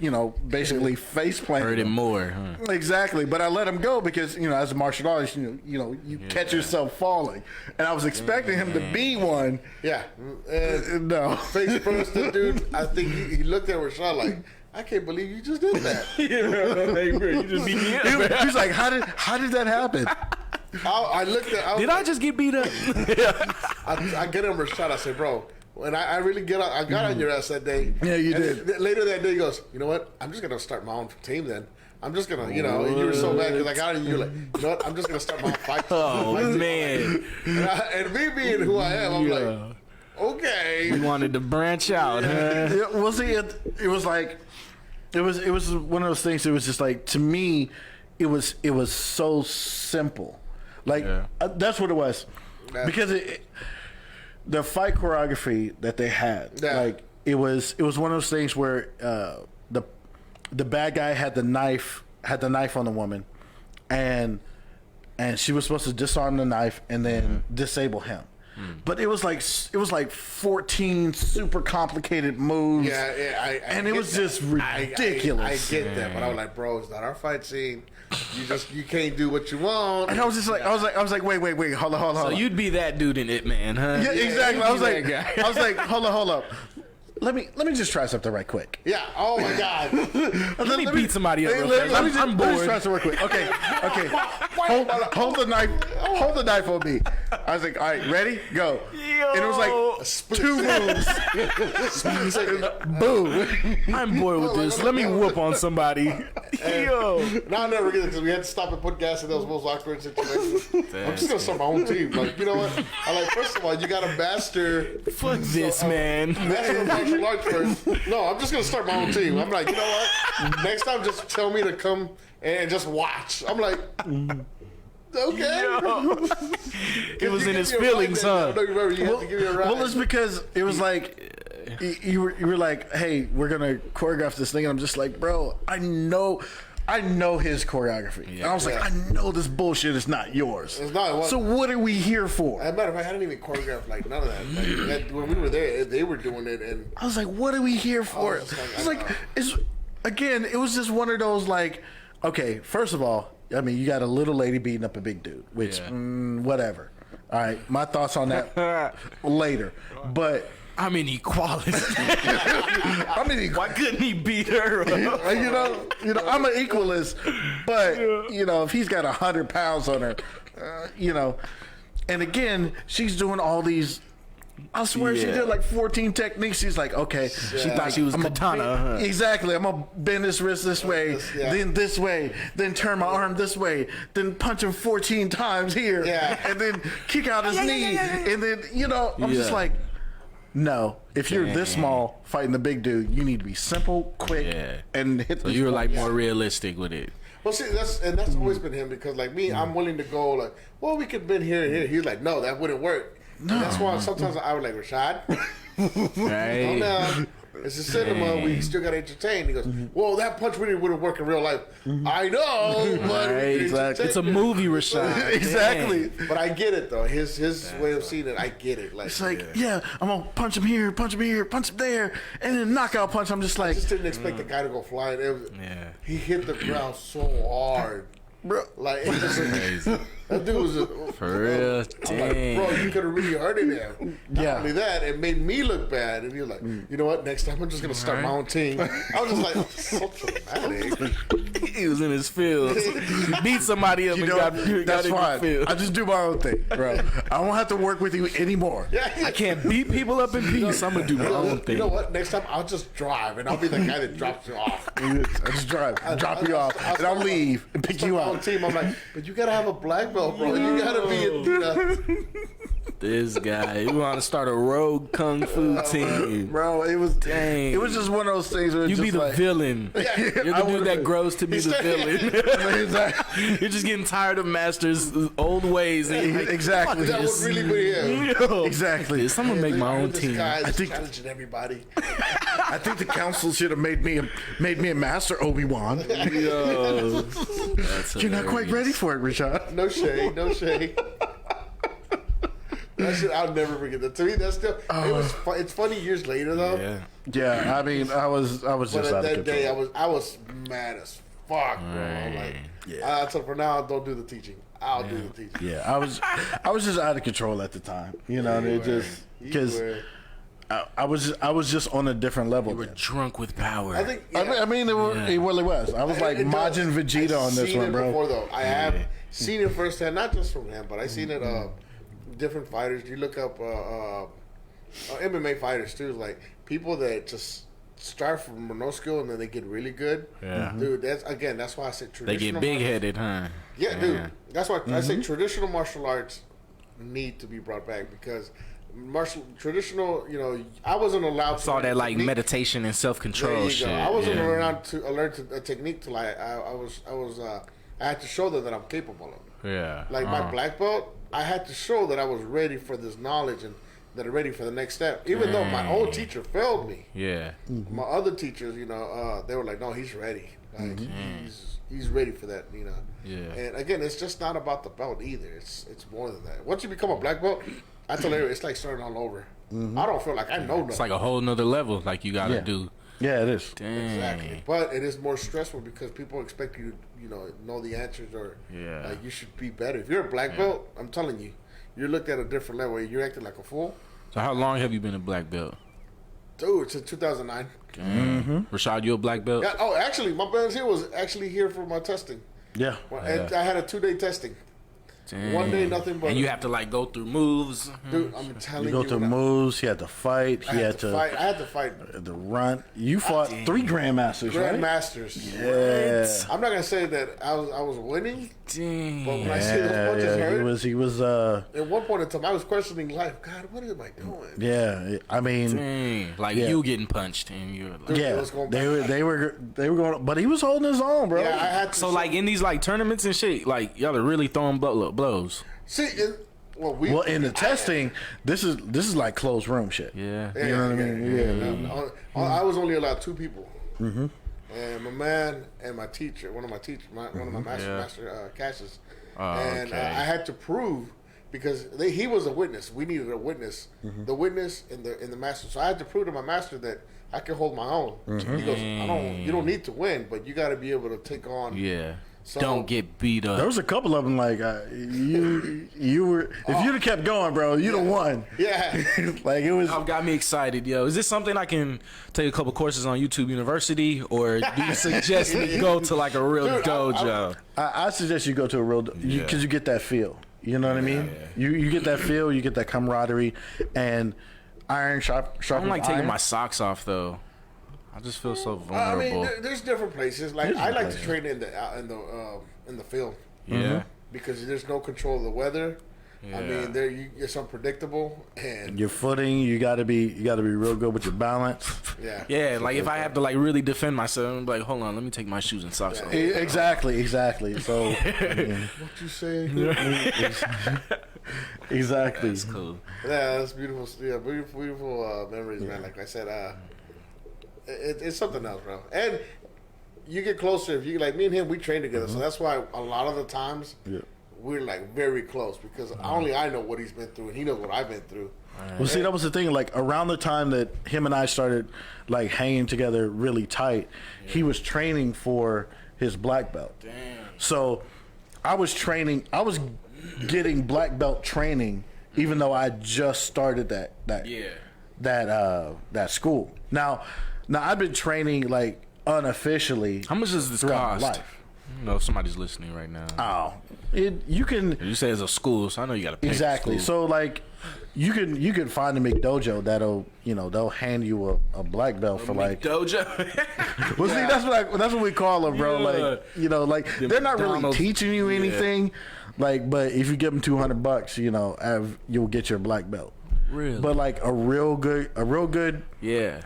basically face planted Hurt him more. Huh? Exactly, but I let him go because as a martial artist, you catch yourself falling, and I was expecting him to be one. Yeah, No, face first, the dude. I think he looked at Rashad like, I can't believe you just did that. Hey, bro, you just beat me up. he was like, how did that happen? I looked at. Did I just get beat up? I get him Rashad. I said, bro. And I really got on your ass that day. Yeah, you and did. Later that day, he goes, you know what? I'm just gonna start my own team then. I'm just gonna, and you were so mad because I got on you. Like, you know what? I'm just gonna start my own fight. Oh man! And me being who I am, I'm like, okay. We wanted to branch out. Huh? Yeah, well, see, it was like, it was one of those things. It was just like, to me, it was so simple. Like that's what it was, because the fight choreography that they had, like it was one of those things where the bad guy had the knife on the woman, and she was supposed to disarm the knife and then disable him. But it was like 14 super complicated moves. And it was just ridiculous. I get that, but I was like, bro, it's not our fight scene. You can't do what you want. And I was just like, I was like, wait, hold on. So you'd be that dude in It Man, huh? Yeah, exactly. I was that like, hold up. Let me just try something right quick. Yeah. Oh my God. Let me beat somebody up. I'm bored. Let me try something real quick. Okay. Hold the knife. Hold the knife on me. I was like, all right, ready, go. And it was like 2 moves. Boom. I'm bored with this. Let me whoop on somebody. Yo. Now I'll never get it because we had to stop and put gas in those most awkward situations. I'm just gonna start my own team. Like, you know what? I like, first of all, you got to master. Fuck this, man. Master martial arts first. No, I'm just gonna start my own team. I'm like, you know what? Next time, just tell me to come and just watch. I'm like, okay. It was in his feelings, huh? No, you remember, you had to give me a ride. Well, it's because it was like you were like, hey, we're gonna choreograph this thing, and I'm just like, bro, I know his choreography. And I was like, I know this bullshit is not yours. It's not. So what are we here for? As a matter of fact, I didn't even choreograph like none of that. When we were there, they were doing it, and I was like, what are we here for? It was just one of those like, okay, first of all, I mean, you got a little lady beating up a big dude, which whatever. All right, my thoughts on that later, but. I'm in equality. Why couldn't he beat her? You know, I'm an equalist, but if he's got 100 pounds on her, and again, she's doing all these. I swear she did like 14 techniques. She's like, okay, she thought she was katana. Exactly. I'm gonna bend this wrist this way, then this way, then turn my arm this way, then punch him 14 times here, and then kick out his knee, and then I'm just like. No, if you're this small fighting the big dude, you need to be simple, quick, and hit. So you were like more realistic with it. Well, see, that's always been him because like me, I'm willing to go like, well, we could been here and here. He's like, no, that wouldn't work. No. And that's why sometimes I would like Rashad. Right. Calm down. It's a cinema. We still got to entertain. He goes, well, that punch really wouldn't work in real life. I know, but exactly. It's a movie, Rashad. Exactly. But I get it though. His way of seeing it, I get it. Like, it's like, I'm gonna punch him here, punch him there, and then knockout punch. I'm just like, I just didn't expect the guy to go flying. He hit the ground so hard. Bro, like it just amazing. That dude was for real. Dang. Like, bro, you could have really hurted him. Not only that, it made me look bad. And you're like, you know what? Next time I'm just gonna start my own team. I was just like, so dramatic. He was in his feels. Beat somebody up and got that's in fine. his feels. I just do my own thing, bro. I don't have to work with you anymore. I can't beat people up in peace. I'm gonna do my own thing. You know what? Next time I'll just drive and I'll be the guy that drops you off. I just drive, drop you off, and I'll leave and pick you up. Team, I'm like, but you gotta have a black belt, bro. You gotta be a. This guy, you want to start a rogue kung fu team, bro? It was just one of those things where you be the villain. You're the dude that grows to be the villain. You're just getting tired of Master's old ways. Exactly. That would really be him. Exactly. Someone make my own team. I think challenging everybody. I think the council should have made me a master, Obi-Wan. Yo, You're not quite ready for it, Rashad. No shade, no shade. That shit, I'll never forget that. To me, that's still. It's funny years later though. Yeah. Yeah, I mean, I was But just at out of that control. day, I was mad as fuck, bro. Like, Yeah. So for now, don't do the teaching. I'll do the teaching. Yeah, I was just out of control at the time, you know. And it just because I was just on a different level. You were then. drunk with power. I think. I mean, it really was. I was like Majin Vegeta on this one, bro. Before though, I have seen it firsthand, not just from him, but I seen it. Different fighters. You look up MMA fighters too. Like people that just start from no skill and then they get really good. Yeah. Dude, that's why I said They traditional. get big headed, huh? Yeah, dude. That's why I say traditional martial arts need to be brought back because traditional. You know, I wasn't allowed. It's all that like meditation and self control shit. I wasn't around to learn a technique till I had to show them that I'm capable of it. Yeah. Like my black belt, I had to show that I was ready for this knowledge and that I'm ready for the next step. Even though my own teacher failed me. Yeah. My other teachers, you know, they were like, "No, he's ready. Like he's ready for that." You know. Yeah. And again, it's just not about the belt either. It's more than that. Once you become a black belt, I tell you, it's like starting all over. I don't feel like I know nothing. It's like a whole nother level. Like you gotta do. Yeah, it is. Dang. Exactly, but it is more stressful because people expect you to, know the answers or like you should be better. If you're a black belt, I'm telling you, you're looked at a different level. You're acting like a fool. So how long have you been a black belt? Dude, since 2009. Rashad, you a black belt? Yeah, oh, actually, my brother here was actually here for my testing. Yeah. And I had a 2-day testing. Dang. One day, nothing but. And you have to like go through moves. Dude, I'm telling You you. go through moves. He had to fight. I had to fight. The run. You fought 3 grandmasters, right? Grandmasters. Yeah. I'm not gonna say that I was winning, Dang. but when I see those punches hurt, He was. at one point in time, I was questioning life. God, what am I doing? Yeah, I mean, Dang. Like you getting punched and you're like. yeah, was going they were going, but he was holding his own, bro. Yeah, I had to. So like in these like tournaments and shit, like y'all are really throwing blows. See, in the testing, this is like closed room shit. Yeah. You know what I mean? Yeah. I was only allowed 2 people. Mm-hmm. And my man and my teacher, one of my master Cassius, and I had to prove because he was a witness. We needed a witness, the witness in the master. So I had to prove to my master that I can hold my own. He goes, you don't need to win, but you got to be able to take on. Yeah. So, Don't get beat up. There was a couple of them like you were if you'd have kept going, bro, you'd have won. Yeah. Like it was. Got me excited, yo. Is this something I can take a couple courses on YouTube University, or do you suggest me go to like a real dojo? I suggest you go to a real because you get that feel. You know what I mean? You get that feel, you get that camaraderie, and iron sharp. I don't like taking my socks off though. I just feel so vulnerable. I mean, there's different places. Like I like to train in the field. Yeah. Because there's no control of the weather. Yeah. I mean, it's unpredictable, and Your footing, you gotta be real good with your balance. yeah, Yeah, like if I have to like really defend myself, I'm like, hold on, let me take my shoes and socks off. Exactly. So What you say? exactly. That's cool. Yeah, that's beautiful. Yeah, beautiful memories, man. Like I said, it's something else, bro. And you get closer if you like me and him. We train together, so that's why a lot of the times we're like very close because only I know what he's been through and he knows what I've been through. Well, see, that was the thing. Like around the time that him and I started like hanging together really tight, he was training for his black belt. Damn. So I was getting black belt training, even though I just started that school. Now I've been training like unofficially. How much does this throughout my cost? life. I don't know if somebody's listening right now. Oh, you can You say it's a school, so I know you got to pay. exactly. For school. So like, you can find a McDojo that'll they'll hand you a black belt for like. dojo. Well, see, that's what we call them, bro. Yeah. Like they're not really McDonald's- teaching you anything. Like, but if you give them $200, you'll get your black belt. Really? But like a real good Yeah.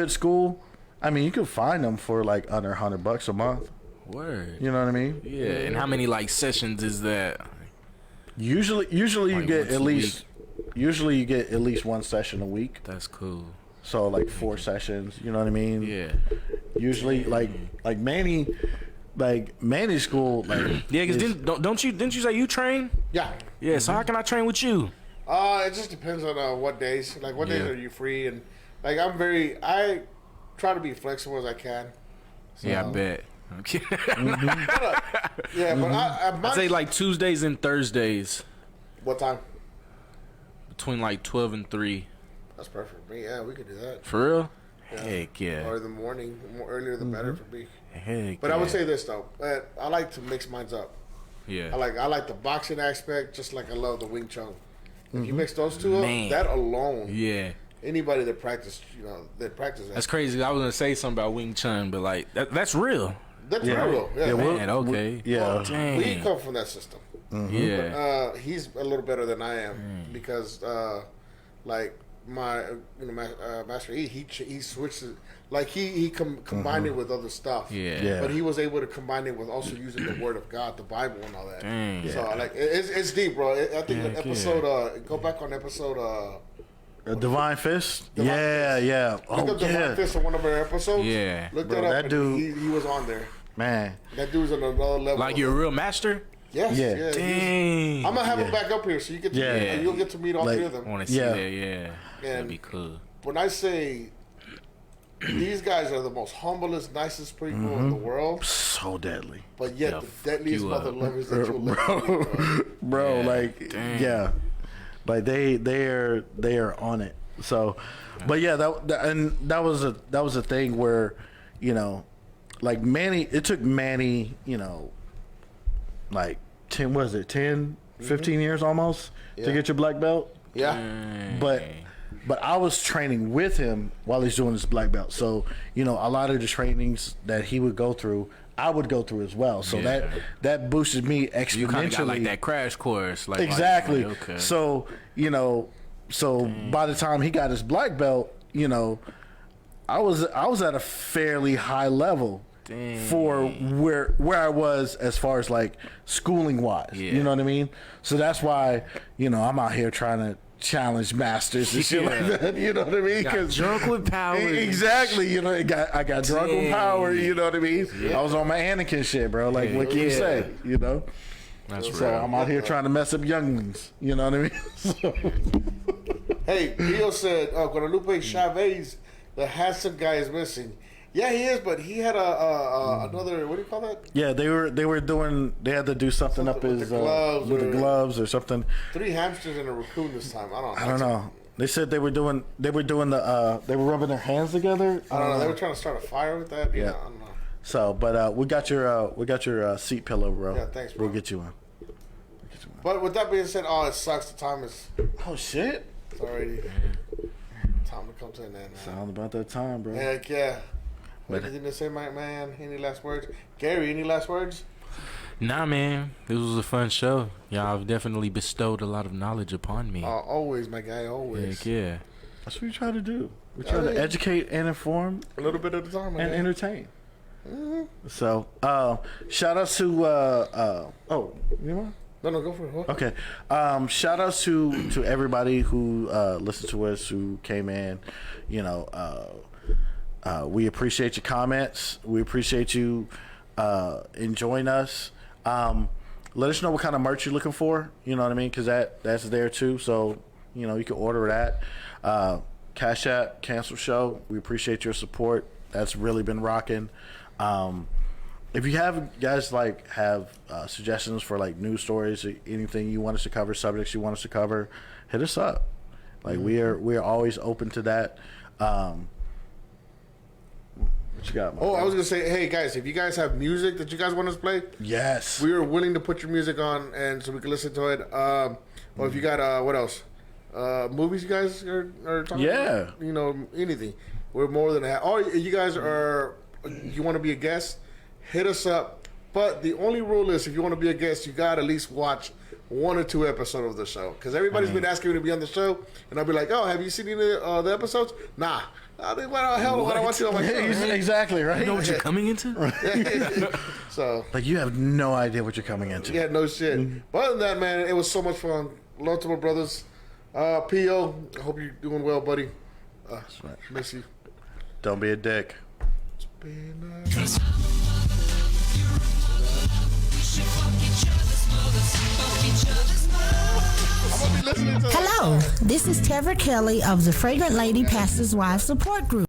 school, I mean, you can find them for like under $100 a month. Word. You know what I mean? Yeah. And how many like sessions is that? Usually you Like get once at a least. Usually you get at least one session a week. That's cool. So like 4 sessions, you know what I mean? Yeah. Usually like Manny, like Manny's school, like Yeah, because didn't you say you train? Yeah. Yeah. So how can I train with you? It just depends on what days. Like, what days are you free? And like, I try to be flexible as I can. So, Yeah, I bet. Okay. yeah, but I'd say like Tuesdays and Thursdays what time? Between like 12 and 3. That's perfect for me. Yeah, we could do that. For real? Heck yeah. Or in the morning, more earlier the better for me. Heck But I would say this though, I like to mix mines up. Yeah. I like the boxing aspect, just like I love the Wing Chun. If you mix those two up, that alone, Yeah. anybody that practice, that. That's crazy. I was gonna say something about Wing Chun, but like that's real. That's real. Yeah, Man, okay. yeah. Dang. we come from that system. Yeah. He's a little better than I am because, like my Master E, he switched it. Like he combined it with other stuff. Yeah. But he was able to combine it with also using the Word of God, the Bible, and all that. Dang. So like it's deep, bro. I think the episode. Go back on episode. Divine Fist. Divine Fist. Yeah. Look Oh up Divine Fist on one of our episodes. Yeah. Look Bro, that up. that dude- He was on there. Man. That dude's on another level. Like you're a real master? Yes. Yeah. Yeah. Dang. I'm gonna have him back up here so you get to Yeah. you'll get to meet all Like, three of them. I want to see Yeah. that. Yeah. That'd be cool. When I say these guys are the most humblest, nicest people in the world, So deadly. but yet Yeah, the deadliest you up. mother lovers that you'll ever meet, Bro, Yeah. like Dang. yeah. Like they are on it. So but yeah, that was a thing where, like Manny, it took Manny, like 10, 15 years almost to get your black belt. Yeah. But I was training with him while he's doing his black belt. So, a lot of the trainings that he would go through, I would go through as well. So that boosted me exponentially. You kind of got like that crash course. Like Exactly. Like, okay. So, by the time he got his black belt, I was at a fairly high level for where I was as far as like schooling wise. Yeah. You know what I mean? So that's why, I'm out here trying to challenge masters and shit like that. You know what I mean? Got drunk with power. Exactly. I got drunk with power. You know what I mean? Yeah. I was on my Anakin shit, bro. Like, what can you say? That's So real. I'm out here trying to mess up younglings. You know what I mean? Hey, Leo said Guadalupe Chavez, the handsome guy, is missing. Yeah, he is, but he had another. What do you call that? Yeah, they were doing. They had to do something up with his the gloves with the or- gloves or something. 3 hamsters and a raccoon this time. I don't know. They said they were doing the. They were rubbing their hands together. I don't know. They were trying to start a fire with that. Yeah. I don't know. So, but we got your seat pillow, bro. Yeah, thanks, bro. We'll get you one. But with that being said, it sucks. The time is. Oh shit! It's already time to come to an end. Sound about that time, bro. Heck yeah. But- Anything to say, my man? Any last words? Gary, any last words? Nah, man. This was a fun show. Y'all have definitely bestowed a lot of knowledge upon me. Always, my guy. Always. Heck yeah. That's what we try to do. We try to educate and inform A little bit at a time, my and guy. entertain. So, shout outs to you know? No, go for it. What? Okay. Shout outs to everybody who listened to us, who came in. We appreciate your comments. We appreciate you enjoying us. Let us know what kind of merch you're looking for. You know what I mean? Because that's there too. So you can order that. Cash App, Cancel Show. We appreciate your support. That's really been rocking. If you guys have suggestions for like news stories, or anything you want us to cover, subjects you want us to cover, hit us up. Like we are always open to that. What you got? I was gonna say, hey guys, if you guys have music that you guys want us to play, yes, we are willing to put your music on, and so we can listen to it. Or if you got what else? Movies you guys are talking about? Anything. We're more than that. Or you guys you want to be a guest? Hit us up. But the only rule is, if you want to be a guest, you got to at least watch 1 or 2 episodes of the show. Because everybody's been asking me to be on the show, and I'll be like, "Oh, have you seen any of the episodes?" Nah. Why the hell would I want you on my show? Exactly, right? You know what you're coming into? So, like, you have no idea what you're coming into. yeah, no shit. But other than that, man, it was so much fun. Love to my brothers. P.O., I hope you're doing well, buddy. That's right. Miss you. Don't be a dick. Hello, this is Tevra Kelly of the Fragrant Lady Pastor's Wives Support Group.